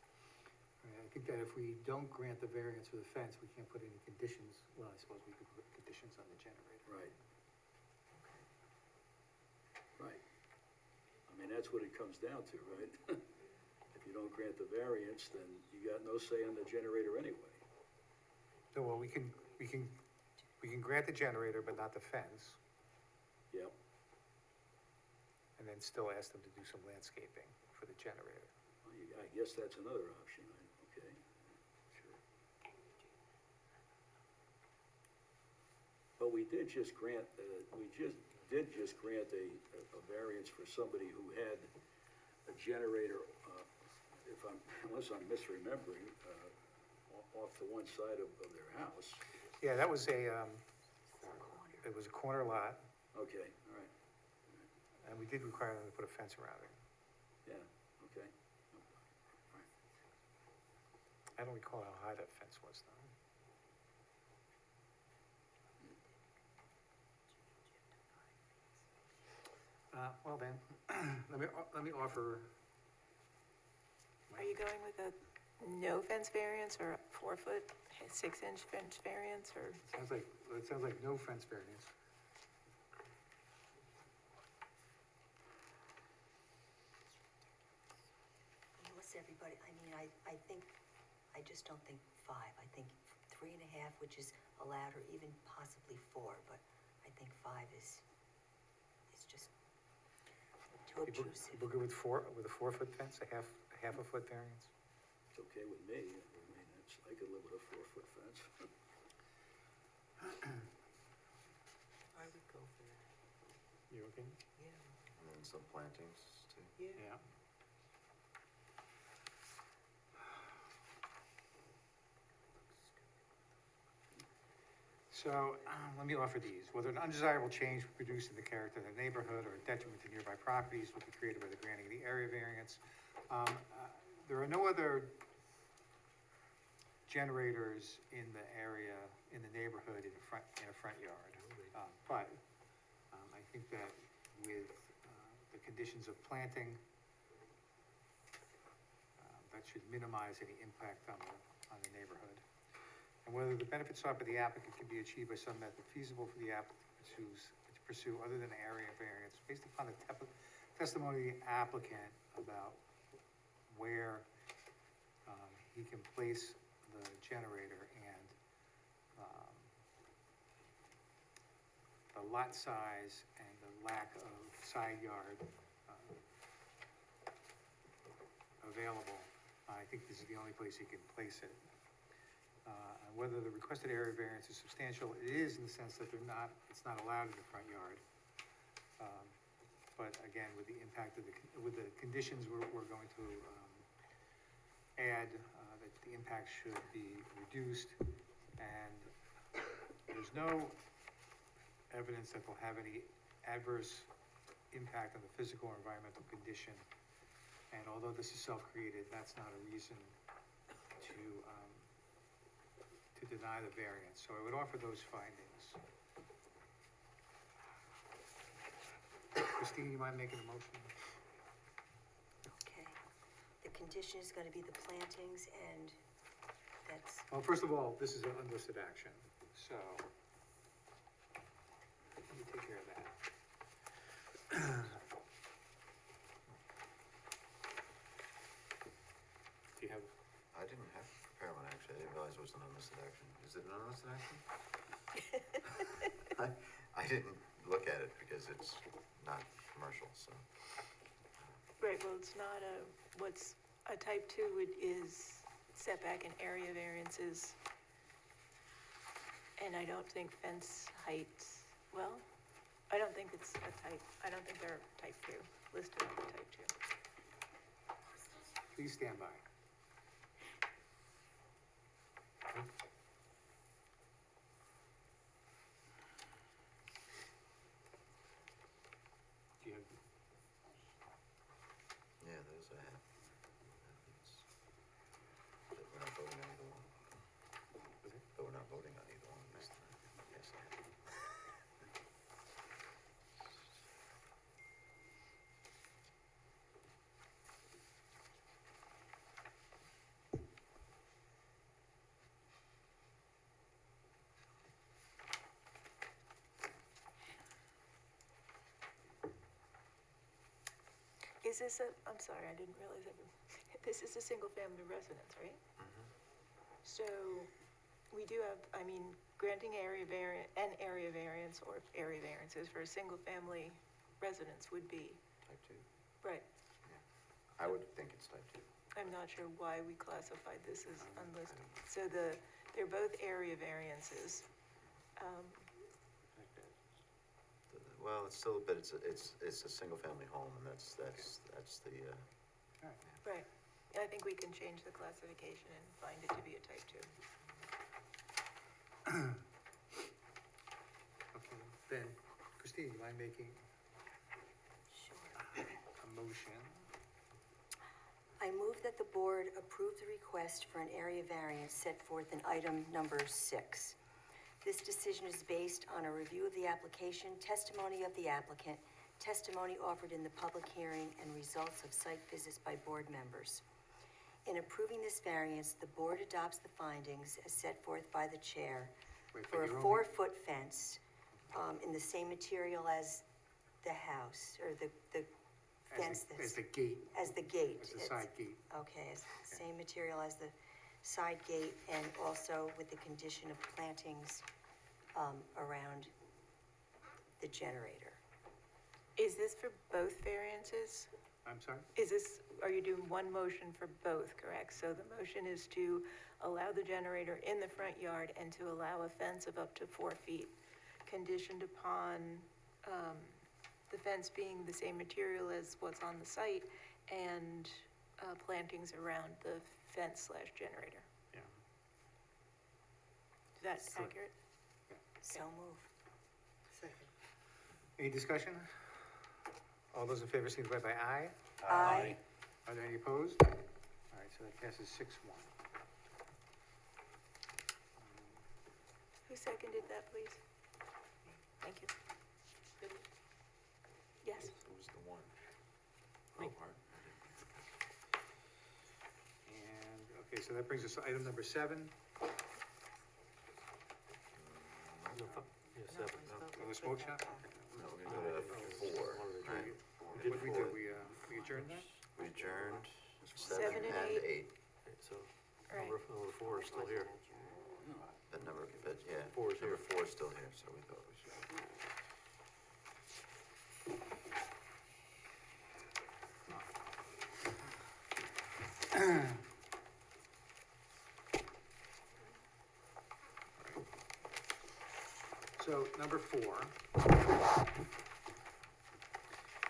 I think that if we don't grant the variance for the fence, we can't put any conditions, well, I suppose we could put conditions on the generator.
Right. Right. I mean, that's what it comes down to, right? If you don't grant the variance, then you got no say on the generator anyway.
No, well, we can grant the generator, but not the fence,
Yep.
and then still ask them to do some landscaping for the generator.
Well, I guess that's another option, okay, sure. But we did just grant, a variance for somebody who had a generator, unless I'm misremembering, off to one side of their house.
Yeah, that was it was a corner lot,
Okay, all right,
and we did require them to put a fence around it.
yeah, okay.
I don't recall how high that fence was, though. Well then, let me offer.
Are you going with a no fence variance or a 4-foot, 6-inch fence variance, or?
It sounds like no fence variance.
unless everybody, I mean, I think, I just don't think 5. I think 3.5, which is allowed, or even possibly 4, but I think 5 is just too obtrusive.
People good with a 4-foot fence, a half a foot variance?
It's okay with me, I mean, I could live with a 4-foot fence.
I would go for that,
You okay?
yeah.
And then some plantings too.
Yeah. So, let me offer these. Whether an undesirable change will produce in the character of the neighborhood or a detriment to nearby properties will be created by the granting of the area variance. There are no other generators in the area, in the neighborhood, in a front yard. But I think that with the conditions of planting, that should minimize any impact on the neighborhood. and whether the benefits sought by the applicant can be achieved by some method feasible for the applicant to pursue other than area variance, based upon the testimony of the applicant about where he can place the generator and the lot size and the lack of side yard available. I think this is the only place he can place it. And whether the requested area variance is substantial, it is in the sense that it's not allowed in the front yard. But again, with the impact of with the conditions we're going to add, that the impact should be reduced, and there's no evidence that will have any adverse impact on the physical or environmental condition. And although this is self-created, that's not a reason to deny the variance. So I would offer those findings. Christine, you mind making a motion?
Okay. The condition is gonna be the plantings, and that's,
Well, first of all, this is an unlisted action, so let me take care of that. Do you have,
I didn't have to prepare one, actually. I didn't realize it was an unlisted action. Is it an unlisted action? I didn't look at it because it's not commercial, so.
Right, well, it's not what's a type 2 is setback and area variances. And I don't think fence heights, well, I don't think it's a type, I don't think they're type 2, listed under type 2.
please stand by. Do you have,
Yeah, those I have. But we're not voting on either one. But we're not voting on either one this time. Yes, I have.
Is this I'm sorry, I didn't realize that, this is a single-family residence, right? So, we do have, I mean, granting area variance or area variances for a single-family residence would be,
Type 2.
right.
I would think it's type 2.
I'm not sure why we classified this as unlisted. So they're both area variances.
Well, it's still, but it's a single-family home, and that's the,
Right. I think we can change the classification and find it to be a type 2.
okay, then, Christine, you mind making
sure.
a motion?
I move that the board approve the request for an area variance set forth in item number 6. This decision is based on a review of the application, testimony of the applicant, testimony offered in the public hearing, and results of site visits by board members. In approving this variance, the board adopts the findings as set forth by the chair
Wait,
for a
you're only-
4-foot fence in the same material as the house, or the fence that's...
As the gate,
As the gate.
as the
It's-
side gate.
Okay, it's the same material as the side gate, and also with the condition of plantings around the generator.
Is this for both variances?
I'm sorry?
Are you doing one motion for both, correct? So the motion is to allow the generator in the front yard and to allow a fence of up to 4 feet, conditioned upon the fence being the same material as what's on the site and plantings around the fence/generator.
Yeah.
Is that accurate?
So move.
Second.
Any discussion? All those in favor signify by aye.
Aye.
Are there any opposed? All right, so that passes 6-1.
Who seconded that, please? Thank you. Yes.
It was the one.
Wait.
Oh, pardon.
And, okay, so that brings us to item number 7. smoke shop?
No, we're gonna go to 4, right?
What did we do? We adjourned that?
We adjourned
7
7
and
and
8.
8.
So,
Right.
number 4 is still here.
But yeah,
Four is
number
here.
4 is still here, so we thought we should.
So, number 4.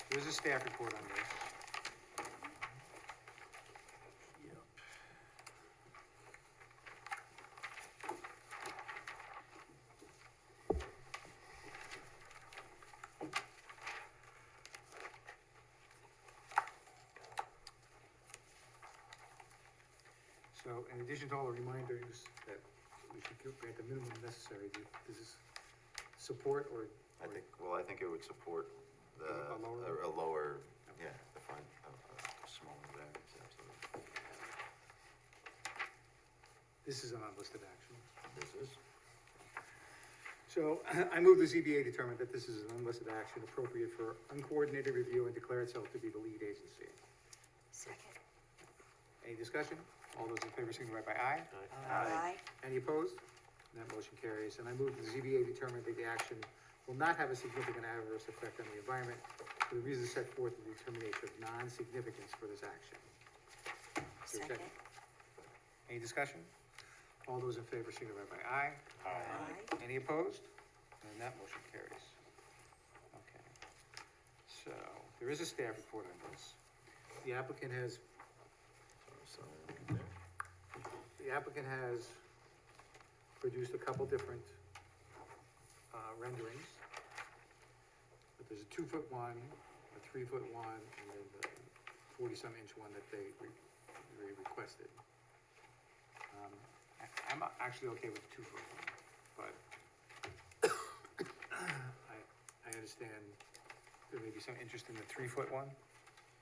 There's a staff report on this. So, in addition to all the reminders that we should grant the minimum necessary, does this support or?
I think it would support
A lower-
a lower, yeah, the fine, a smaller variance, absolutely.
This is an unlisted action.
This is?
So I move the ZBA determined that this is an unlisted action appropriate for uncoordinated review and declare itself to be the lead agency.
Second.
Any discussion? All those in favor signify by aye.
Aye.
Any opposed? And that motion carries. And I move the ZBA determined that the action will not have a significant adverse effect on the environment for the reasons set forth in the determination of non-significance for this action. Is there a
Second.
Any discussion? All those in favor signify by aye.
Aye.
Any opposed? And that motion carries. Okay. So, there is a staff report on this. The applicant has produced a couple different renderings. But there's a 2-foot one, a 3-foot one, and then the 40-some inch one that they requested. I'm actually okay with the 2-foot one, but I understand there may be some interest in the 3-foot one.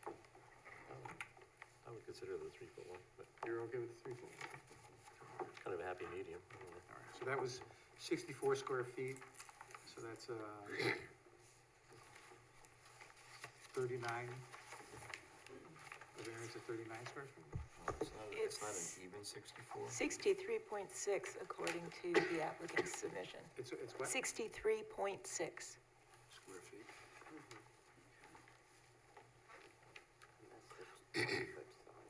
I would consider the 3-foot one, but
You're okay with the 3-foot one?
kind of a happy medium. I don't know.
All right, so that was 64 square feet, so that's 39, a variance of 39 square feet?
It's not
It's-
an even 64?
63.6 according to the applicant's submission.
It's what?
63.6.
Square feet.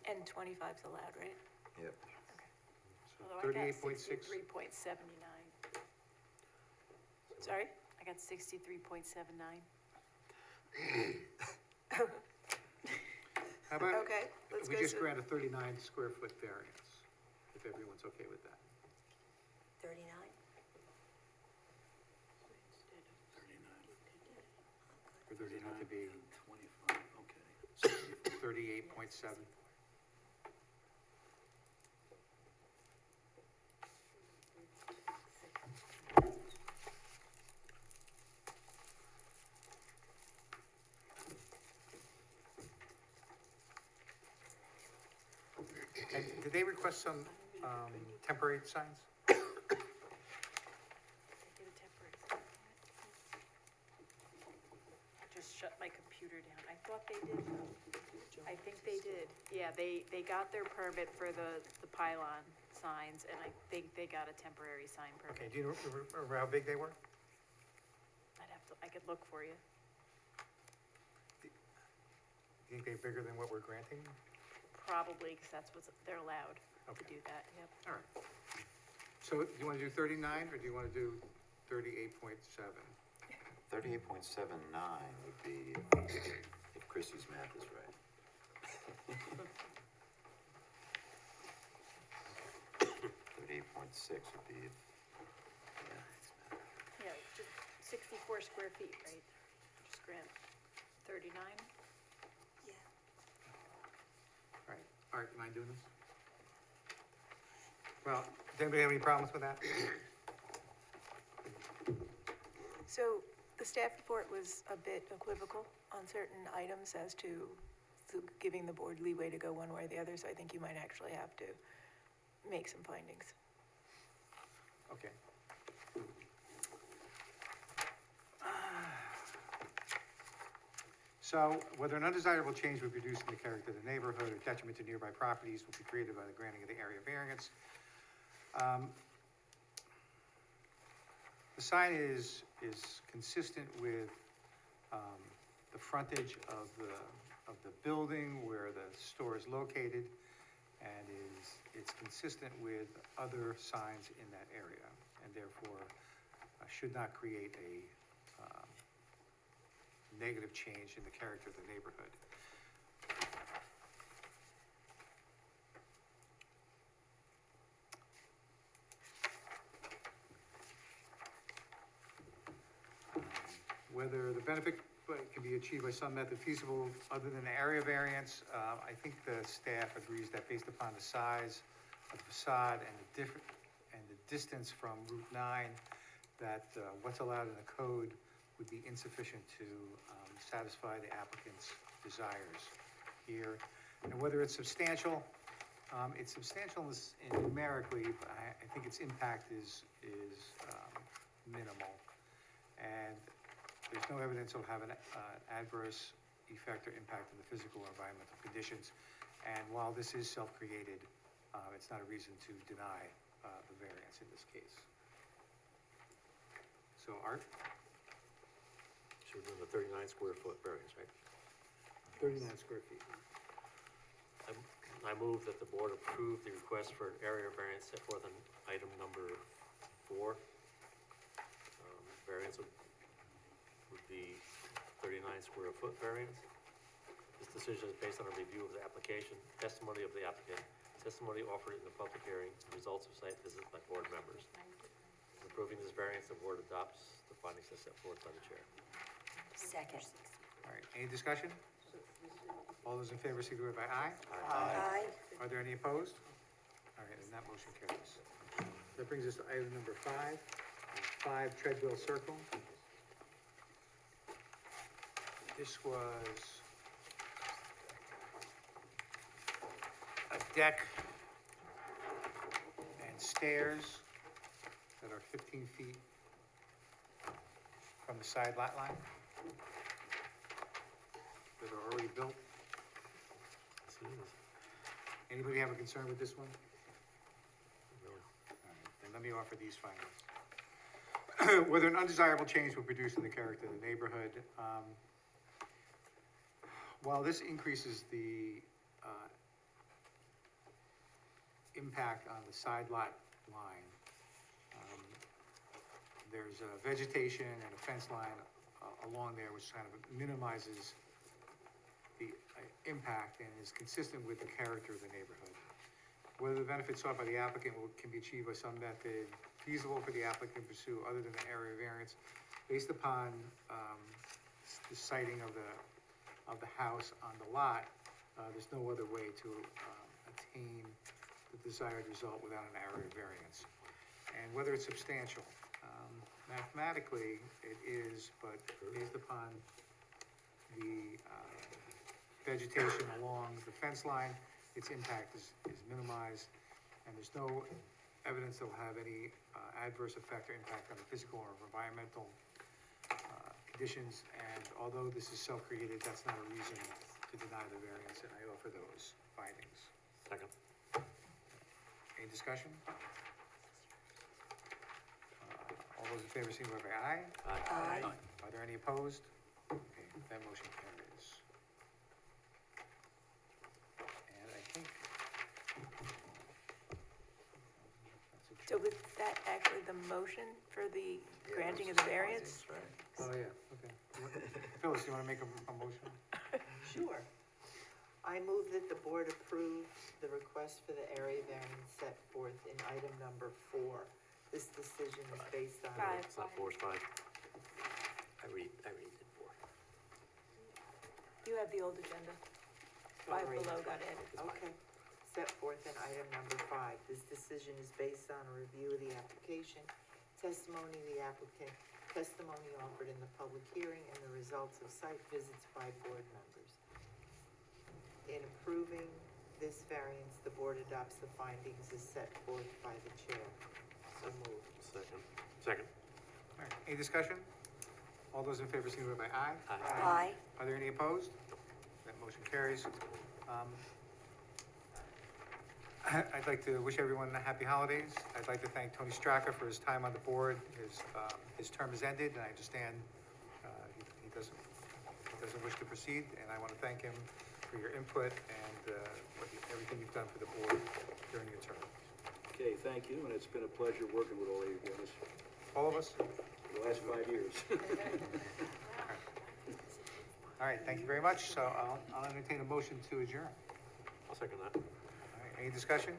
And 25's allowed, right?
Yep.
So
Although I got
38.6,
63.79. Sorry? I got 63.79.
how about,
Okay, let's
we
go
just
to-
grant a 39 square foot variance, if everyone's okay with that?
39?
For 39 to be
25, okay.
38.7. And did they request some temporary signs?
Get a temporary sign on it. I just shut my computer down. I thought they did. I think they did. Yeah, they got their permit for the pylon signs, and I think they got a temporary sign
Okay,
permit.
do you remember how big they were?
I could look for you.
Do you think they're bigger than what we're granting?
Probably, because that's what, they're allowed to
Okay.
do that, yep.
All right. So do you want to do 39, or do you want to do 38.7?
38.79 would be, if Chrissy's math is right. 38.6 would be,
Yeah, just 64 square feet, right? Just grant 39?
Yeah.
All right, mind doing this? Well, does anybody have any problems with that?
So the staff report was a bit equivocal on certain items as to giving the board leeway to go one way or the other, so I think you might actually have to make some findings.
Okay. So whether an undesirable change would reduce the character of the neighborhood or detriment to nearby properties will be created by the granting of the area variance. The sign is consistent with the frontage of the building where the store is located, and it's consistent with other signs in that area, and therefore should not create a negative change in the character of the neighborhood. Whether the benefit can be achieved by some method feasible other than the area variance, I think the staff agrees that based upon the size of the facade and the distance from Route 9, that what's allowed in the code would be insufficient to satisfy the applicant's desires here. And whether it's substantial numerically, but I think its impact is minimal. And there's no evidence it'll have an adverse effect or impact on the physical or environmental conditions. And while this is self-created, it's not a reason to deny the variance in this case. So, Art?
So we're doing the 39 square foot variance, right?
39 square feet.
I move that the board approve the request for an area variance set forth in item number 4. Variance would be 39 square foot variance. This decision is based on a review of the application, testimony of the applicant, testimony offered in the public hearing, results of site visits by board members. In approving this variance, the board adopts the findings as set forth by the chair.
Second.
All right, any discussion? All those in favor, signify by aye.
Aye.
Are there any opposed? All right, and that motion carries. That brings us to item number 5, 5 Treadwell Circle. This was a deck and stairs that are 15 feet from the side lot line that are already built. Anybody have a concern with this one?
Really?
All right, then let me offer these findings. Whether an undesirable change will produce in the character of the neighborhood. While this increases the impact on the side lot line, there's a vegetation and a fence line along there which kind of minimizes the impact and is consistent with the character of the neighborhood. Whether the benefits sought by the applicant can be achieved by some method feasible for the applicant to pursue other than the area variance, based upon the siting of the house on the lot, there's no other way to attain the desired result without an area variance. And whether it's substantial, mathematically it is, but based upon the vegetation along the fence line, its impact is minimized, and there's no evidence that will have any adverse effect or impact on the physical or environmental conditions. And although this is self-created, that's not a reason to deny the variance, and I offer those findings.
Second.
Any discussion? All those in favor, signify by aye.
Aye.
Are there any opposed? Okay, that motion carries. And I think.
So was that actually the motion for the granting of the variance?
Oh, yeah, okay. Phyllis, you want to make a motion?
Sure. I move that the board approve the request for the area variance set forth in item number 4. This decision is based on.
5.
It's not 4, it's 5. I read it 4.
You have the old agenda. 5
Sorry.
below got added.
Okay. Set forth in item number 5. This decision is based on a review of the application, testimony of the applicant, testimony offered in the public hearing, and the results of site visits by board members. In approving this variance, the board adopts the findings as set forth by the chair. So moved.
Second.
All right, any discussion? All those in favor, signify by aye.
Aye.
Are there any opposed? That motion carries. I'd like to wish everyone a happy holidays. I'd like to thank Tony Straka for his time on the board. His term has ended, and I understand he doesn't wish to proceed, and I want to thank him for your input and everything you've done for the board during your term.
Okay, thank you, and it's been a pleasure working with all of you guys
All of us?
for the last 5 years.
All right, thank you very much. So I'll entertain a motion to adjourn.
I'll second that.
All right, any discussion?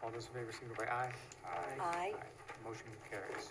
All those in favor, signify by aye.
Aye.
Motion carries.